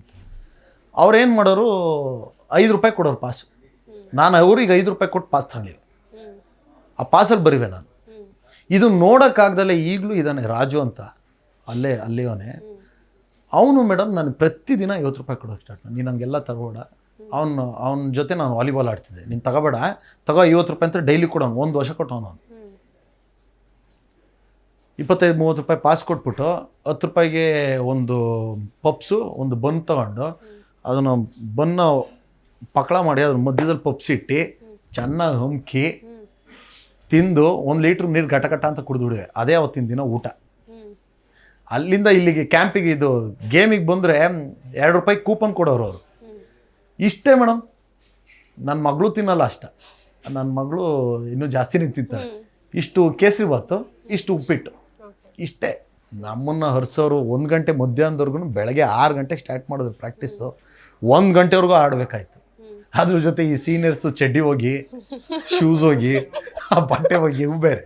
ಅವ್ರು ಏನು ಮಾಡೋರು 5 ರೂಪಾಯಿ ಕೊಡೋರು ಪಾಸು. ನಾನು ಅವ್ರಿಗೆ 5 ರೂಪಾಯಿ ಕೊಟ್ಟು ಪಾಸ್ ತಗೊಂಡಿದ್ದೆ. ಆ ಪಾಸಲ್ಲಿ ಬರಿವೆ ನಾನು. ಇದು ನೋಡೋಕ್ಕಾಗ್ದಲ್ಲೇ ಈಗಲೂ ಇದ್ದಾನೆ ರಾಜು ಅಂತ, ಅಲ್ಲೇವನೇ ಅವನು. ಮೇಡಮ್ ನಾನು ಪ್ರತಿದಿನ 50 ರೂಪಾಯಿ ಕೊಡೋಕೆ ಸ್ಟಾರ್ಟ್ ಮಾಡಿ, ನೀನು ನನಗೆಲ್ಲ ತಗೋಬೇಡ, ಅವನ ಜೊತೆ ನಾನು ವಾಲಿಬಾಲ್ ಆಡ್ತಿದ್ದೆ, ನೀನು ತಗೋಬೇಡ, ತಗೋ 50 ರೂಪಾಯಿ ಅಂತ ಡೈಲಿ ಕೊಡೋನು. 1 ವರ್ಷ ಕೊಟ್ಟವನು ಅವನು. 25-30 ರೂಪಾಯಿ ಪಾಸ್ ಕೊಟ್ಬಿಟ್ಟು 10 ರೂಪಾಯಿಗೆ ಒಂದು ಪಪ್ಸು ಒಂದು ಬನ್ ತಗೊಂಡು ಅದನ್ನು ಬನ್ನ ಪಕ್ಕಳ ಮಾಡಿ ಅದ್ರ ಮಧ್ಯದಲ್ಲಿ ಪಪ್ಸ್ ಇಟ್ಟು ಚೆನ್ನಾಗಿ ಹಮ್ಕಿ ತಿಂದು 1 ಲೀಟ್ರ್ ನೀರು ಘಟ ಅಂತ ಕುಡಿದ್ಬಿಡುವೆ. ಅದೇ ಅವತ್ತಿನ ದಿನ ಊಟ. ಅಲ್ಲಿಂದ ಇಲ್ಲಿಗೆ ಕ್ಯಾಂಪಿಗೆ ಇದು ಗೇಮಿಗೆ ಬಂದರೆ 2 ರೂಪಾಯಿ ಕೂಪನ್ ಕೊಡೋರು ಅವರು. ಇಷ್ಟೇ ಮೇಡಮ್. ನನ್ನ ಮಗಳು ತಿನ್ನಲ್ಲ ಅಷ್ಟ, ನನ್ನ ಮಗಳು ಇನ್ನೂ ಜಾಸ್ತಿನೇ ತಿಂತಾರೆ. ಇಷ್ಟು ಕೇಸರಿ ಬಾತು, ಇಷ್ಟು ಉಪ್ಪಿಟ್ಟು, ಇಷ್ಟೇ. ನಮ್ಮನ್ನು ಹರಿಸೋರು 1 ಗಂಟೆ ಮಧ್ಯಾಹ್ನದವರೆಗೂ, ಬೆಳಗ್ಗೆ 6 ಗಂಟೆಗೆ ಸ್ಟಾರ್ಟ್ ಮಾಡಿದ್ರು ಪ್ರಾಕ್ಟೀಸು, 1 ಗಂಟೆವರೆಗೂ ಆಡಬೇಕಾಯ್ತು. ಅದ್ರ ಜೊತೆ ಈ ಸೀನಿಯರ್ಸು ಚಡ್ಡಿ ಹೋಗಿ, ಶೂಸ್ ಹೋಗಿ, ಆ ಬಟ್ಟೆ ಹೋಗಿ, ಇವು ಬೇರೆ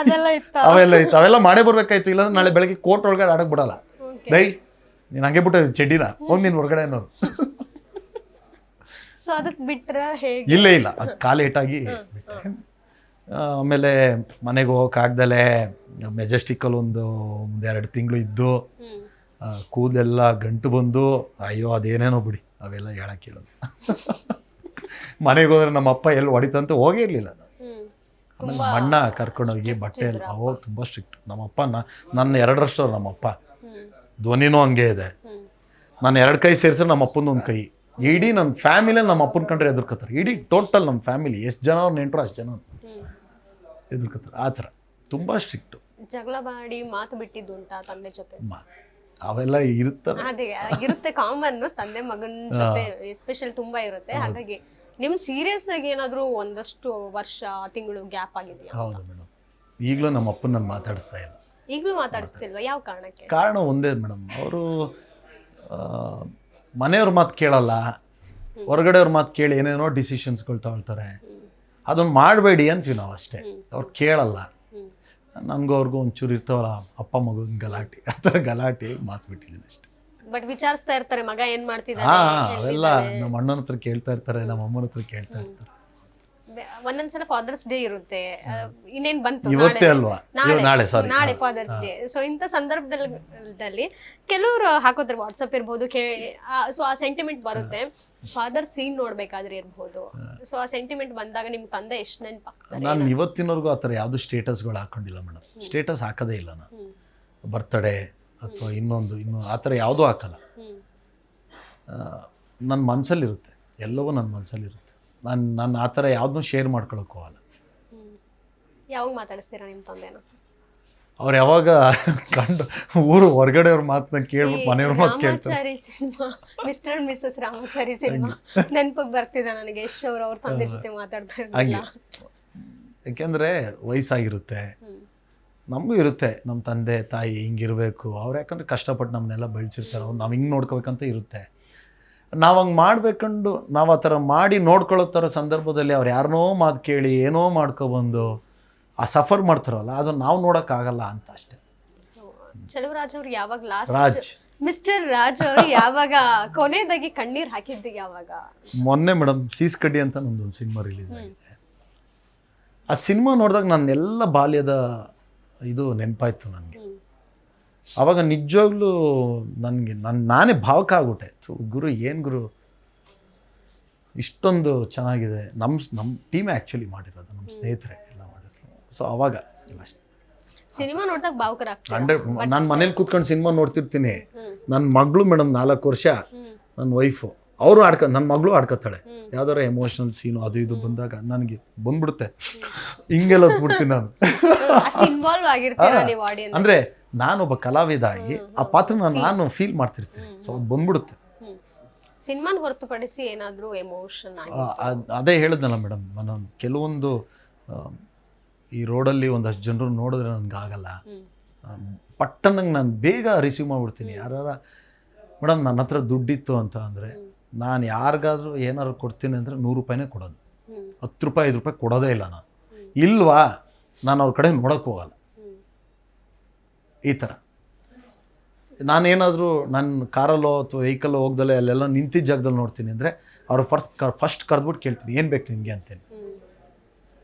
ಅವೆಲ್ಲ ಇತ್ತು. ಅವೆಲ್ಲ ಮಾಡೇ ಬರ್ಬೇಕಾಯ್ತು. ಇಲ್ಲಾಂದ್ರೆ ನಾಳೆ ಬೆಳಗ್ಗೆ ಕೋರ್ಟ್ ಒಳಗಡೆ ಆಡಕ್ಕೆ ಬಿಡಲ್ಲ. ದೈ ನೀನು ಹಂಗೆ ಬಿಟ್ಟು ಚಡ್ಡಿನ ಹೋಗಿ ನೀನು ಹೊರಗಡೆ ಅನ್ನೋದು. ಇಲ್ಲ ಅದು ಕಾಲೇಟಾಗಿ ಬಿಟ್ಟೆ. ಆಮೇಲೆ ಮನೆಗೆ ಹೋಗೋಕ್ಕಾಗ್ದಲೇ ಮೆಜೆಸ್ಟಿಕಲ್ಲಿ ಒಂದು 2 ತಿಂಗಳು ಇದ್ದು, ಕೂದಲೆಲ್ಲ ಗಂಟು ಬಂದು, ಅಯ್ಯೋ ಅದೇನೇನೋ ಬಿಡಿ, ಅವೆಲ್ಲ ಹೇಳಕ್ಕೆ ಕೇಳೋದು. ಮನೆಗೆ ಹೋದ್ರೆ ನಮ್ಮ ಅಪ್ಪ ಎಲ್ಲಿ ಹೊಡಿತಂತ ಹೋಗೇ ಇರಲಿಲ್ಲ. ಆಮೇಲೆ ಮಣ್ಣ ಕರ್ಕೊಂಡೋಗಿ ಬಟ್ಟೆ ಎಲ್ಲ ತುಂಬ ಸ್ಟ್ರಿಕ್ಟ್ ನಮ್ಮಪ್ಪ. ನನ್ನ 2 ವರ್ಷದವ್ರು ನಮ್ಮಪ್ಪ. ಧ್ವನಿನೂ ಹಂಗೆ ಇದೆ. ನಾನು 2 ಕೈ ಸೇರಿಸಿದ್ರೆ ನಮ್ಮ ಅಪ್ಪನ 1 ಕೈ. ಇಡೀ ನನ್ನ ಫ್ಯಾಮಿಲಿ ನಮ್ಮ ಅಪ್ಪನ ಕಂಡ್ರೆ ಎದುರ್ಕೋತಾರೆ. ಇಡೀ ಟೋಟಲ್ ನಮ್ಮ ಫ್ಯಾಮಿಲಿ ಎಷ್ಟು ಜನ ಅವ್ರು ನೆಂಟರು ಅಷ್ಟು ಜನ ಎದುರ್ಕೋತಾರೆ. ಆ ಥರ ತುಂಬ ಸ್ಟ್ರಿಕ್ಟು. ಜಗಳ ಮಾಡಿ ಮಾತು ಬಿಟ್ಟಿದ್ದು ಉಂಟಾ ತಂದೆ ಜೊತೆ? ಅವೆಲ್ಲ ಇರುತ್ತವೆ, ಇರುತ್ತೆ ಕಾಮನ್. ತಂದೆ ಮಗನ ಜೊತೆ ಎಸ್ಪೆಷಲ್ ತುಂಬಾ ಇರುತ್ತೆ. ಹಾಗಾಗಿ ನಿಮ್ ಸೀರಿಯಸ್ ಆಗಿ ಏನಾದ್ರು ಒಂದಷ್ಟು ವರ್ಷ ತಿಂಗಳು ಗ್ಯಾಪ್ ಆಗಿದೆಯಾ? ಹೌದು ಮೇಡಮ್. ಈಗಲೂ ನಮ್ಮ ಅಪ್ಪನ ನಾನು ಮಾತಾಡಿಸ್ತಾ ಇಲ್ಲ. ಈಗಲೂ ಮಾತಾಡಿಸ್ತಿಲ್ವಾ? ಯಾವ ಕಾರಣಕ್ಕೆ? ಕಾರಣ ಒಂದೇ ಮೇಡಮ್, ಅವರು ಮನೆಯವ್ರ ಮಾತು ಕೇಳಲ್ಲ, ಹೊರಗಡೆಯವ್ರ ಮಾತು ಕೇಳಿ ಏನೇನೋ ಡಿಸಿಷನ್ಸ್ಗಳು ತಗೊಳ್ತಾರೆ. ಅದನ್ನು ಮಾಡಬೇಡಿ ಅಂತೀವಿ ನಾವು ಅಷ್ಟೇ. ಅವ್ರು ಕೇಳಲ್ಲ. ನನಗೂ ಅವ್ರಿಗೂ ಒಂಚೂರು ಇರ್ತಾವಲ್ಲ ಅಪ್ಪ ಮಗನ ಗಲಾಟೆ, ಆ ಥರ ಗಲಾಟೆ ಮಾತು ಬಿಟ್ಟಿದ್ದೀನಿ ಅಷ್ಟೇ. ಬಟ್ ವಿಚಾರಿಸ್ತಾ ಇರ್ತಾರೆ ಮಗ ಏನ್ ಮಾಡ್ತಿದ್ದಾರೆ. ಅವೆಲ್ಲ ನಮ್ಮ ಅಣ್ಣನ ಹತ್ರ ಕೇಳ್ತಾ ಇರ್ತಾರೆ, ನಮ್ಮ ಅಮ್ಮನ ಹತ್ರ ಕೇಳ್ತಾ ಇರ್ತಾರೆ. ಒಂದೊಂದ್ಸಲ ಫಾದರ್ಸ್ ಡೇ ಇರುತ್ತೆ, ಇನ್ನೇನ್ ಬಂತು ಇವತ್ತೇ ಅಲ್ವಾ, ನಾಳೆ ಫಾದರ್ಸ್ ಡೇ. ಸೊ ಇಂಥ ಸಂದರ್ಭದಲ್ಲಿ ಕೆಲವರು ಹಾಕೋತಾರೆ, ವಾಟ್ಸಪ್ ಇರ್ಬೋದು, ಸೊ ಆ ಸೆಂಟಿಮೆಂಟ್ ಬರುತ್ತೆ. ಫಾದರ್ ಸೀನ್ ನೋಡ್ಬೇಕಾದ್ರೆ ಇರ್ಬೋದು. ಸೊ ಆ ಸೆಂಟಿಮೆಂಟ್ ಬಂದಾಗ ನಿಮ್ ತಂದೆ ಎಷ್ಟು ನೆನಪಾಗ್ತಾರೆ? ನಾನು ಇವತ್ತಿನವರೆಗೂ ಆ ಥರ ಯಾವುದು ಸ್ಟೇಟಸ್ಗಳು ಹಾಕೊಂಡಿಲ್ಲ ಮೇಡಮ್. ಸ್ಟೇಟಸ್ ಹಾಕೋದೇ ಇಲ್ಲ ನಾನು. ಬರ್ತ್ಡೇ ಅಥವಾ ಇನ್ನೂ ಆ ಥರ ಯಾವುದೂ ಹಾಕಲ್ಲ. ನನ್ನ ಮನಸ್ಸಲ್ಲಿರುತ್ತೆ, ಎಲ್ಲವೂ ನನ್ನ ಮನಸ್ಸಲ್ಲಿರುತ್ತೆ. ನಾನು ಆ ಥರ ಯಾವುದನ್ನೂ ಶೇರ್ ಮಾಡ್ಕೊಳಕ್ಕೆ ಹೋಗಲ್ಲ. ಯಾವಾಗ ಮಾತಾಡಿಸ್ತೀರಾ ನಿಮ್ಮ ತಂದೆನ? ಅವ್ರು ಯಾವಾಗ ಕಂಡು ಊರು ಹೊರಗಡೆಯವ್ರ ಮಾತನ್ನ ಕೇಳ್ಬಿಟ್ಟು ಮನೆಯವ್ರ ಮಾತು ಕೇಳ್ತಾರೆ. Ramachari cinema, mister and Mrs Ramachari cinema ನೆನಪಿಗೆ ಬರ್ತಿದೆ ನನಗೆ. ಯಶ್ ಅವ್ರ ತಂದೆ ಜೊತೆ ಮಾತಾಡ್ತಾ ಇರಲಿಲ್ಲ. ಯಾಕೆಂದರೆ ವಯಸ್ಸಾಗಿರುತ್ತೆ, ನಮಗೂ ಇರುತ್ತೆ ನಮ್ಮ ತಂದೆ ತಾಯಿ ಹಿಂಗಿರಬೇಕು ಅವ್ರು, ಯಾಕಂದರೆ ಕಷ್ಟಪಟ್ಟು ನಮ್ಮನ್ನೆಲ್ಲ ಬೆಳೆಸಿರ್ತಾರೆ, ಅವ್ರು ನಾವು ಹಿಂಗೆ ನೋಡ್ಕೋಬೇಕಂತ ಇರುತ್ತೆ. ನಾವು ಹಂಗೆ ಮಾಡಬೇಕಂಡು ನಾವು ಆ ಥರ ಮಾಡಿ ನೋಡ್ಕೊಳ್ಳೋ ಥರ ಸಂದರ್ಭದಲ್ಲಿ ಅವ್ರು ಯಾರನ್ನೋ ಮಾತು ಕೇಳಿ ಏನೋ ಮಾಡ್ಕೊಬಂದು ಆ ಸಫರ್ ಮಾಡ್ತಾರಲ್ಲ, ಅದನ್ನು ನಾವು ನೋಡೋಕ್ಕಾಗಲ್ಲ ಅಂತ ಅಷ್ಟೇ. ಚೆಲುವರಾಜ್ ಅವ್ರು ಯಾವಾಗ ಲಾಸ್ಟ್ ಮಿಸ್ಟರ್ ರಾಜ್ ಅವರು ಯಾವಾಗ ಕೊನೆಯದಾಗಿ ಕಣ್ಣೀರು ಹಾಕಿದ್ದು ಯಾವಾಗ? ಮೊನ್ನೆ ಮೇಡಮ್ ಸೀಸ್ ಕಡ್ಡಿ ಅಂತ ನಮ್ಮದೊಂದು ಸಿನಿಮಾ ರಿಲೀಸ್ ಆಗಿದೆ. ಆ ಸಿನಿಮಾ ನೋಡಿದಾಗ ನನ್ನ ಬಾಲ್ಯದ ಇದು ನೆನಪಾಯ್ತು ನನಗೆ. ಆವಾಗ ನಿಜವಾಗ್ಲೂ ನನಗೆ ನಾನೇ ಭಾವಕ ಆಗ್ಬಿಟ್ಟೆ. ಗುರು ಏನು ಗುರು ಇಷ್ಟೊಂದು ಚೆನ್ನಾಗಿದೆ. ನಮ್ಮ ಟೀಮೇ ಆ್ಯಕ್ಚುಲಿ ಮಾಡಿರೋದು, ನಮ್ಮ ಸ್ನೇಹಿತರೆ ಎಲ್ಲ ಮಾಡಿರೋದು. ಸೊ ಅವಾಗ ಅಷ್ಟೇ. ಸಿನಿಮಾ ನೋಡಿದಾಗ ಭಾವುಕರ ಆಗ್ತಾರೆ. 100 ನಾನು ಮನೇಲಿ ಕೂತ್ಕೊಂಡು ಸಿನಿಮಾ ನೋಡ್ತಿರ್ತೀನಿ. ನನ್ನ ಮಗಳು ಮೇಡಮ್ 4 ವರ್ಷ, ನನ್ನ ವೈಫು ಅವರು ನನ್ನ ಮಗಳು ಆಡ್ಕೊತಾಳೆ. ಯಾವ್ದಾರ ಎಮೋಷನಲ್ ಸೀನು ಅದು ಇದು ಬಂದಾಗ ನನಗೆ ಬಂದ್ಬಿಡುತ್ತೆ, ಹಿಂಗೆಲ್ಲ ಹೊತ್ಬಿಡ್ತೀನಿ ನಾನು. ಅಷ್ಟು ಇನ್ವಾಲ್ವ್ ಆಗಿರ್ತೀರಾ ನೀವು ಆಡಿಯನ್ಸ್. ಅಂದರೆ ನಾನೊಬ್ಬ ಕಲಾವಿದ ಆಗಿ ಆ ಪಾತ್ರನ ನಾನು ಫೀಲ್ ಮಾಡ್ತಿರ್ತೀನಿ. ಸೊ ಅದು ಬಂದ್ಬಿಡುತ್ತೆ. ಸಿನಿಮಾನ ಹೊರತುಪಡಿಸಿ ಏನಾದರೂ ಎಮೋಷನ್ ಆಗಿ ಅದೇ ಹೇಳಿದ್ನಲ್ಲ ಮೇಡಮ್, ನಾನು ಕೆಲವೊಂದು ಈ ರೋಡಲ್ಲಿ ಒಂದಷ್ಟು ಜನರು ನೋಡಿದ್ರೆ ನನಗಾಗಲ್ಲ, ಪಟ್ಟನಂಗೆ ನಾನು ಬೇಗ ರಿಸೀವ್ ಮಾಡಿಬಿಡ್ತೀನಿ. ಯಾರು ಮೇಡಮ್ ನನ್ನ ಹತ್ರ ದುಡ್ಡಿತ್ತು ಅಂತ ಅಂದರೆ ನಾನು ಯಾರಿಗಾದ್ರೂ ಏನಾದ್ರು ಕೊಡ್ತೀನಿ ಅಂದರೆ 100 ರೂಪಾಯಿನೇ ಕೊಡೋದು, 10 ರೂಪಾಯಿ 5 ರೂಪಾಯಿ ಕೊಡೋದೇ ಇಲ್ಲ ನಾನು. ಇಲ್ವಾ ನಾನು ಅವ್ರ ಕಡೆ ನೋಡೋಕ್ಕೆ ಹೋಗಲ್ಲ. ಈ ಥರ ನಾನೇನಾದರೂ ನನ್ನ ಕಾರಲ್ಲೋ ಅಥವಾ ವೆಹಿಕಲ್ಲೋ ಹೋಗ್ದಲ್ಲೇ ಅಲ್ಲೆಲ್ಲ ನಿಂತಿದ್ದ ಜಾಗದಲ್ಲಿ ನೋಡ್ತೀನಿ ಅಂದರೆ ಅವ್ರು ಫಸ್ಟ್ ಕರೆದ್ಬಿಟ್ಟು ಕೇಳ್ತೀನಿ, ಏನು ಬೇಕು ನಿನಗೆ ಅಂತೇಳಿ.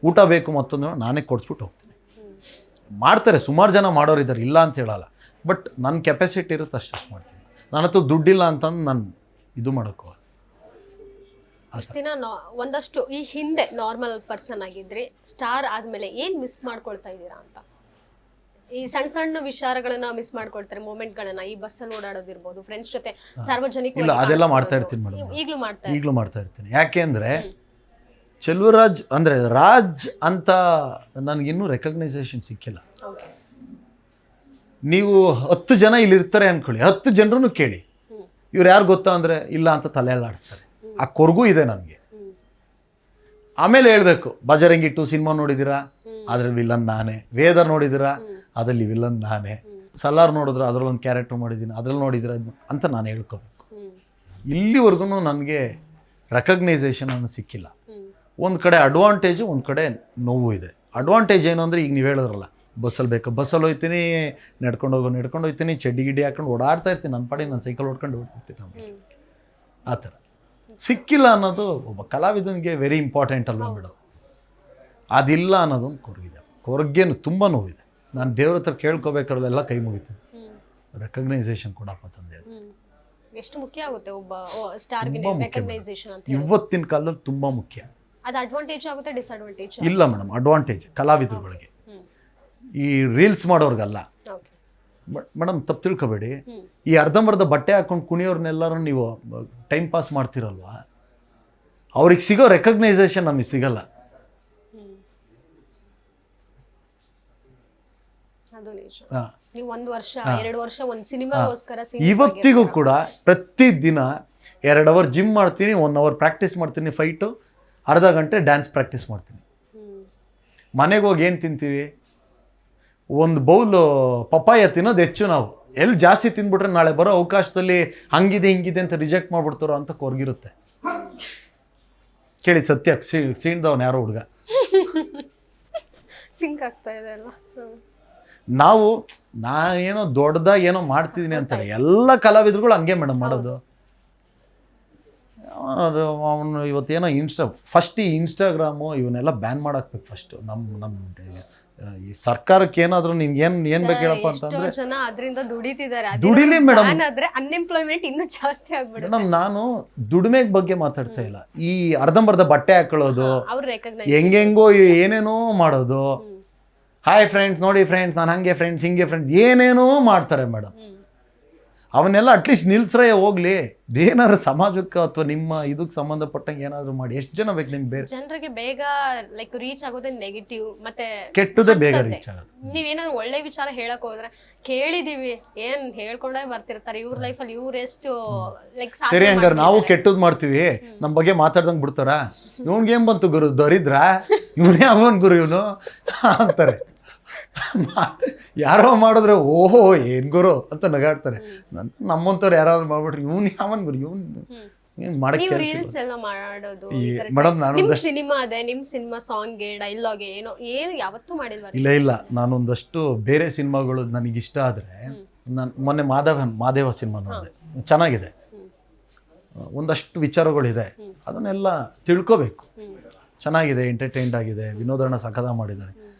ಊಟ ಬೇಕು ಮತ್ತೊಂದು ನಾನೇ ಕೊಡಿಸ್ಬಿಟ್ಟು ಹೋಗ್ತೀನಿ. ಮಾಡ್ತಾರೆ, ಸುಮಾರು ಜನ ಮಾಡೋರಿದ್ದಾರೆ, ಇಲ್ಲ ಅಂತ ಹೇಳಲ್ಲ. ಬಟ್ ನನ್ನ ಕೆಪಾಸಿಟಿ ಇರುತ್ತೆ ಅಷ್ಟು ಮಾಡ್ತೀನಿ. ನನ್ನ ಹತ್ರ ದುಡ್ಡಿಲ್ಲ ಅಂತಂದು ನಾನು ಇದು ಮಾಡೋಕ್ಕೋ. ಅಷ್ಟು ದಿನ ಒಂದಷ್ಟು ಈ ಹಿಂದೆ ನಾರ್ಮಲ್ ಪರ್ಸನ್ ಆಗಿದ್ರಿ, ಸ್ಟಾರ್ ಆದಮೇಲೆ ಏನು ಮಿಸ್ ಮಾಡ್ಕೊಳ್ತಾ ಇದ್ದೀರಾ ಅಂತ? ಈ ಸಣ್ಣ ಸಣ್ಣ ವಿಚಾರಗಳನ್ನ ಮಿಸ್ ಮಾಡ್ಕೊಳ್ತಾರೆ, ಮೂಮೆಂಟ್ಗಳನ್ನ. ಈ ಬಸ್ಸಲ್ಲಿ ಓಡಾಡೋದಿರ್ಬೋದು, ಫ್ರೆಂಡ್ಸ್ ಜೊತೆ ಸಾರ್ವಜನಿಕ. ಇಲ್ಲ, ಅದೆಲ್ಲ ಮಾಡ್ತಾ ಇರ್ತೀನಿ ಮೇಡಮ್, ಈಗಲೂ ಮಾಡ್ತಾ ಇರ್ತೀನಿ. ಯಾಕೆ ಅಂದರೆ ಚೆಲುವರಾಜ್ ಅಂದರೆ ರಾಜ್ ಅಂತ ನನಗಿನ್ನೂ ರೆಕಗ್ನೈಸೇಷನ್ ಸಿಕ್ಕಿಲ್ಲ. ನೀವು 10 ಜನ ಇಲ್ಲಿ ಇರ್ತಾರೆ ಅಂದ್ಕೊಳ್ಳಿ, 10 ಜನರನ್ನು ಕೇಳಿ ಇವ್ರು ಯಾರು ಗೊತ್ತಾ ಅಂದರೆ ಇಲ್ಲ ಅಂತ ತಲೆಯಲ್ಲಾಡಿಸ್ತಾರೆ. ಆ ಕೊರಗು ಇದೆ ನನಗೆ. ಆಮೇಲೆ ಹೇಳ್ಬೇಕು, ಬಜರಂಗಿ 2 ಸಿನಿಮಾ ನೋಡಿದ್ದೀರಾ, ಅದ್ರಲ್ಲಿ ವಿಲನ್ ನಾನೇ. ವೇದ ನೋಡಿದ್ದೀರಾ, ಅದರಲ್ಲಿ ವಿಲನ್ ನಾನೇ. ಸಲಾರ್ ನೋಡಿದ್ರೆ ಅದರಲ್ಲೊಂದು ಕ್ಯಾರೆಕ್ಟರ್ ಮಾಡಿದ್ದೀನಿ, ಅದ್ರಲ್ಲಿ ನೋಡಿದ್ದೀರಾ ಅಂತ ನಾನು ಹೇಳ್ಕೋಬೇಕು. ಇಲ್ಲಿವರೆಗೂ ನನಗೆ ರೆಕಗ್ನೈಸೇಷನ್ ಅನ್ನೋ ಸಿಕ್ಕಿಲ್ಲ. ಒಂದು ಕಡೆ ಅಡ್ವಾಂಟೇಜು, ಒಂದು ಕಡೆ ನೋವು ಇದೆ. ಅಡ್ವಾಂಟೇಜ್ ಏನು ಅಂದರೆ ಈಗ ನೀವು ಹೇಳಿದ್ರಲ್ಲ, ಬಸ್ಸಲ್ಲಿ ಬೇಕು, ಬಸ್ಸಲ್ಲಿ ಹೋಗ್ತೀನಿ, ನಡ್ಕೊಂಡು ಹೋಗ್ತೀನಿ, ಚಡ್ಡಿ ಗಿಡ್ಡಿ ಹಾಕೊಂಡು ಓಡಾಡ್ತಾ ಇರ್ತೀನಿ, ನನ್ನ ಪಾಡಿ ನಾನು ಸೈಕಲ್ ಓಡ್ಕೊಂಡು ಓಡ್ತಿರ್ತೀನಿ. ನಮಗೆ ಆ ಥರ ಸಿಕ್ಕಿಲ್ಲ ಅನ್ನೋದು ಒಬ್ಬ ಕಲಾವಿದನಿಗೆ ವೆರಿ ಇಂಪಾರ್ಟೆಂಟ್ ಅಲ್ವಾ ಮೇಡಮ್. ಅದಿಲ್ಲ ಅನ್ನೋದೊಂದು ಕೊರಗಿದೆ. ಕೊರಗೇನು ತುಂಬ ನೋವಿದೆ. ನಾನು ದೇವ್ರ ಹತ್ರ ಕೇಳ್ಕೊಬೇಕಾದ್ರೆಲ್ಲ ಕೈ ಮುಗಿತೀನಿ, ರೆಕಗ್ನೈಸೇಷನ್ ಕೊಡಪ್ಪ ತಂದೆ. ಎಷ್ಟು ಮುಖ್ಯ ಆಗುತ್ತೆ ಒಬ್ಬ ಸ್ಟಾರ್ಗೆ ರೆಕಗ್ನೈಸೇಷನ್ ಅಂತ. ಇವತ್ತಿನ ಕಾಲದಲ್ಲಿ ತುಂಬ ಮುಖ್ಯ. ಅದು ಅಡ್ವಾಂಟೇಜ್ ಆಗುತ್ತೆ, ಡಿಸ್ಅಡ್ವಾಂಟೇಜ್ ಇಲ್ಲ ಮೇಡಮ್. ಅಡ್ವಾಂಟೇಜ್ ಕಲಾವಿದರುಗಳಿಗೆ, ಈ ರೀಲ್ಸ್ ಮಾಡೋರ್ಗಲ್ಲ. ಮೇಡಮ್ ತಪ್ಪು ತಿಳ್ಕೊಬೇಡಿ, ಈ ಅರ್ಧಂಬರ್ಧ ಬಟ್ಟೆ ಹಾಕೊಂಡು ಕುಣಿಯೋರ್ನೆಲ್ಲರೂ ನೀವು ಟೈಮ್ ಪಾಸ್ ಮಾಡ್ತಿರಲ್ವಾ, ಅವ್ರಿಗೆ ಸಿಗೋ ರೆಕಗ್ನೈಸೇಷನ್ ನಮಗೆ ಸಿಗಲ್ಲ. ನೀವು 1 ವರ್ಷ 2 ವರ್ಷ ಒಂದು ಸಿನಿಮಾಗೋಸ್ಕರ ಇವತ್ತಿಗೂ ಕೂಡ ಪ್ರತಿದಿನ 2 ಅವರ್ ಜಿಮ್ ಮಾಡ್ತೀನಿ, 1 ಅವರ್ ಪ್ರಾಕ್ಟೀಸ್ ಮಾಡ್ತೀನಿ ಫೈಟು, ಅರ್ಧ ಗಂಟೆ ಡ್ಯಾನ್ಸ್ ಪ್ರಾಕ್ಟೀಸ್ ಮಾಡ್ತೀನಿ. ಮನೆಗೆ ಹೋಗಿ ಏನು ತಿಂತೀವಿ, ಒಂದು ಬೌಲು ಪಪ್ಪಾಯ ತಿನ್ನೋದು ಹೆಚ್ಚು. ನಾವು ಎಲ್ಲಿ ಜಾಸ್ತಿ ತಿಂದ್ಬಿಟ್ರೆ ನಾಳೆ ಬರೋ ಅವಕಾಶದಲ್ಲಿ ಹಂಗಿದೆ ಹಿಂಗಿದೆ ಅಂತ ರಿಜೆಕ್ಟ್ ಮಾಡ್ಬಿಡ್ತಾರೋ ಅಂತ ಕೊರಗಿರುತ್ತೆ. ಕೇಳಿ ಸತ್ಯ, ಸೀಣ್ದವನು ಯಾರೋ ಹುಡುಗ ಸಿಂಕ್ ಆಗ್ತಾ ಇದೆ ಅಲ್ವಾ. ನಾನೇನೋ ದೊಡ್ಡದಾಗಿ ಏನೋ ಮಾಡ್ತಿದ್ದೀನಿ ಅಂತಾರೆ. ಎಲ್ಲ ಕಲಾವಿದರುಗಳು ಹಂಗೆ ಮೇಡಮ್ ಮಾಡೋದು. ಅವನು ಇವತ್ತೇನೋ ಫಸ್ಟ್ ಈ ಇನ್ಸ್ಟಾಗ್ರಾಮು ಇವನ್ನೆಲ್ಲ ಬ್ಯಾನ್ ಮಾಡಾಕ್ಬೇಕು ಫಸ್ಟು. ನಮ್ಮ ಈ ಸರ್ಕಾರಕ್ಕೆ ಏನಾದರೂ ನಿನ್ಗೆ ಏನು ಬೇಕು ಹೇಳಪ್ಪ ಅಂತಂದ್ರೆ, ಜನ ಅದರಿಂದ ದುಡಿತಿದ್ದಾರೆ. ದುಡಿಲಿ ಮೇಡಮ್, ಆದ್ರೆ ಅನ್ಎಂಪ್ಲಾಯ್ಮೆಂಟ್ ಇನ್ನೂ ಜಾಸ್ತಿ ಆಗ್ಬಿಡುತ್ತೆ. ಮೇಡಮ್ ನಾನು ದುಡಿಮೆ ಬಗ್ಗೆ ಮಾತಾಡ್ತಾ ಇಲ್ಲ. ಈ ಅರ್ಧಂಬರ್ಧ ಬಟ್ಟೆ ಹಾಕೊಳ್ಳೋದು, ಹೆಂಗೆಂಗೋ ಏನೇನೋ ಮಾಡೋದು, ಹಾಯ್ ಫ್ರೆಂಡ್ಸ್, ನೋಡಿ ಫ್ರೆಂಡ್ಸ್ ನಾನು ಹಂಗೆ ಫ್ರೆಂಡ್ಸ್ ಹಿಂಗೆ ಫ್ರೆಂಡ್ಸ್ ಏನೇನೋ ಮಾಡ್ತಾರೆ ಮೇಡಮ್. ಅವನ್ನೆಲ್ಲ ಅಟ್ಲೀಸ್ಟ್ ನಿಲ್ಸ್ರೇ ಹೋಗ್ಲಿ. ಏನಾದ್ರು ಸಮಾಜಕ್ಕೆ ಅಥವಾ ನಿಮ್ಮ ಇದಕ್ಕೆ ಸಂಬಂಧಪಟ್ಟಂಗೆ ಏನಾದ್ರು ಮಾಡಿ. ಎಷ್ಟು ಜನ ಬೇಕು ನಿಮ್ಗೆ? ಬೇರೆ ಜನರಿಗೆ ಬೇಗ ಲೈಕ್ ರೀಚ್ ಆಗೋದೇ ನೆಗೆಟಿವ್, ಮತ್ತೆ ಕೆಟ್ಟದೇ ಬೇಗ ರೀಚ್ ಆಗೋದು. ನೀವೇನಾದ್ರು ಒಳ್ಳೆ ವಿಚಾರ ಹೇಳಕ್ ಹೋದ್ರೆ ಕೇಳಿದೀವಿ ಏನ್ ಹೇಳ್ಕೊಂಡೇ ಬರ್ತಿರ್ತಾರೆ. ಇವ್ರ ಲೈಫಲ್ಲಿ ಇವ್ರು ಎಷ್ಟು ಲೈಕ್ ಸರಿ, ಹಂಗಾರೆ ನಾವು ಕೆಟ್ಟದ್ ಮಾಡ್ತೀವಿ, ನಮ್ಮ ಬಗ್ಗೆ ಮಾತಾಡ್ದಂಗೆ ಬಿಡ್ತಾರ. ಇವ್ನಿಗೇನ್ ಬಂತು ಗುರು ದರಿದ್ರ, ಇವನೇ ಅವನ್ ಗುರು ಇವನು ಅಂತಾರೆ. ಯಾರೋ ಮಾಡಿದ್ರೆ ಓಹೋ ಏನ್ ಗುರು ಅಂತ ನಗಾಡ್ತಾರೆ. ನಮ್ಮಂತವ್ರು ಯಾರಾದ್ರೂ ಮಾಡ್ಬಿಟ್ರಿ ಇವ್ನು ಯಾವನ್ ಗುರು, ಇವ್ನು ಮಾಡಕ್ಕೆ ಮೇಡಮ್. ನಾನು ಸಿನಿಮಾ ಅದೇ ನಿಮ್ ಸಿನಿಮಾ ಸಾಂಗ್ ಡೈಲಾಗ್ ಏನು ಯಾವತ್ತೂ ಮಾಡಿಲ್ವ? ಇಲ್ಲ, ನಾನೊಂದಷ್ಟು ಬೇರೆ ಸಿನಿಮಾಗಳು ನನಗಿಷ್ಟ ಆದ್ರೆ, ನಾನು ಮೊನ್ನೆ ಮಾದೇವ ಸಿನಿಮಾ ನೋಡಿದೆ, ಚೆನ್ನಾಗಿದೆ. ಒಂದಷ್ಟು ವಿಚಾರಗಳಿದೆ, ಅದನ್ನೆಲ್ಲ ತಿಳ್ಕೋಬೇಕು. ಚೆನ್ನಾಗಿದೆ, ಎಂಟರ್ಟೈನ್ಡ್ ಆಗಿದೆ, ವಿನೋದಣ್ಣ ಸಖದ ಮಾಡಿದ್ದಾರೆ.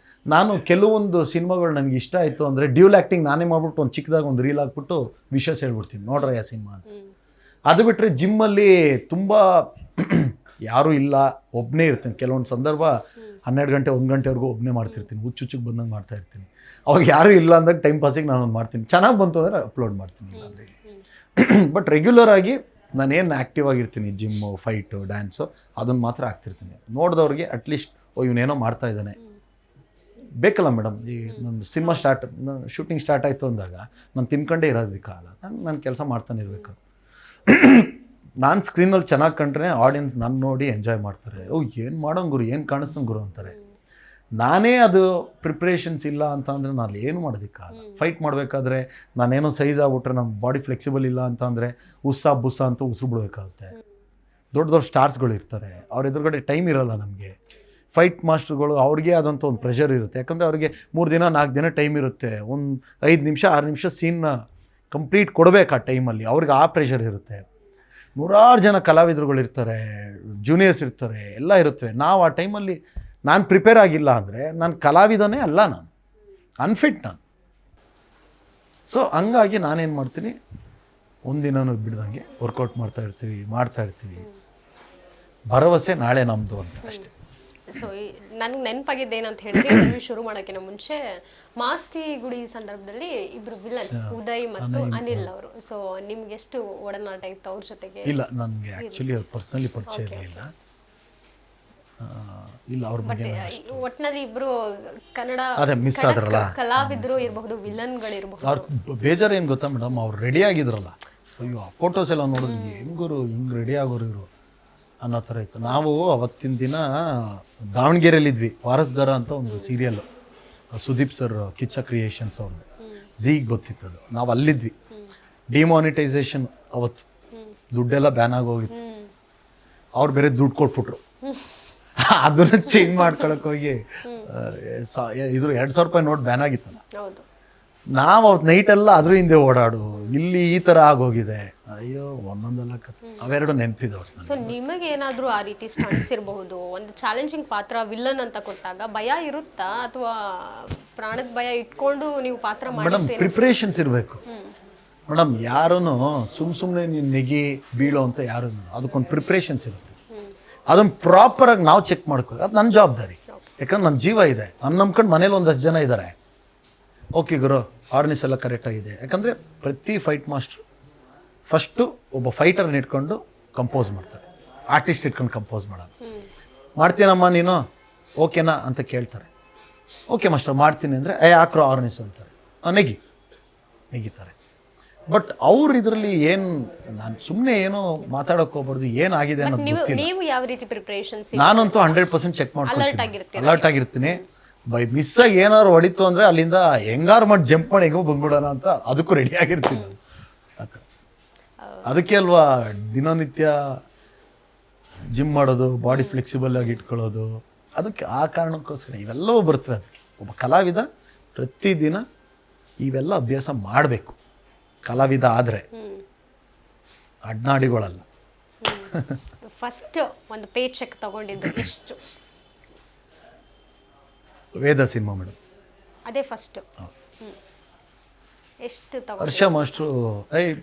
ನಾನು ಕೆಲವೊಂದು ಸಿನಿಮಾಗಳು ನನಗೆ ಇಷ್ಟ ಆಯಿತು ಅಂದರೆ ಡ್ಯೂಲ್ ಆ್ಯಕ್ಟಿಂಗ್ ನಾನೇ ಮಾಡ್ಬಿಟ್ಟು ಒಂದು ಚಿಕ್ಕದಾಗ ಒಂದು ರೀಲ್ ಹಾಕ್ಬಿಟ್ಟು ವಿಷಸ್ ಹೇಳ್ಬಿಡ್ತೀನಿ, ನೋಡ್ರಿ ಆ ಸಿನಿಮಾ ಅಂತ. ಅದು ಬಿಟ್ಟರೆ ಜಿಮ್ಮಲ್ಲಿ ತುಂಬ ಯಾರೂ ಇಲ್ಲ, ಒಬ್ಬನೇ ಇರ್ತೀನಿ. ಕೆಲವೊಂದು ಸಂದರ್ಭ 12 ಗಂಟೆ 1 ಗಂಟೆವರೆಗೂ ಒಬ್ಬನೇ ಮಾಡ್ತಿರ್ತೀನಿ, ಹುಚ್ಚುಚ್ಚಿಗೆ ಬಂದಂಗೆ ಮಾಡ್ತಾ ಇರ್ತೀನಿ. ಅವಾಗ ಯಾರೂ ಇಲ್ಲ ಅಂದಾಗ ಟೈಮ್ ಪಾಸಿಗೆ ನಾನು ಮಾಡ್ತೀನಿ. ಚೆನ್ನಾಗಿ ಬಂತು ಅಂದರೆ ಅಪ್ಲೋಡ್ ಮಾಡ್ತೀನಿ, ಇಲ್ಲಾಂದರೆ ಬಟ್ ರೆಗ್ಯುಲರ್ ಆಗಿ ನಾನೇನು ಆ್ಯಕ್ಟಿವ್ ಆಗಿರ್ತೀನಿ, ಜಿಮ್ಮು, ಫೈಟು, ಡ್ಯಾನ್ಸು ಅದನ್ನು ಮಾತ್ರ ಆಗ್ತಿರ್ತೀನಿ. ನೋಡಿದವ್ರಿಗೆ ಅಟ್ಲೀಸ್ಟ್ ಇವನೇನೋ ಮಾಡ್ತಾ ಇದ್ದಾನೆ ಬೇಕಲ್ಲ ಮೇಡಮ್. ಈ ನನ್ನ ಸಿನಿಮಾ ಶೂಟಿಂಗ್ ಸ್ಟಾರ್ಟ್ ಆಯಿತು ಅಂದಾಗ ನಾನು ತಿನ್ಕೊಂಡೇ ಇರೋದಕ್ಕಾಗಲ್ಲ, ನಾನು ಕೆಲಸ ಮಾಡ್ತಾನೆ ಇರಬೇಕು. ನಾನು ಸ್ಕ್ರೀನಲ್ಲಿ ಚೆನ್ನಾಗಿ ಕಂಡ್ರೆ ಆಡಿಯನ್ಸ್ ನನ್ನ ನೋಡಿ ಎಂಜಾಯ್ ಮಾಡ್ತಾರೆ. ಏನು ಮಾಡೋಂಗೆ ಗುರು, ಏನು ಕಾಣಿಸ್ತಂಗೆ ಗುರು ಅಂತಾರೆ. ನಾನೇ ಅದು ಪ್ರಿಪ್ರೇಷನ್ಸ್ ಇಲ್ಲ ಅಂತ ಅಂದರೆ ನಾನು ಏನು ಮಾಡೋದಕ್ಕಾಗಲ್ಲ. ಫೈಟ್ ಮಾಡಬೇಕಾದ್ರೆ ನಾನೇನೋ ಸೈಜ್ ಆಗ್ಬಿಟ್ರೆ ನಮ್ಮ ಬಾಡಿ ಫ್ಲೆಕ್ಸಿಬಲ್ ಇಲ್ಲ ಅಂತ ಅಂದರೆ ಬುಸ್ಸ ಅಂತ ಉಸಿರು ಬಿಡಬೇಕಾಗುತ್ತೆ. ದೊಡ್ಡ ದೊಡ್ಡ ಸ್ಟಾರ್ಸ್ಗಳು ಇರ್ತಾರೆ, ಅವ್ರ ಎದುರುಗಡೆ ಟೈಮ್ ಇರೋಲ್ಲ ನಮಗೆ. ಫೈಟ್ ಮಾಸ್ಟರ್ಗಳು ಅವ್ರಿಗೆ ಆದಂಥ ಒಂದು ಪ್ರೆಷರ್ ಇರುತ್ತೆ. ಯಾಕಂದರೆ ಅವ್ರಿಗೆ 3 ದಿನ 4 ದಿನ ಟೈಮ್ ಇರುತ್ತೆ. ಒಂದು 5 ನಿಮಿಷ 6 ನಿಮಿಷ ಸೀನ್ನ ಕಂಪ್ಲೀಟ್ ಕೊಡಬೇಕು ಆ ಟೈಮಲ್ಲಿ. ಅವ್ರಿಗೆ ಆ ಪ್ರೆಷರ್ ಇರುತ್ತೆ. ನೂರಾರು ಜನ ಕಲಾವಿದರುಗಳು ಇರ್ತಾರೆ, ಜೂನಿಯರ್ಸ್ ಇರ್ತಾರೆ, ಎಲ್ಲ ಇರುತ್ತವೆ. ನಾವು ಆ ಟೈಮಲ್ಲಿ ನಾನು ಪ್ರಿಪೇರ್ ಆಗಿಲ್ಲ ಅಂದರೆ ನಾನು ಕಲಾವಿದನೇ ಅಲ್ಲ, ನಾನು ಅನ್ಫಿಟ್ ನಾನು. ಸೊ ಹಂಗಾಗಿ ನಾನೇನು ಮಾಡ್ತೀನಿ, ಒಂದಿನೂ ಬಿಡ್ದಂಗೆ ವರ್ಕೌಟ್ ಮಾಡ್ತಾ ಇರ್ತೀವಿ. ಭರವಸೆ ನಾಳೆ ನಮ್ಮದು ಅಂತ ಅಷ್ಟೇ. ಸೊ ನನಗೆ ನೆನಪಾಗಿದ್ದೇನಂತ ಹೇಳಿದ್ರೆ ಇಂಟರ್ವ್ಯೂ ಶುರು ಮಾಡೋಕ್ಕಿಂತ ಮುಂಚೆ ಮಾಸ್ತಿ ಗುಡಿ ಸಂದರ್ಭದಲ್ಲಿ ಇಬ್ರು ವಿಲನ್ ಉದಯ್ ಮತ್ತು ಅನಿಲ್ ಅವರು. ಸೊ ನಿಮ್ಗೆ ಎಷ್ಟು ಒಡನಾಟ ಇತ್ತು ಅವ್ರ ಜೊತೆಗೆ? ಇಲ್ಲ, ನನಗೆ ಆ್ಯಕ್ಚುಲಿ ಅವ್ರು ಪರ್ಸ್ನಲಿ ಪರಿಚಯ ಇರಲಿಲ್ಲ. ಇಲ್ಲ, ಅವ್ರ ಬಗ್ಗೆ ಒಟ್ಟಿನಲ್ಲಿ ಇಬ್ರು ಕನ್ನಡ ಅದೇ ಮಿಸ್ ಆದ್ರಲ್ಲ, ಕಲಾವಿದರು ಇರಬಹುದು, ವಿಲನ್ಗಳಿರಬಹುದು. ಅವ್ರ ಬೇಜಾರು ಏನು ಗೊತ್ತಾ ಮೇಡಮ್, ಅವ್ರು ರೆಡಿ ಆಗಿದ್ರಲ್ಲ, ಅಯ್ಯೋ ಆ ಫೋಟೋಸ್ ಎಲ್ಲ ನೋಡಿದ್ವಿ, ಹಿಂಗೆ ರೆಡಿ ಆಗೋರು ಇವರು ಅನ್ನೋ ಥರ ಇತ್ತು. ನಾವು ಅವತ್ತಿನ ದಿನ ದಾವಣಗೆರೆಯಲ್ಲಿದ್ವಿ. ವಾರಸ್ದಾರ ಅಂತ ಒಂದು serial, Sudeep sir Kichcha creations ಅವ್ರದ್ದು, ಝೀಗೆ ಗೊತ್ತಿತ್ತು ಅದು. ನಾವು ಅಲ್ಲಿದ್ವಿ. ಡಿಮಾನಿಟೈಸೇಷನ್ ಅವತ್ತು ದುಡ್ಡೆಲ್ಲ ಬ್ಯಾನ್ ಆಗೋಗಿತ್ತು. ಅವ್ರು ಬೇರೆ ದುಡ್ಡು ಕೊಟ್ಬಿಟ್ರು. ಅದನ್ನು ಚೇಂಜ್ ಮಾಡ್ಕೊಳಕ್ಕೆ ಹೋಗಿ ಇದ್ರ 2,000 ರೂಪಾಯಿ ನೋಟ್ ಬ್ಯಾನ್ ಆಗಿತ್ತಲ್ಲ. ನಾವು ಅವತ್ತು ನೈಟೆಲ್ಲ ಅದ್ರ ಹಿಂದೆ ಓಡಾಡು, ಇಲ್ಲಿ ಈ ಥರ ಆಗೋಗಿದೆ. ಅಯ್ಯೋ, ಒಂದೊಂದೆಲ್ಲ ಕಥೆ ಅವೆರಡು ನೆನಪಿದವ್ರು. ಸೊ ನಿಮಗೆ ಏನಾದರೂ ಆ ರೀತಿ ಸ್ಟಂಟ್ಸ್ ಇರಬಹುದು, ಒಂದು ಚಾಲೆಂಜಿಂಗ್ ಪಾತ್ರ ವಿಲ್ಲನ್ ಅಂತ ಕೊಟ್ಟಾಗ ಭಯ ಇರುತ್ತಾ, ಅಥವಾ ಪ್ರಾಣದ ಭಯ ಇಟ್ಕೊಂಡು ನೀವು ಪಾತ್ರ ಮೇಡಮ್ ಪ್ರಿಪ್ರೇಷನ್ಸ್ ಇರಬೇಕು ಮೇಡಮ್. ಯಾರೂ ಸುಮ್ಮನೆ ನೀವು ನೆಗಿ ಬೀಳೋ ಅಂತ ಯಾರು, ಅದಕ್ಕೊಂದು ಪ್ರಿಪ್ರೇಷನ್ಸ್ ಇರುತ್ತೆ. ಅದನ್ನು ಪ್ರಾಪರಾಗಿ ನಾವು ಚೆಕ್ ಮಾಡ್ಕೊಳ್ಳಿ, ಅದು ನನ್ನ ಜವಾಬ್ದಾರಿ. ಯಾಕಂದ್ರೆ ನನ್ನ ಜೀವ ಇದೆ, ನನ್ನ ನಂಬ್ಕೊಂಡು ಮನೇಲಿ 10 ಜನ ಇದ್ದಾರೆ. ಓಕೆ ಗುರು, ಆರ್ನಿಸ್ ಎಲ್ಲ ಕರೆಕ್ಟಾಗಿದೆ. ಯಾಕಂದರೆ ಪ್ರತಿ ಫೈಟ್ ಮಾಸ್ಟ್ರು ಫಸ್ಟು ಒಬ್ಬ ಫೈಟರ್ನ ಇಟ್ಕೊಂಡು ಕಂಪೋಸ್ ಮಾಡ್ತಾರೆ, ಆರ್ಟಿಸ್ಟ್ ಇಟ್ಕೊಂಡು ಕಂಪೋಸ್ ಮಾಡೋದು. ಮಾಡ್ತೀನಮ್ಮ ನೀನು, ಓಕೆನಾ ಅಂತ ಕೇಳ್ತಾರೆ. ಓಕೆ ಮಾಸ್ಟರ್ ಮಾಡ್ತೀನಿ ಅಂದರೆ ಹಾಕ್ರೋ ಆರ್ನಿಸ್ ಅಂತಾರೆ, ನೆಗಿತಾರೆ. ಬಟ್ ಅವ್ರು ಇದರಲ್ಲಿ ಏನು, ನಾನು ಸುಮ್ಮನೆ ಏನೋ ಮಾತಾಡೋಕೆ ಹೋಗ್ಬಾರ್ದು, ಏನಾಗಿದೆ ಅನ್ನೋದು ಗೊತ್ತಿಲ್ಲ. ನೀವು ಯಾವ ರೀತಿ ಪ್ರಿಪರೇಷನ್ಸ್? ನಾನಂತೂ 100% ಚೆಕ್ ಮಾಡ್ತೀನಿ, ಅಲರ್ಟ್ ಆಗಿರ್ತೀನಿ. ಬೈ ಮಿಸ್ಸಾಗಿ ಏನಾದ್ರು ಹೊಡಿತು ಅಂದರೆ ಅಲ್ಲಿಂದ ಹೆಂಗಾರು ಮಾಡಿ ಜಂಪ್ ಮಾಡಿ ಹೆಂಗೋ ಬಂದ್ಬಿಡೋಣ ಅಂತ ಅದಕ್ಕೂ ರೆಡಿ ಆಗಿರ್ತೀನಿ ನಾನು. ಅದಕ್ಕೆ ಅಲ್ವಾ ದಿನನಿತ್ಯ ಜಿಮ್ ಮಾಡೋದು, ಬಾಡಿ ಫ್ಲೆಕ್ಸಿಬಲ್ ಆಗಿ ಇಟ್ಕೊಳ್ಳೋದು. ಅದಕ್ಕೆ ಆ ಕಾರಣಕ್ಕೋಸ್ಕರ ಇವೆಲ್ಲವೂ ಬರ್ತವೆ. ಅದಕ್ಕೆ ಒಬ್ಬ ಕಲಾವಿದ ಪ್ರತಿದಿನ ಇವೆಲ್ಲ ಅಭ್ಯಾಸ ಮಾಡಬೇಕು. ಕಲಾವಿದ ಆದರೆ ಅಡ್ನಾಡಿಗಳಲ್ಲ. ಫಸ್ಟ್ ಒಂದು ಪೇ ಚೆಕ್ ತಗೊಂಡಿದ್ದು ಎಷ್ಟು? ವೇದ ಸಿನಿಮಾ ಮೇಡಮ್, ಅದೇ ಫಸ್ಟ್. ಎಷ್ಟು ತಗೊಂಡು? ಹರ್ಷ ಮಾಸ್ಟ್ರು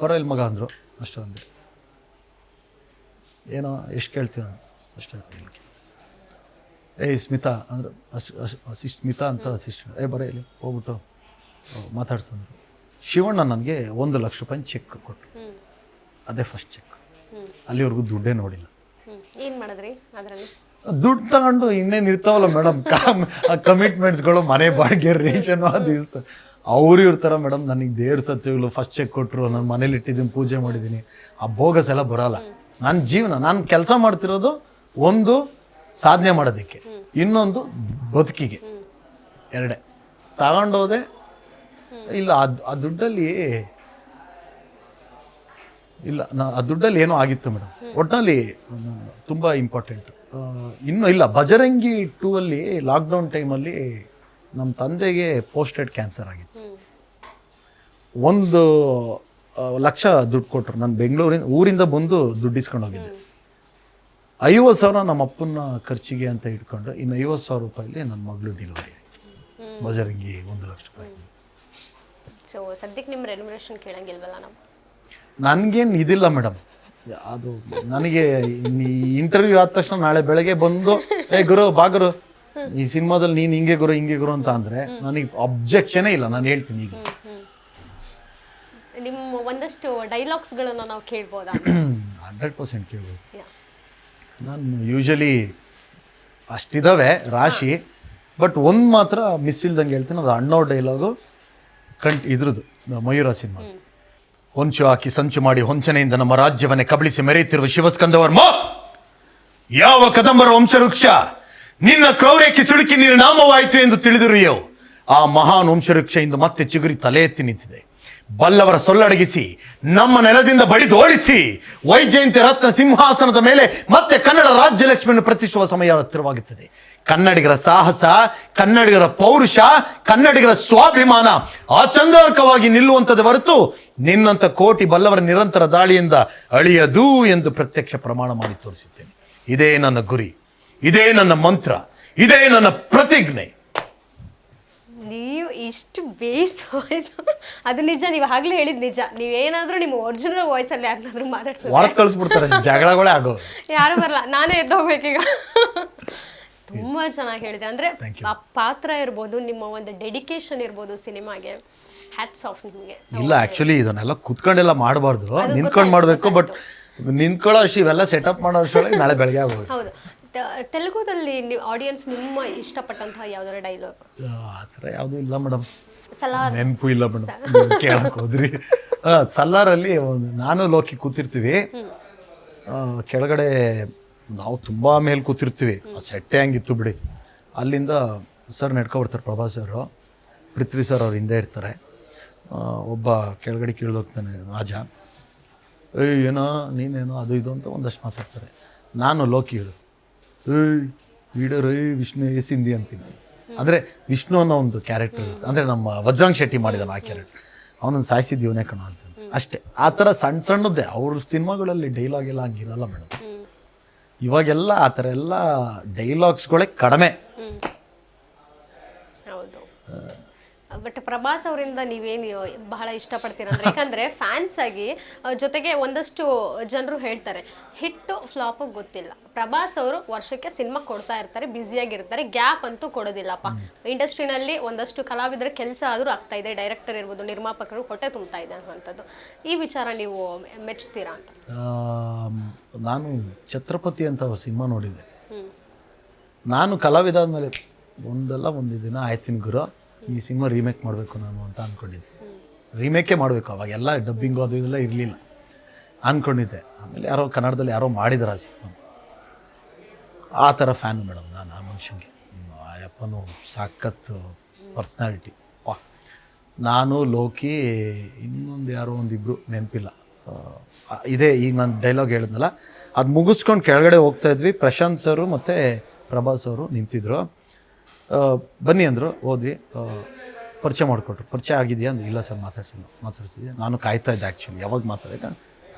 ಬರೋ ಇಲ್ಲಿ ಮಗ ಅಂದರು. ಅಷ್ಟು ಅಂದೆ, ಏನೋ ಎಷ್ಟು ಕೇಳ್ತೀವಿ ಅಷ್ಟೇ. ಸ್ಮಿತಾ ಅಂದ್ರೆ ಸ್ಮಿತಾ ಅಂತ ಅಸಿಸ್ಟೆಂಟ್, ಬರೋ ಇಲ್ಲಿ ಹೋಗ್ಬಿಟ್ಟು ಮಾತಾಡ್ಸಂದ್ರು. ಶಿವಣ್ಣ ನನಗೆ 1 ಲಕ್ಷ ರೂಪಾಯಿ ಚೆಕ್ ಕೊಟ್ಟರು. ಅದೇ ಫಸ್ಟ್ ಚೆಕ್. ಅಲ್ಲಿವರೆಗೂ ದುಡ್ಡೇ ನೋಡಿಲ್ಲ. ಏನು ಮಾಡಿದ್ರಿ ಅದರಲ್ಲಿ? ದುಡ್ಡು ತಗೊಂಡು ಇನ್ನೇನು ಇರ್ತಾವಲ್ಲ ಮೇಡಮ್, ಕಮಿಟ್ಮೆಂಟ್ಸ್ಗಳು, ಮನೆ ಬಾಡಿಗೆ, ರೇಷನು, ಅದು ಇರ್ತದೆ. ಅವರು ಇರ್ತಾರೆ ಮೇಡಮ್. ನನಗೆ ದೇವ್ರ ಸತ್ಯಗಳು ಫಸ್ಟ್ ಚೆಕ್ ಕೊಟ್ಟರು, ನಾನು ಮನೇಲಿ ಇಟ್ಟಿದ್ದೀನಿ, ಪೂಜೆ ಮಾಡಿದ್ದೀನಿ. ಆ ಬೋಗಸ್ ಎಲ್ಲ ಬರೋಲ್ಲ. ನನ್ನ ಜೀವನ, ನಾನು ಕೆಲಸ ಮಾಡ್ತಿರೋದು ಒಂದು ಸಾಧನೆ ಮಾಡೋದಕ್ಕೆ, ಇನ್ನೊಂದು ಬದುಕಿಗೆ, ಎರಡೇ. ತಗೊಂಡೋದೆ ಇಲ್ಲ. ಆ ದುಡ್ಡಲ್ಲಿ ಇಲ್ಲ, ಆ ದುಡ್ಡಲ್ಲಿ ಏನೋ ಆಗಿತ್ತು ಮೇಡಮ್. ಒಟ್ಟಿನಲ್ಲಿ ತುಂಬ ಇಂಪಾರ್ಟೆಂಟ್. ಇನ್ನೂ ಇಲ್ಲ, ಬಜರಂಗಿ 2 ಅಲ್ಲಿ ಲಾಕ್ಡೌನ್ ಟೈಮಲ್ಲಿ ನಮ್ಮ ತಂದೆಗೆ ಪೋಸ್ಟೆಡ್ ಕ್ಯಾನ್ಸರ್ ಆಗಿತ್ತು. 1 ಲಕ್ಷ ದುಡ್ಡು ಕೊಟ್ಟರು. ನಾನು ಊರಿಂದ ಬಂದು ದುಡ್ಡು ಇಸ್ಕೊಂಡು ಹೋಗಿದ್ದೆ. 50,000 ನಮ್ಮ ಅಪ್ಪನ ಖರ್ಚಿಗೆ ಅಂತ ಇಟ್ಕೊಂಡು, ಇನ್ನು 50,000 ರೂಪಾಯಲ್ಲಿ ನನ್ನ ಮಗಳು ಡೆಲಿವರಿ ಆಯಿತು. ಬಜರಂಗಿ 1 ಲಕ್ಷ ರೂಪಾಯಿ. ಸೊ ಸದ್ಯಕ್ಕೆ ನಿಮ್ಮ ರೆನ್ಯುಮರೇಷನ್ ಕೇಳಂಗಿಲ್ವಲ್ಲ ನಾವು? ನನಗೇನು ಇದಿಲ್ಲ ಮೇಡಮ್. ಅದು ನನಗೆ ಇಂಟರ್ವ್ಯೂ ಆದ ತಕ್ಷಣ ನಾಳೆ ಬೆಳಗ್ಗೆ ಬಂದು ಗುರು ಬಾಗುರು ಈ ಸಿನಿಮಾದಲ್ಲಿ ನೀನು ಹಿಂಗೆ ಗುರು ಅಂತ ಅಂದರೆ ನನಗೆ ಅಬ್ಜೆಕ್ಷನೇ ಇಲ್ಲ, ನಾನು ಹೇಳ್ತೀನಿ ಈಗ. ನಿಮ್ಮ ಒಂದಷ್ಟು ಡೈಲಾಗ್ಸ್ಗಳನ್ನು ನಾವು ಕೇಳ್ಬೋದಾ? 100% ಕೇಳ್ಬೋದು. ನಾನು ಯೂಶಲಿ ಅಷ್ಟಿದ್ದಾವೆ ರಾಶಿ, ಬಟ್ ಒಂದು ಮಾತ್ರ ಮಿಸ್ ಇಲ್ದಂಗೆ ಹೇಳ್ತೀನಿ, ಅದು ಅಣ್ಣವ್ರ ಡೈಲಾಗು ಇದ್ರದ್ದು ಮಯೂರ ಸಿನಿಮಾ. ಹೊಂಚು ಹಾಕಿ ಸಂಚು ಮಾಡಿ ಹೊಂಚನೆಯಿಂದ ನಮ್ಮ ರಾಜ್ಯವನ್ನೇ ಕಬಳಿಸಿ ಮೆರೆಯುತ್ತಿರುವ ಶಿವಸ್ಕಂದವರ್ಮ, ಯಾವ ಕದಂಬರ ವಂಶವೃಕ್ಷ ನಿನ್ನ ಕ್ರೌರ್ಯಕ್ಕೆ ಸಿಲುಕಿ ನಿರ್ನಾಮವಾಯಿತು ಎಂದು ತಿಳಿದಿರುವೆಯೋ, ಆ ಮಹಾನ್ ವಂಶವೃಕ್ಷ ಇಂದು ಮತ್ತೆ ಚಿಗುರಿ ತಲೆ ಎತ್ತಿ ನಿಂತಿದೆ. ಬಲ್ಲವರ ಸೊಲ್ಲಡಗಿಸಿ ನಮ್ಮ ನೆಲದಿಂದ ಬಡಿದೋಡಿಸಿ ವೈಜಯಂತಿ ರತ್ನ ಸಿಂಹಾಸನದ ಮೇಲೆ ಮತ್ತೆ ಕನ್ನಡ ರಾಜ್ಯಲಕ್ಷ್ಮಿಯನ್ನು ಪ್ರತಿಷ್ಠಿಸುವ ಸಮಯ ಹತ್ತಿರವಾಗುತ್ತದೆ. ಕನ್ನಡಿಗರ ಸಾಹಸ, ಕನ್ನಡಿಗರ ಪೌರುಷ, ಕನ್ನಡಿಗರ ಸ್ವಾಭಿಮಾನ ಅಚಂದಕವಾಗಿ ನಿಲ್ಲುವಂಥದ್ದು ಹೊರತು ನಿನ್ನಂಥ ಕೋಟಿ ಬಲ್ಲವರ ನಿರಂತರ ದಾಳಿಯಿಂದ ಅಳಿಯದು ಎಂದು ಪ್ರತ್ಯಕ್ಷ ಪ್ರಮಾಣ ಮಾಡಿ ತೋರಿಸುತ್ತೇನೆ. ಇದೇ ನನ್ನ ಗುರಿ, ಇದೇ ನನ್ನ ಮಂತ್ರ, ಇದೇ ನನ್ನ ಪ್ರತಿಜ್ಞೆ. ನೀವು ಇಷ್ಟು ಬೇಸ್ ವಾಯ್ಸ್, ಅದು ನಿಜ, ನೀವು ಆಗ್ಲೇ ಹೇಳಿದ್ ನಿಜ. ನೀವೇನಾದ್ರೂ ನಿಮ್ಮ ಒರಿಜಿನಲ್ ವಾಯ್ಸ್ ಅಲ್ಲಿ ಯಾರನ್ನಾದ್ರೂ ಮಾತಾಡ್ಸೋದು ಕಳಿಸ್ಬಿಡ್ತಾರೆ, ಜಗಳಗಳೇ ಆಗೋದು, ಯಾರು ಬರಲ್ಲ, ನಾನೇ ಎದ್ದೋಗ್ಬೇಕೀಗ. ತುಂಬಾ ಚೆನ್ನಾಗಿ ಹೇಳಿದೆ. ಅಂದ್ರೆ ಆ ಪಾತ್ರ ಇರ್ಬೋದು, ನಿಮ್ಮ ಒಂದು ಡೆಡಿಕೇಶನ್ ಇರ್ಬೋದು ಸಿನಿಮಾಗೆ, ಹ್ಯಾಟ್ಸ್ ಆಫ್ ನಿಮಗೆ. ಇಲ್ಲ ಆಕ್ಚುಲಿ ಇದನ್ನೆಲ್ಲ ಕುತ್ಕೊಂಡೆಲ್ಲ ಮಾಡಬಾರ್ದು, ನಿಂತ್ಕೊಂಡು ಮಾಡಬೇಕು. ಬಟ್ ನಿಂತ್ಕೊಳ್ಳೋ ಅಷ್ಟು ಇವೆಲ್ಲ ಸೆಟಪ್ ಮಾಡೋ ಅಷ್ಟೊಳಗೆ ನಾಳೆ ಬೆಳಗ್ಗೆ ಆಗೋದು. ಹೌದು. ತೆಲುಗುದಲ್ಲಿ ಆಡಿಯನ್ಸ್ ನಿಮ್ಮ ಇಷ್ಟಪಟ್ಟಂತಹ ಯಾವ್ದಾರ ಡೈಲಾಗ್? ಆ ಥರ ಯಾವುದೂ ಇಲ್ಲ ಮೇಡಮ್, ಸಲಾರ್ ನೆನಪು ಇಲ್ಲ ಮೇಡಮ್. ಕೇಳಕ್ ಹೋದ್ರಿ ಸಲಾರಲ್ಲಿ ನಾನು ಲೋಕಿ ಕೂತಿರ್ತೀವಿ, ಕೆಳಗಡೆ ನಾವು ತುಂಬ ಮೇಲೆ ಕೂತಿರ್ತೀವಿ, ಆ ಸೆಟ್ಟೆ ಹಂಗಿತ್ತು ಬಿಡಿ. ಅಲ್ಲಿಂದ ಸರ್ ನಡ್ಕೊ ಬರ್ತಾರೆ, ಪ್ರಭಾಸ್ ಅವರು, ಪೃಥ್ವಿ ಸರ್ ಅವ್ರು ಹಿಂದೆ ಇರ್ತಾರೆ. ಒಬ್ಬ ಕೆಳಗಡೆ ಕೀಳೋಗ್ತಾನೆ ರಾಜ, ಏನೋ ನೀನೇನೋ ಅದು ಇದು ಅಂತ ಒಂದಷ್ಟು ಮಾತಾಡ್ತಾರೆ. ನಾನು ಲೋಕಿ ಹೇಳು, ಲೀಡರ್ ವಿಷ್ಣು ಏಸಿಂದಿ ಅಂತೀನಿ. ಅಂದರೆ ವಿಷ್ಣು ಅನ್ನೋ ಒಂದು ಕ್ಯಾರೆಕ್ಟರ್, ಅಂದರೆ ನಮ್ಮ ವಜ್ರಾಂಗ್ ಶೆಟ್ಟಿ ಮಾಡಿದಾನೆ ಆ ಕ್ಯಾರೆಕ್ಟರ್, ಅವನನ್ನು ಸಾಯಿಸಿದ್ದು ಇವನೇ ಕಣ ಅಂತ ಅಷ್ಟೇ. ಆ ಥರ ಸಣ್ಣದೇ ಅವ್ರ ಸಿನಿಮಾಗಳಲ್ಲಿ ಡೈಲಾಗ್ ಎಲ್ಲ ಹಂಗಿರಲ್ಲ ಮೇಡಮ್. ಇವಾಗೆಲ್ಲ ಆ ಥರ ಎಲ್ಲ ಡೈಲಾಗ್ಸ್ಗಳೇ ಕಡಿಮೆ. ಹೌದು. ಬಟ್ ಪ್ರಭಾಸ್ ಅವರಿಂದ ನೀವೇನು ಬಹಳ ಇಷ್ಟಪಡ್ತೀರ ಅಂದ್ರೆ, ಯಾಕಂದ್ರೆ ಫ್ಯಾನ್ಸ್ ಆಗಿ ಜೊತೆಗೆ ಒಂದಷ್ಟು ಜನರು ಹೇಳ್ತಾರೆ ಹಿಟ್ ಫ್ಲಾಪ್ ಗೊತ್ತಿಲ್ಲ, ಪ್ರಭಾಸ್ ಅವರು ವರ್ಷಕ್ಕೆ ಸಿನಿಮಾ ಕೊಡ್ತಾ ಇರ್ತಾರೆ, ಬ್ಯುಸಿಯಾಗಿರ್ತಾರೆ, ಗ್ಯಾಪ್ ಅಂತೂ ಕೊಡೋದಿಲ್ಲಪ್ಪ. ಇಂಡಸ್ಟ್ರಿನಲ್ಲಿ ಒಂದಷ್ಟು ಕಲಾವಿದರ ಕೆಲಸ ಆದರೂ ಆಗ್ತಾ ಇದೆ, ಡೈರೆಕ್ಟರ್ ಇರ್ಬೋದು, ನಿರ್ಮಾಪಕರು ಹೊಟ್ಟೆ ತುಂಬ್ತಾ ಇದೆ ಅನ್ನುವಂಥದ್ದು. ಈ ವಿಚಾರ ನೀವು ಮೆಚ್ತೀರಾ ಅಂತ? ನಾನು ಛತ್ರಪತಿ ಅಂತ ಸಿನಿಮಾ ನೋಡಿದ್ದೆ. ನಾನು ಕಲಾವಿದ ಆದಮೇಲೆ ಒಂದು ದಿನ ಆಯ್ತಿನ ಗುರು, ಈ ಸಿನಿಮಾ ರೀಮೇಕ್ ಮಾಡಬೇಕು ನಾನು ಅಂತ ಅಂದ್ಕೊಂಡಿದ್ದೆ. ರೀಮೇಕೇ ಮಾಡಬೇಕು, ಅವಾಗೆಲ್ಲ ಡಬ್ಬಿಂಗು ಅದು ಇದೆಲ್ಲ ಇರಲಿಲ್ಲ ಅಂದ್ಕೊಂಡಿದ್ದೆ. ಆಮೇಲೆ ಯಾರೋ ಕನ್ನಡದಲ್ಲಿ ಯಾರೋ ಮಾಡಿದಾರೆ ಆ ಸಿನಿಮಾ. ಆ ಥರ ಫ್ಯಾನ್ ಮೇಡಮ್ ನಾನು ಆ ಮನುಷ್ಯನಿಗೆ. ಅಯ್ಯಪ್ಪನು ಸಾಕತ್ತು ಪರ್ಸ್ನಾಲಿಟಿ. ವಾ, ನಾನು ಲೋಕಿ, ಇನ್ನೊಂದು ಯಾರೋ ಒಂದಿಬ್ಬರು ನೆನಪಿಲ್ಲ. ಇದೇ ಈಗ ನಾನು ಡೈಲಾಗ್ ಹೇಳಿದ್ನಲ್ಲ, ಅದು ಮುಗಿಸ್ಕೊಂಡು ಕೆಳಗಡೆ ಹೋಗ್ತಾ ಇದ್ವಿ. ಪ್ರಶಾಂತ್ ಸರು ಮತ್ತು ಪ್ರಭಾಸ್ ಅವರು ನಿಂತಿದ್ರು. ಬನ್ನಿ ಅಂದರು, ಹೋದ್ವಿ, ಪರಿಚಯ ಮಾಡಿಕೊಟ್ರು. ಪರಿಚಯ ಆಗಿದೆಯಾ ಅಂದ್ರೆ ಇಲ್ಲ ಸರ್ ಮಾತಾಡ್ಸಿದ್ದೆ. ನಾನು ಕಾಯ್ತಾ ಇದ್ದೆ ಆ್ಯಕ್ಚುಲಿ, ಯಾವಾಗ ಮಾತಾಡಿದ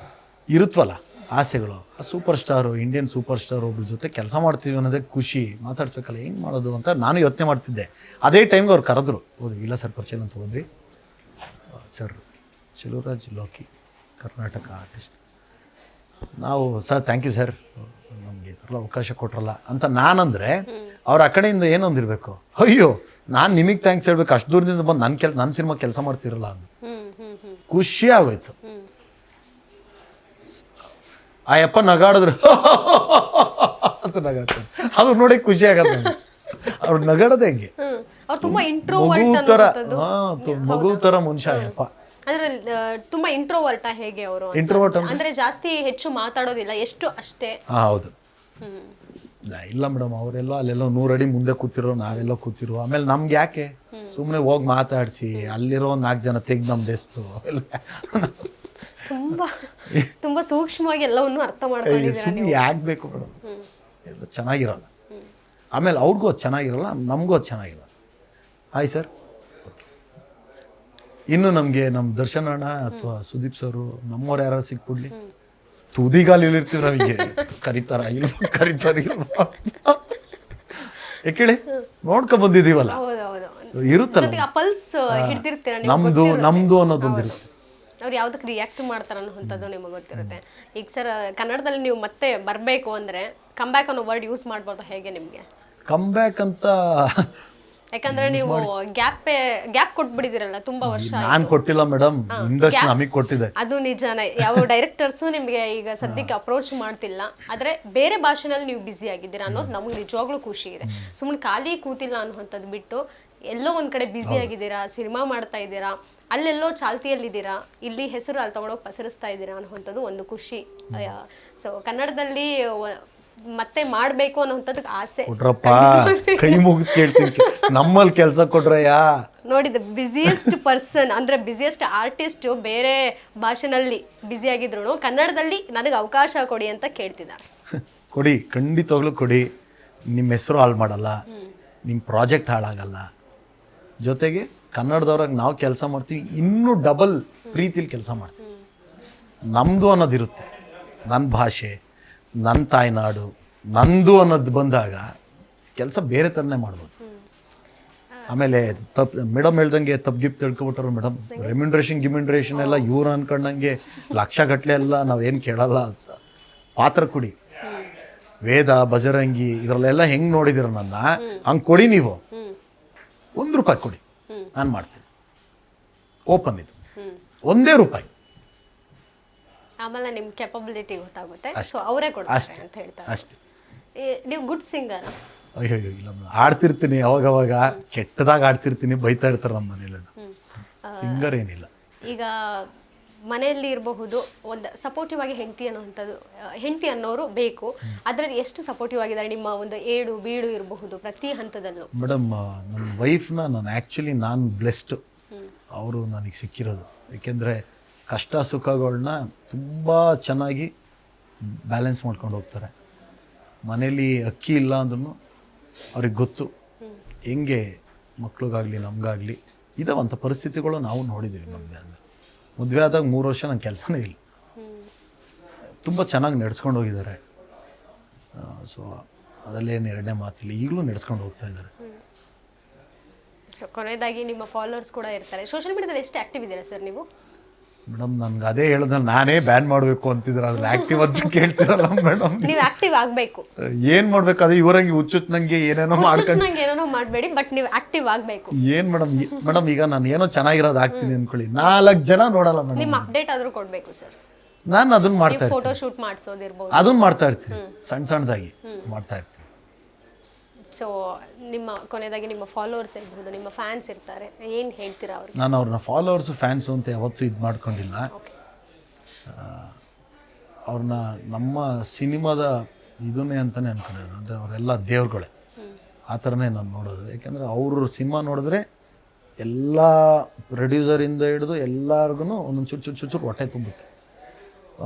ಇರುತ್ತವಲ್ಲ ಆಸೆಗಳು. ಆ super star, Indian super star ಒಬ್ರ ಜೊತೆ ಕೆಲಸ ಮಾಡ್ತೀವಿ ಅನ್ನೋದೇ ಖುಷಿ, ಮಾತಾಡ್ಸ್ಬೇಕಲ್ಲ, ಹೆಂಗೆ ಮಾಡೋದು ಅಂತ ನಾನು ಯೋಚನೆ ಮಾಡ್ತಿದ್ದೆ. ಅದೇ ಟೈಮ್ಗೆ ಅವ್ರು ಕರೆದ್ರು, ಹೋದ್ವಿ. ಇಲ್ಲ ಸರ್ ಪರಿಚಯ ಅಂತ ಹೋದ್ವಿ. Sir Cheluvaraj Loki, Karnataka artist. ನಾವು ಸರ್ ಥ್ಯಾಂಕ್ ಯು ಸರ್, ನಮಗೆ ಎಲ್ಲ ಅವಕಾಶ ಕೊಟ್ರಲ್ಲ ಅಂತ ನಾನಂದರೆ, ಅವ್ರು ಆ ಕಡೆಯಿಂದ ಏನೊಂದಿರಬೇಕು, ಅಯ್ಯೋ ನಾನು ನಿಮಗೆ ಥ್ಯಾಂಕ್ಸ್ ಹೇಳ್ಬೇಕು, ಅಷ್ಟು ದೂರದಿಂದ ಬಂದು ನನ್ನ ಸಿನಿಮಾ ಕೆಲಸ ಮಾಡ್ತಿರಲ್ಲ ಅಂತ ಖುಷಿ ಆಗೋಯ್ತು. ಆ ಯಪ್ಪ ನಗಾಡಿದ್ರು ಅಂತ ನಗಾಡ್ತಾರೆ, ಅದು ನೋಡಿ ಖುಷಿ ಆಗತ್ತೆ. ಅವ್ರು ನಗಾಡೋದು ಹೆಂಗೆ, ಮಗು ಥರ ಮನುಷ್ಯ ಯಪ್ಪ. ಅಂದ್ರೆ ತುಂಬಾ ಇಂಟ್ರೋವರ್ಟ ಹೇಗೆ ಅವರು? ಇಂಟ್ರೋವರ್ಟ್ ಅಂದ್ರೆ ಜಾಸ್ತಿ ಹೆಚ್ಚು ಮಾತಾಡೋದಿಲ್ಲ, ಎಷ್ಟು ಅಷ್ಟೇ. ಹೌದು. ಇಲ್ಲ ಮೇಡಮ್, ಅವರೆಲ್ಲ ಅಲ್ಲೆಲ್ಲೋ 100 ಅಡಿ ಮುಂದೆ ಕೂತಿರೋ, ನಾವೆಲ್ಲೋ ಕೂತಿರೋ. ಆಮೇಲೆ ನಮ್ಗೆ ಯಾಕೆ ಸುಮ್ಮನೆ ಹೋಗಿ ಮಾತಾಡಿಸಿ ಅಲ್ಲಿರೋ 4 ಜನ ತೆಗ್ದು ನಮ್ದು ಎಸ್ತು ಅವೆಲ್ಲ ತುಂಬಾ ಸೂಕ್ಷ್ಮವಾಗಿ ಎಲ್ಲವನ್ನು ಅರ್ಥ ಮಾಡ್ಕೊಂಡಿದ್ದೀರಾ ನೀವು. ಯಾಕೆ ಬೇಕು ಮೇಡಮ್, ಎಲ್ಲ ಚೆನ್ನಾಗಿರಲ್ಲ. ಆಮೇಲೆ ಅವ್ರಿಗೂ ಅದು ಚೆನ್ನಾಗಿರಲ್ಲ, ನಮಗೂ ಅದು ಚೆನ್ನಾಗಿರಲ್ಲ. Hi sir. ಇನ್ನು ನಮಗೆ ನಮ್ಮ ದರ್ಶನ್ ಅಣ್ಣ ಅಥವಾ ಸುದೀಪ್ ಸರು ನಮ್ಮವ್ರು ಯಾರು ಸಿಕ್ಬಿಡ್ಲಿ, ತುದಿಗಾಲಿರ್ತೀವಿ ನಮಗೆ, ಕರಿತಾರ ಇಲ್ವಾ ಯಾಕೇಳಿ ನೋಡ್ಕೊ ಬಂದಿದೀವಲ್ಲ, ಇರುತ್ತಲ್ಲ ಪಲ್ಸ್ ಹಿಡಿದಿರ್ತೀರಾ, ನಮ್ದು ಅನ್ನೋದೊಂದು ಇರುತ್ತೆ. ಅವ್ರು ಯಾವ್ದಕ್ಕೆ ರಿಯಾಕ್ಟ್ ಮಾಡ್ತಾರೆ ಅನ್ನೋಂಥದ್ದು ನಿಮಗೆ ಗೊತ್ತಿರುತ್ತೆ. ಈಗ ಸರ್ ಕನ್ನಡದಲ್ಲಿ ನೀವು ಮತ್ತೆ ಬರಬೇಕು ಅಂದರೆ ಕಮ್ಬ್ಯಾಕ್ ಅನ್ನೋ ವರ್ಡ್ ಯೂಸ್ ಮಾಡ್ಬೋದು ಹೇಗೆ ನಿಮಗೆ? ಕಮ್ಬ್ಯಾಕ್ ಅಂತ ಯಾಕಂದ್ರೆ ನೀವು ಗ್ಯಾಪ್ ಕೊಟ್ಬಿಟ್ಟಿದ್ದೀರಲ್ಲ ತುಂಬಾ ವರ್ಷ. ನಾನು ಕೊಟ್ಟಿಲ್ಲ ಮೇಡಮ್, ಇಂಡಸ್ಟ್ರಿ ನಮಗೆ ಕೊಟ್ಟಿದೆ. ಅದು ನಿಜಾನೇ. ಯಾವ ಡೈರೆಕ್ಟರ್ಸು ನಿಮಗೆ ಈಗ ಸದ್ಯಕ್ಕೆ ಅಪ್ರೋಚ್ ಮಾಡ್ತಿಲ್ಲ, ಆದ್ರೆ ಬೇರೆ ಭಾಷೆನಲ್ಲಿ ನೀವು ಬ್ಯುಸಿ ಆಗಿದ್ದೀರಾ ಅನ್ನೋದು ನಮ್ಗೆ ನಿಜವಾಗ್ಲೂ ಖುಷಿ ಇದೆ. ಸುಮ್ಮನೆ ಖಾಲಿ ಕೂತಿಲ್ಲ ಅನ್ನೋಂಥದ್ದು ಬಿಟ್ಟು ಎಲ್ಲೋ ಒಂದ್ ಕಡೆ ಬ್ಯುಸಿ ಆಗಿದ್ದೀರಾ, ಸಿನಿಮಾ ಮಾಡ್ತಾ ಇದ್ದೀರಾ, ಅಲ್ಲೆಲ್ಲೋ ಚಾಲ್ತಿಯಲ್ಲಿದ್ದೀರಾ, ಇಲ್ಲಿ ಹೆಸರು ಅಲ್ಲಿ ತಗೊಂಡೋಗಿ ಪಸರಿಸ್ತಾ ಇದ್ದೀರಾ ಅನ್ನೋಂಥದ್ದು ಒಂದು ಖುಷಿ. ಸೊ ಕನ್ನಡದಲ್ಲಿ ಮತ್ತೆ ಮಾಡಬೇಕು ಅನ್ನೋಂಥದ್ದಕ್ಕೆ ಆಸೆ. ಕೊಟ್ರಪ್ಪ, ಕೈ ಮುಗಿದು ಕೇಳ್ತೀನಿ, ನಮ್ಮಲ್ಲಿ ಕೆಲಸ ಕೊಟ್ರಯ್ಯ. ನೋಡಿದ ಬಿಸಿಯೆಸ್ಟ್ ಪರ್ಸನ್ ಅಂದ್ರೆ ಬಿಸಿಯೆಸ್ಟ್ ಆರ್ಟಿಸ್ಟ್ ಬೇರೆ ಭಾಷೆನಲ್ಲಿ ಬ್ಯುಸಿ ಆಗಿದ್ರು ಕನ್ನಡದಲ್ಲಿ ನನಗೆ ಅವಕಾಶ ಕೊಡಿ ಅಂತ ಕೇಳ್ತಿದ್ದಾರೆ. ಕೊಡಿ, ಖಂಡಿತವಾಗ್ಲೂ ಕೊಡಿ. ನಿಮ್ಮ ಹೆಸರು ಹಾಳು ಮಾಡಲ್ಲ, ನಿಮ್ಮ ಪ್ರಾಜೆಕ್ಟ್ ಹಾಳಾಗಲ್ಲ, ಜೊತೆಗೆ ಕನ್ನಡದವ್ರಾಗ ನಾವು ಕೆಲಸ ಮಾಡ್ತೀವಿ, ಇನ್ನೂ ಡಬಲ್ ಪ್ರೀತಿಲಿ ಕೆಲಸ ಮಾಡ್ತೀವಿ. ನಮ್ಮದು ಅನ್ನೋದಿರುತ್ತೆ, ನನ್ನ ಭಾಷೆ, ನನ್ನ ತಾಯ್ನಾಡು, ನಂದು ಅನ್ನೋದು ಬಂದಾಗ ಕೆಲಸ ಬೇರೆ ಥರನೇ ಮಾಡ್ಬೋದು. ಆಮೇಲೆ ಮೇಡಮ್ ಹೇಳ್ದಂಗೆ ತಪ್ಪು ಗಿಫ್ಟ್ ತಿಳ್ಕೊಬಿಟ್ರು ಮೇಡಮ್. ರೆಮ್ಯುನರೇಷನ್ ಎಲ್ಲ ಇವ್ರು ಅನ್ಕೊಂಡಂಗೆ ಲಕ್ಷ ಗಟ್ಟಲೆ ಎಲ್ಲ ನಾವೇನು ಕೇಳಲ್ಲ ಅಂತ. ಪಾತ್ರ ಕೊಡಿ, ವೇದ, ಬಜರಂಗಿ ಇದರಲ್ಲೆಲ್ಲ ಹೆಂಗೆ ನೋಡಿದಿರ ನನ್ನ, ಹಂಗೆ ಕೊಡಿ. ನೀವು ₹1 ಕೊಡಿ, ನಾನು ಮಾಡ್ತೀನಿ. ಓಪನ್ ಇದು, ₹1. ಆಮೇಲೆ ನಿಮ್ಮ ಕೆಪಬಿಲಿಟಿ ಗೊತ್ತಾಗುತ್ತೆ, ಸೊ ಅವರೇ ಕೊಡ್ತಾರೆ ಅಂತ ಹೇಳ್ತಾರೆ ಅಷ್ಟೇ. ನೀವು ಗುಡ್ ಸಿಂಗರ್? ಅಯ್ಯೋ ಇಲ್ಲ, ಆಡ್ತಿರ್ತೀನಿ ಅವಾಗವಾಗ, ಕೆಟ್ಟದಾಗ ಆಡ್ತಿರ್ತೀನಿ, ಬೈತಾ ಇರ್ತಾರೆ ನಮ್ಮ ಮನೇಲಿ. ಸಿಂಗರ್ ಏನಿಲ್ಲ. ಈಗ ಮನೆಯಲ್ಲಿ ಇರಬಹುದು ಒಂದು ಸಪೋರ್ಟಿವ್ ಆಗಿ ಹೆಂಡತಿ ಅನ್ನೋರು ಬೇಕು. ಅದರಲ್ಲಿ ಎಷ್ಟು ಸಪೋರ್ಟಿವ್ ಆಗಿದ್ದಾರೆ ನಿಮ್ಮ ಒಂದು ಏಡು ಬೀಡು ಇರಬಹುದು ಪ್ರತಿ ಹಂತದಲ್ಲೂ? ಮೇಡಮ್, ನನ್ನ ವೈಫ್ನ ನಾನು ಬ್ಲೆಸ್ಡ್. ಅವರು ನನಗೆ ಸಿಕ್ಕಿರೋದು. ಏಕೆಂದರೆ ಕಷ್ಟ ಸುಖಗಳನ್ನ ತುಂಬ ಚೆನ್ನಾಗಿ ಬ್ಯಾಲೆನ್ಸ್ ಮಾಡ್ಕೊಂಡು ಹೋಗ್ತಾರೆ. ಮನೇಲಿ ಅಕ್ಕಿ ಇಲ್ಲ ಅಂದ್ರೂ ಅವ್ರಿಗೆ ಗೊತ್ತು ಹೆಂಗೆ ಮಕ್ಳಿಗಾಗಲಿ ನಮಗಾಗಲಿ ಇದಾವಂಥ ಪರಿಸ್ಥಿತಿಗಳು ನಾವು ನೋಡಿದ್ದೀವಿ. ಮದುವೆ ಆದಾಗ 3 ವರ್ಷ ನನ್ನ ಕೆಲಸನೇ ಇಲ್ಲ, ತುಂಬ ಚೆನ್ನಾಗಿ ನಡೆಸ್ಕೊಂಡು ಹೋಗಿದ್ದಾರೆ. ಸೊ ಅದರಲ್ಲೇನು ಎರಡನೇ ಮಾತಿಲ್ಲ, ಈಗಲೂ ನಡೆಸ್ಕೊಂಡು ಹೋಗ್ತಾ ಇದ್ದಾರೆ. ಸೊ ಕೊನೆಯದಾಗಿ ನಿಮ್ಮ ಫಾಲೋವರ್ಸ್ ಕೂಡ ಇರ್ತಾರೆ, ಸೋಷಿಯಲ್ ಮೀಡಿಯಾದಲ್ಲಿ ಎಷ್ಟು ಆ್ಯಕ್ಟಿವ್ ಇದ್ದೀರಾ ಸರ್ ನೀವು? ಮೇಡಮ್, ನನ್ಗೆ ಅದೇ ಹೇಳಿದ್ರೆ ನಾನೇ ಬ್ಯಾನ್ ಮಾಡಬೇಕು ಅಂತಿದ್ರೆ ಅದ್ರಲ್ಲಿ ಆ್ಯಕ್ಟಿವ್ ಅಂತ ಕೇಳ್ತಿರಲ್ಲ ಮೇಡಮ್. ನೀವು ಆ್ಯಕ್ಟಿವ್ ಆಗಬೇಕು. ಏನು ಮಾಡಬೇಕು? ಅದು ಇವರಂಗೆ ಹುಚ್ಚುತ್ ನಂಗೆ ಏನೇನೋ ಏನೇನೋ ಮಾಡಬೇಡಿ, ಬಟ್ ನೀವು ಆ್ಯಕ್ಟಿವ್ ಆಗಬೇಕು. ಏನು ಮೇಡಮ್ ಈಗ ನಾನು ಏನೋ ಚೆನ್ನಾಗಿರೋದು ಆಗ್ತೀನಿ ಅಂದ್ಕೊಳ್ಳಿ, 4 ಜನ ನೋಡಲ್ಲ ಮೇಡಮ್. ನಿಮ್ಮ ಅಪ್ಡೇಟ್ ಆದರೂ ಕೊಡಬೇಕು ಸರ್. ನಾನು ಅದನ್ನ ಮಾಡ್ತಾ ಇರ್ತೀನಿ, ಫೋಟೋ ಶೂಟ್ ಮಾಡಿಸೋದಿರ್ಬೋದು, ಅದನ್ನ ಮಾಡ್ತಾ ಇರ್ತೀನಿ, ಸಣ್ಣದಾಗಿ ಮಾಡ್ತಾ ಇರ್ತೀನಿ. ಸೊ ನಿಮ್ಮ ಕೊನೆಯದಾಗಿ ನಿಮ್ಮ ಫಾಲೋವರ್ಸ್ ಇರ್ಬೋದು, ನಿಮ್ಮ ಫ್ಯಾನ್ಸ್ ಇರ್ತಾರೆ, ಏನು ಹೇಳ್ತೀರಾ ಅವ್ರಿಗೆ? ನಾನು ಅವ್ರನ್ನ ಫಾಲೋವರ್ಸು ಫ್ಯಾನ್ಸು ಅಂತ ಯಾವತ್ತೂ ಇದು ಮಾಡ್ಕೊಂಡಿಲ್ಲ. ಅವ್ರನ್ನ ನಮ್ಮ ಸಿನಿಮಾದ ಇದನ್ನೇ ಅಂತಲೇ ಅನ್ಕೊಂಡಿರೋದು. ಅಂದರೆ ಅವರೆಲ್ಲ ದೇವ್ರುಗಳೇ, ಆ ಥರನೇ ನಾನು ನೋಡೋದು. ಯಾಕೆಂದರೆ ಅವರು ಸಿನಿಮಾ ನೋಡಿದ್ರೆ ಎಲ್ಲ ಪ್ರೊಡ್ಯೂಸರಿಂದ ಹಿಡಿದು ಎಲ್ಲರಿಗೂ ಒಂದೊಂದು ಚೂರು ಹೊಟ್ಟೆ ತುಂಬುತ್ತೆ.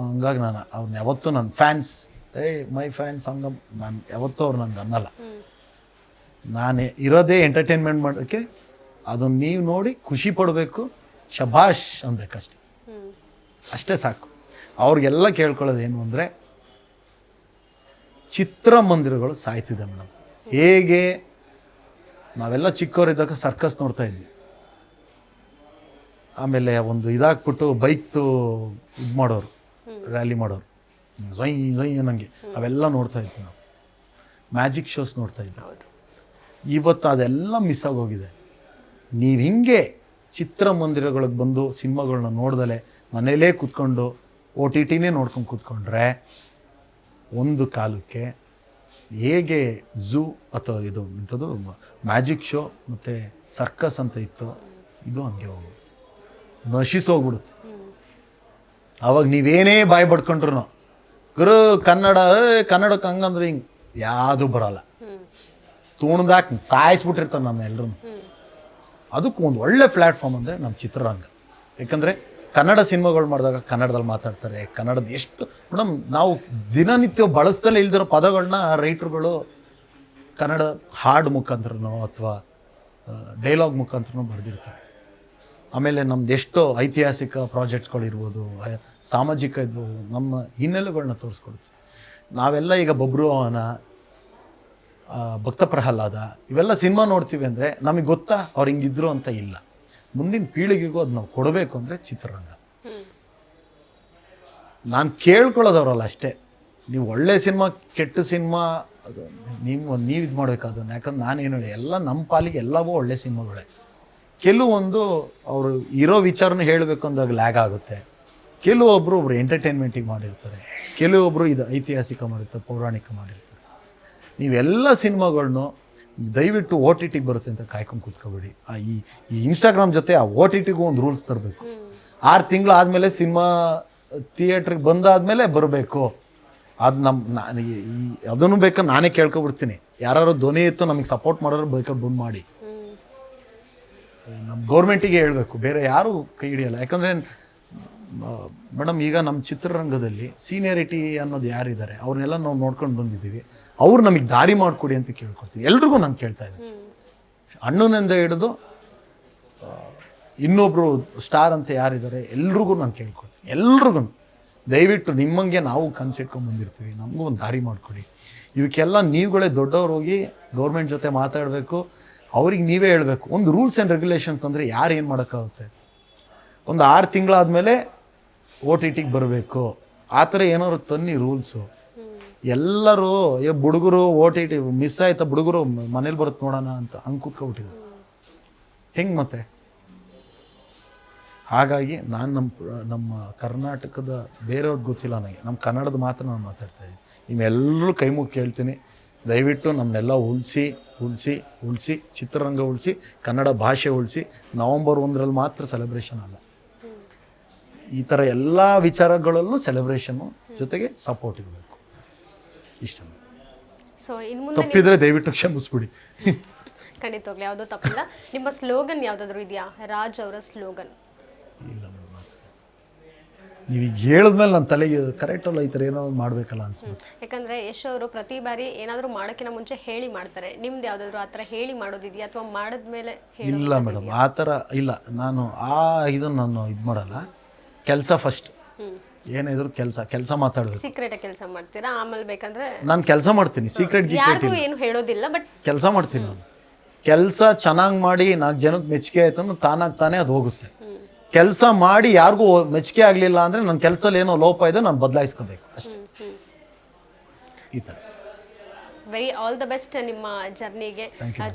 ಹಂಗಾಗಿ ನಾನು ಅವ್ರನ್ನ ಯಾವತ್ತೂ ನನ್ನ ಫ್ಯಾನ್ಸ್, ಮೈ ಫ್ಯಾನ್ಸ್ ಹಂಗ ನಾನು ಯಾವತ್ತೂ ಅವ್ರು ನಂಗೆ ಅನ್ನಲ್ಲ. ನಾನು ಇರೋದೇ ಎಂಟರ್ಟೈನ್ಮೆಂಟ್ ಮಾಡೋಕ್ಕೆ, ಅದನ್ನು ನೀವು ನೋಡಿ ಖುಷಿ ಪಡಬೇಕು, ಶಭಾಷ್ ಅನ್ಬೇಕಷ್ಟೆ, ಅಷ್ಟೇ ಸಾಕು. ಅವ್ರಿಗೆಲ್ಲ ಕೇಳ್ಕೊಳ್ಳೋದೇನು ಅಂದರೆ, ಚಿತ್ರಮಂದಿರಗಳು ಸಾಯ್ತಿದೆ ಮೇಡಮ್. ಹೇಗೆ ನಾವೆಲ್ಲ ಚಿಕ್ಕವರಿದ್ದಾಗ ಸರ್ಕಸ್ ನೋಡ್ತಾ ಇದ್ವಿ, ಆಮೇಲೆ ಒಂದು ಇದಾಕ್ಬಿಟ್ಟು ಬೈಕ್ದು ಇದು ಮಾಡೋರು, ರ್ಯಾಲಿ ಮಾಡೋರು, ಝೊಯ್ ಅನ್ನಂಗೆ ಅವೆಲ್ಲ ನೋಡ್ತಾ ಇದ್ವಿ ನಾವು. ಮ್ಯಾಜಿಕ್ ಶೋಸ್ ನೋಡ್ತಾ ಇದ್ವಿ. ಇವತ್ತು ಅದೆಲ್ಲ ಮಿಸ್ ಆಗೋಗಿದೆ. ನೀವು ಹಿಂಗೆ ಚಿತ್ರಮಂದಿರಗಳಿಗೆ ಬಂದು ಸಿನಿಮಾಗಳನ್ನ ನೋಡ್ದಲೆ ಮನೇಲೇ ಕೂತ್ಕೊಂಡು OTTನೇ ನೋಡ್ಕೊಂಡು ಕೂತ್ಕೊಂಡ್ರೆ ಒಂದು ಕಾಲಕ್ಕೆ ಹೇಗೆ ಝೂ ಅಥವಾ ಇದು ಇಂಥದ್ದು ಮ್ಯಾಜಿಕ್ ಶೋ ಮತ್ತು ಸರ್ಕಸ್ ಅಂತ ಇತ್ತು, ಇದು ಹಂಗೆ ಹೋಗೋದು, ನಶಿಸೋಗ್ಬಿಡುತ್ತೆ. ಅವಾಗ ನೀವೇನೇ ಬಾಯಿ ಬಡ್ಕೊಂಡ್ರು ಗುರು ಕನ್ನಡಕ್ಕೆ ಹಂಗಂದ್ರೆ ಹಿಂಗೆ ಯಾವುದು ಬರೋಲ್ಲ. ತುಣ್ದಾಕಿ ಸಾಯಿಸ್ಬಿಟ್ಟಿರ್ತಾರೆ ನಮ್ಮೆಲ್ಲರೂ. ಅದಕ್ಕೆ ಒಂದು ಒಳ್ಳೆ ಪ್ಲ್ಯಾಟ್ಫಾರ್ಮ್ ಅಂದರೆ ನಮ್ಮ ಚಿತ್ರರಂಗ. ಯಾಕಂದರೆ ಕನ್ನಡ ಸಿನಿಮಾಗಳು ಮಾಡಿದಾಗ ಕನ್ನಡದಲ್ಲಿ ಮಾತಾಡ್ತಾರೆ. ಕನ್ನಡದ ಎಷ್ಟು ಮೇಡಮ್, ನಾವು ದಿನನಿತ್ಯ ಬಳಸ್ದಲ್ಲೇ ಇಲ್ದಿರೋ ಪದಗಳನ್ನ ರೈಟ್ರುಗಳು ಕನ್ನಡ ಹಾಡು ಮುಖಾಂತರನೋ ಅಥವಾ ಡೈಲಾಗ್ ಮುಖಾಂತರನೋ ಬರೆದಿರ್ತಾರೆ. ಆಮೇಲೆ ನಮ್ದು ಎಷ್ಟೋ ಐತಿಹಾಸಿಕ ಪ್ರಾಜೆಕ್ಟ್ಸ್ಗಳಿರ್ಬೋದು, ಸಾಮಾಜಿಕ ಇರ್ಬೋದು, ನಮ್ಮ ಹಿನ್ನೆಲೆಗಳನ್ನ ತೋರಿಸ್ಕೊಡುತ್ತೆ. ನಾವೆಲ್ಲ ಈಗ ಬಬ್ರುವನ, ಭಕ್ತ ಪ್ರಹ್ಲಾದ ಇವೆಲ್ಲ ಸಿನಿಮಾ ನೋಡ್ತೀವಿ ಅಂದರೆ ನಮಗೆ ಗೊತ್ತಾ ಅವ್ರು ಹಿಂಗಿದ್ರು ಅಂತ ಇಲ್ಲ. ಮುಂದಿನ ಪೀಳಿಗೆಗೂ ಅದು ನಾವು ಕೊಡಬೇಕು ಅಂದರೆ ಚಿತ್ರರಂಗ. ನಾನು ಕೇಳ್ಕೊಳ್ಳೋದವ್ರಲ್ಲ ಅಷ್ಟೇ. ನೀವು ಒಳ್ಳೆ ಸಿನಿಮಾ ಕೆಟ್ಟ ಸಿನಿಮಾ ಅದು ನೀವು ಇದು ಮಾಡಬೇಕು ಅದನ್ನು. ಯಾಕಂದ್ರೆ ನಾನೇನು ಹೇಳಿ ಎಲ್ಲ ನಮ್ಮ ಪಾಲಿಗೆ ಎಲ್ಲವೂ ಒಳ್ಳೆ ಸಿನಿಮಾಗಳೇ. ಕೆಲವೊಂದು ಅವರು ಇರೋ ವಿಚಾರನ ಹೇಳಬೇಕು ಅಂದಾಗ ಲ್ಯಾಗ್ ಆಗುತ್ತೆ. ಕೆಲವೊಬ್ಬರು ಎಂಟರ್ಟೈನ್ಮೆಂಟಿಗೆ ಮಾಡಿರ್ತಾರೆ, ಕೆಲವೊಬ್ಬರು ಇದು ಐತಿಹಾಸಿಕ ಮಾಡಿರ್ತಾರೆ, ಪೌರಾಣಿಕ ಮಾಡಿರ್ತಾರೆ. ನೀವೆಲ್ಲ ಸಿನಿಮಾಗಳ್ನು ದಯವಿಟ್ಟು ಓ ಟಿ ಟಿಗೆ ಬರುತ್ತೆ ಅಂತ ಕಾಯ್ಕೊಂಡು ಕೂತ್ಕೋಬೇಡಿ. ಈ ಇನ್ಸ್ಟಾಗ್ರಾಮ್ ಜೊತೆ ಆ ಓ ಟಿ ಟಿಗೂ ಒಂದು ರೂಲ್ಸ್ ತರಬೇಕು. 6 ತಿಂಗಳು ಆದಮೇಲೆ ಸಿನಿಮಾ ಥಿಯೇಟ್ರಿಗೆ ಬಂದಾದಮೇಲೆ ಬರಬೇಕು. ಅದು ಅದನ್ನು ಬೇಕಾದ್ರೆ ನಾನೇ ಕೇಳ್ಕೊಬಿಡ್ತೀನಿ. ಯಾರು ಧ್ವನಿ ಇತ್ತು ನಮಗೆ ಸಪೋರ್ಟ್ ಮಾಡೋರು ಬೇಕಾದ್ರೆ ಬಂದು ಮಾಡಿ. ನಮ್ಮ ಗೌರ್ಮೆಂಟಿಗೆ ಹೇಳಬೇಕು, ಬೇರೆ ಯಾರೂ ಕೈ ಹಿಡಿಯಲ್ಲ. ಯಾಕಂದರೆ ಮೇಡಮ್ ಈಗ ನಮ್ಮ ಚಿತ್ರರಂಗದಲ್ಲಿ ಸೀನಿಯರಿಟಿ ಅನ್ನೋದು ಯಾರಿದ್ದಾರೆ ಅವ್ರನ್ನೆಲ್ಲ ನಾವು ನೋಡ್ಕೊಂಡು ಬಂದಿದ್ದೀವಿ. ಅವ್ರು ನಮಗೆ ದಾರಿ ಮಾಡಿಕೊಡಿ ಅಂತ ಕೇಳ್ಕೊಡ್ತೀವಿ. ಎಲ್ರಿಗೂ ನಾನು ಕೇಳ್ತಾ ಇದ್ದೀನಿ, ಅಣ್ಣನಿಂದ ಹಿಡಿದು ಇನ್ನೊಬ್ರು ಸ್ಟಾರ್ ಅಂತ ಯಾರಿದ್ದಾರೆ ಎಲ್ರಿಗೂ ನಾನು ಕೇಳ್ಕೊಡ್ತೀನಿ. ಎಲ್ರಿಗೂ ದಯವಿಟ್ಟು ನಿಮ್ಮಂಗೆ ನಾವು ಕನ್ಸಿಟ್ಕೊಂಡು ಬಂದಿರ್ತೀವಿ, ನಮಗೂ ಒಂದು ದಾರಿ ಮಾಡಿಕೊಡಿ. ಇವಕ್ಕೆಲ್ಲ ನೀವುಗಳೇ ದೊಡ್ಡವ್ರು ಹೋಗಿ ಗೌರ್ಮೆಂಟ್ ಜೊತೆ ಮಾತಾಡಬೇಕು. ಅವ್ರಿಗೆ ನೀವೇ ಹೇಳಬೇಕು ಒಂದು ರೂಲ್ಸ್ ಆ್ಯಂಡ್ ರೆಗ್ಯುಲೇಷನ್ಸ್ ಅಂದರೆ ಯಾರು ಏನು ಮಾಡೋಕ್ಕಾಗುತ್ತೆ. ಒಂದು 6 ತಿಂಗಳಾದಮೇಲೆ ಓ ಟಿ ಟಿಗೆ ಬರಬೇಕು ಆ ಥರ ಏನಾದ್ರು ತನ್ನಿ ರೂಲ್ಸು. ಎಲ್ಲರೂ ಹುಡುಗರು ಓ ಟಿ ಟಿ ಮಿಸ್ ಆಯ್ತಾ, ಹುಡುಗರು ಮನೇಲಿ ಬರುತ್ತೆ ನೋಡೋಣ ಅಂತ ಹಂಗೆ ಕೂತ್ಕೊಬಿಟ್ಟಿದ್ರು. ಹೆಂಗೆ ಮತ್ತೆ? ಹಾಗಾಗಿ ನಾನು ನಮ್ಮ ಕರ್ನಾಟಕದ ಬೇರೆಯವ್ರಿಗೆ ಗೊತ್ತಿಲ್ಲ, ನನಗೆ ನಮ್ಮ ಕನ್ನಡದ ಮಾತ್ರ ನಾನು ಮಾತಾಡ್ತಾ ಇದ್ದೀನಿ. ನಿಮ್ಮೆಲ್ಲರೂ ಕೈ ಮುಗಿ ಕೇಳ್ತೀನಿ, ದಯವಿಟ್ಟು ನಮ್ಮನ್ನೆಲ್ಲ ಉಳಿಸಿ ಚಿತ್ರರಂಗ ಉಳಿಸಿ, ಕನ್ನಡ ಭಾಷೆ ಉಳಿಸಿ. ನವಂಬರ್ 1ರಲ್ಲಿ ಮಾತ್ರ ಸೆಲೆಬ್ರೇಷನ್ ಅಲ್ಲ, ಈ ಥರ ಎಲ್ಲ ವಿಚಾರಗಳಲ್ಲೂ ಸೆಲೆಬ್ರೇಷನ್ನು ಜೊತೆಗೆ ಸಪೋರ್ಟ್ ಇರಬೇಕು. ಇಷ್ಟ. ಸೊ ಇನ್ನು ಮುಂದೆ ತಪ್ಪಿದ್ರೆ ದಯವಿಟ್ಟು ಕ್ಷಮಿಸ್ಬಿಡಿ. ಖಂಡಿತವಾಗ್ಲೂ ಯಾವುದೋ ತಪ್ಪಿಲ್ಲ. ನಿಮ್ಮ ಸ್ಲೋಗನ್ ಯಾವುದಾದ್ರೂ ಇದೆಯಾ? ರಾಜ್ ಅವರ ಸ್ಲೋಗನ್ ಇಲ್ಲ ಮೇಡಮ್, ನೀವೀಗ ಹೇಳಿದ್ಮೇಲೆ ನನ್ನ ತಲೆಗೆ ಕರೆಕ್ಟಲ್ಲ, ಈ ಥರ ಏನಾದ್ರು ಮಾಡಬೇಕಲ್ಲ ಅನ್ಸುತ್ತೆ. ಯಾಕಂದರೆ ಯಶ್ ಅವರು ಪ್ರತಿ ಬಾರಿ ಏನಾದರೂ ಮಾಡೋಕ್ಕಿಂತ ಮುಂಚೆ ಹೇಳಿ ಮಾಡ್ತಾರೆ. ನಿಮ್ದು ಯಾವುದಾದ್ರೂ ಆ ಥರ ಹೇಳಿ ಮಾಡೋದಿದೆಯಾ ಅಥವಾ ಮಾಡಿದ್ಮೇಲೆ? ಇಲ್ಲ ಮೇಡಮ್, ಆ ಥರ ಇಲ್ಲ. ನಾನು ಇದನ್ನು ನಾನು ಇದು ಮಾಡಲ್ಲ. ಕೆಲಸ ಫಸ್ಟ್, ಏನಿದ್ರು ಕೆಲಸ ಮಾತಾಡಬೇಕು. ಸೀಕ್ರೆಟ್ ಕೆಲಸ ಮಾಡ್ತೀರಾ? ಆಮೇಲೆ ಬೇಕಂದ್ರೆ ನಾನು ಕೆಲಸ ಮಾಡ್ತೀನಿ, ಸೀಕ್ರೆಟ್ ಯಾರಿಗೂ ಏನು ಹೇಳೋದಿಲ್ಲ, ಬಟ್ ಕೆಲಸ ಮಾಡ್ತೀನಿ. ನಾನು ಕೆಲಸ ಚೆನ್ನಾಗಿ ಮಾಡಿ 4 ಜನಕ್ಕೆ ಮೆಚ್ಚುಗೆ ಆಯ್ತು ತಾನೇ ಅದು ಹೋಗುತ್ತೆ. ಕೆಲಸ ಮಾಡಿ ಯಾರಿಗೂ ಮೆಚ್ಚುಗೆ ಆಗಲಿಲ್ಲ ಅಂದರೆ ನನ್ನ ಕೆಲಸದಲ್ಲಿ ಏನೋ ಲೋಪ ಇದೆ, ನಾನು ಬದಲಾಯಿಸ್ಕೋಬೇಕು ಅಷ್ಟೇ. ಈ ಥರ. ವೆರಿ ಆಲ್ ದ ಬೆಸ್ಟ್ ನಿಮ್ಮ ಜರ್ನಿಗೆ.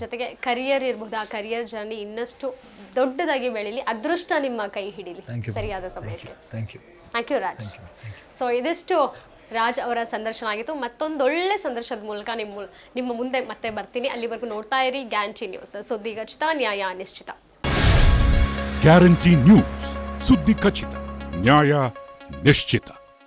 ಜೊತೆಗೆ ಕರಿಯರ್ ಇರ್ಬೋದು, ಆ ಕರಿಯರ್ ಜರ್ನಿ ಇನ್ನಷ್ಟು ದೊಡ್ಡದಾಗಿ ಬೆಳೀಲಿ, ಅದೃಷ್ಟ ನಿಮ್ಮ ಕೈ ಹಿಡೀಲಿ ಸರಿಯಾದ ಸಮಯಕ್ಕೆ. Thank you Raj. ಸೊ ಇದಿಷ್ಟು ರಾಜ್ ಅವರ ಸಂದರ್ಶನ ಆಗಿತ್ತು. ಮತ್ತೊಂದು ಒಳ್ಳೆ ಸಂದರ್ಶನದ ಮೂಲಕ ನಿಮ್ಮ ಮುಂದೆ ಮತ್ತೆ ಬರ್ತೀನಿ. ಅಲ್ಲಿವರೆಗೂ ನೋಡ್ತಾ ಇರಿ ಗ್ಯಾರಂಟಿ ನ್ಯೂಸ್, ಸುದ್ದಿ ಖಚಿತ, ನ್ಯಾಯ ನಿಶ್ಚಿತ. ಗ್ಯಾರಂಟಿ ನ್ಯೂಸ್, ಸುದ್ದಿ ಖಚಿತ, ನ್ಯಾಯ ನಿಶ್ಚಿತ.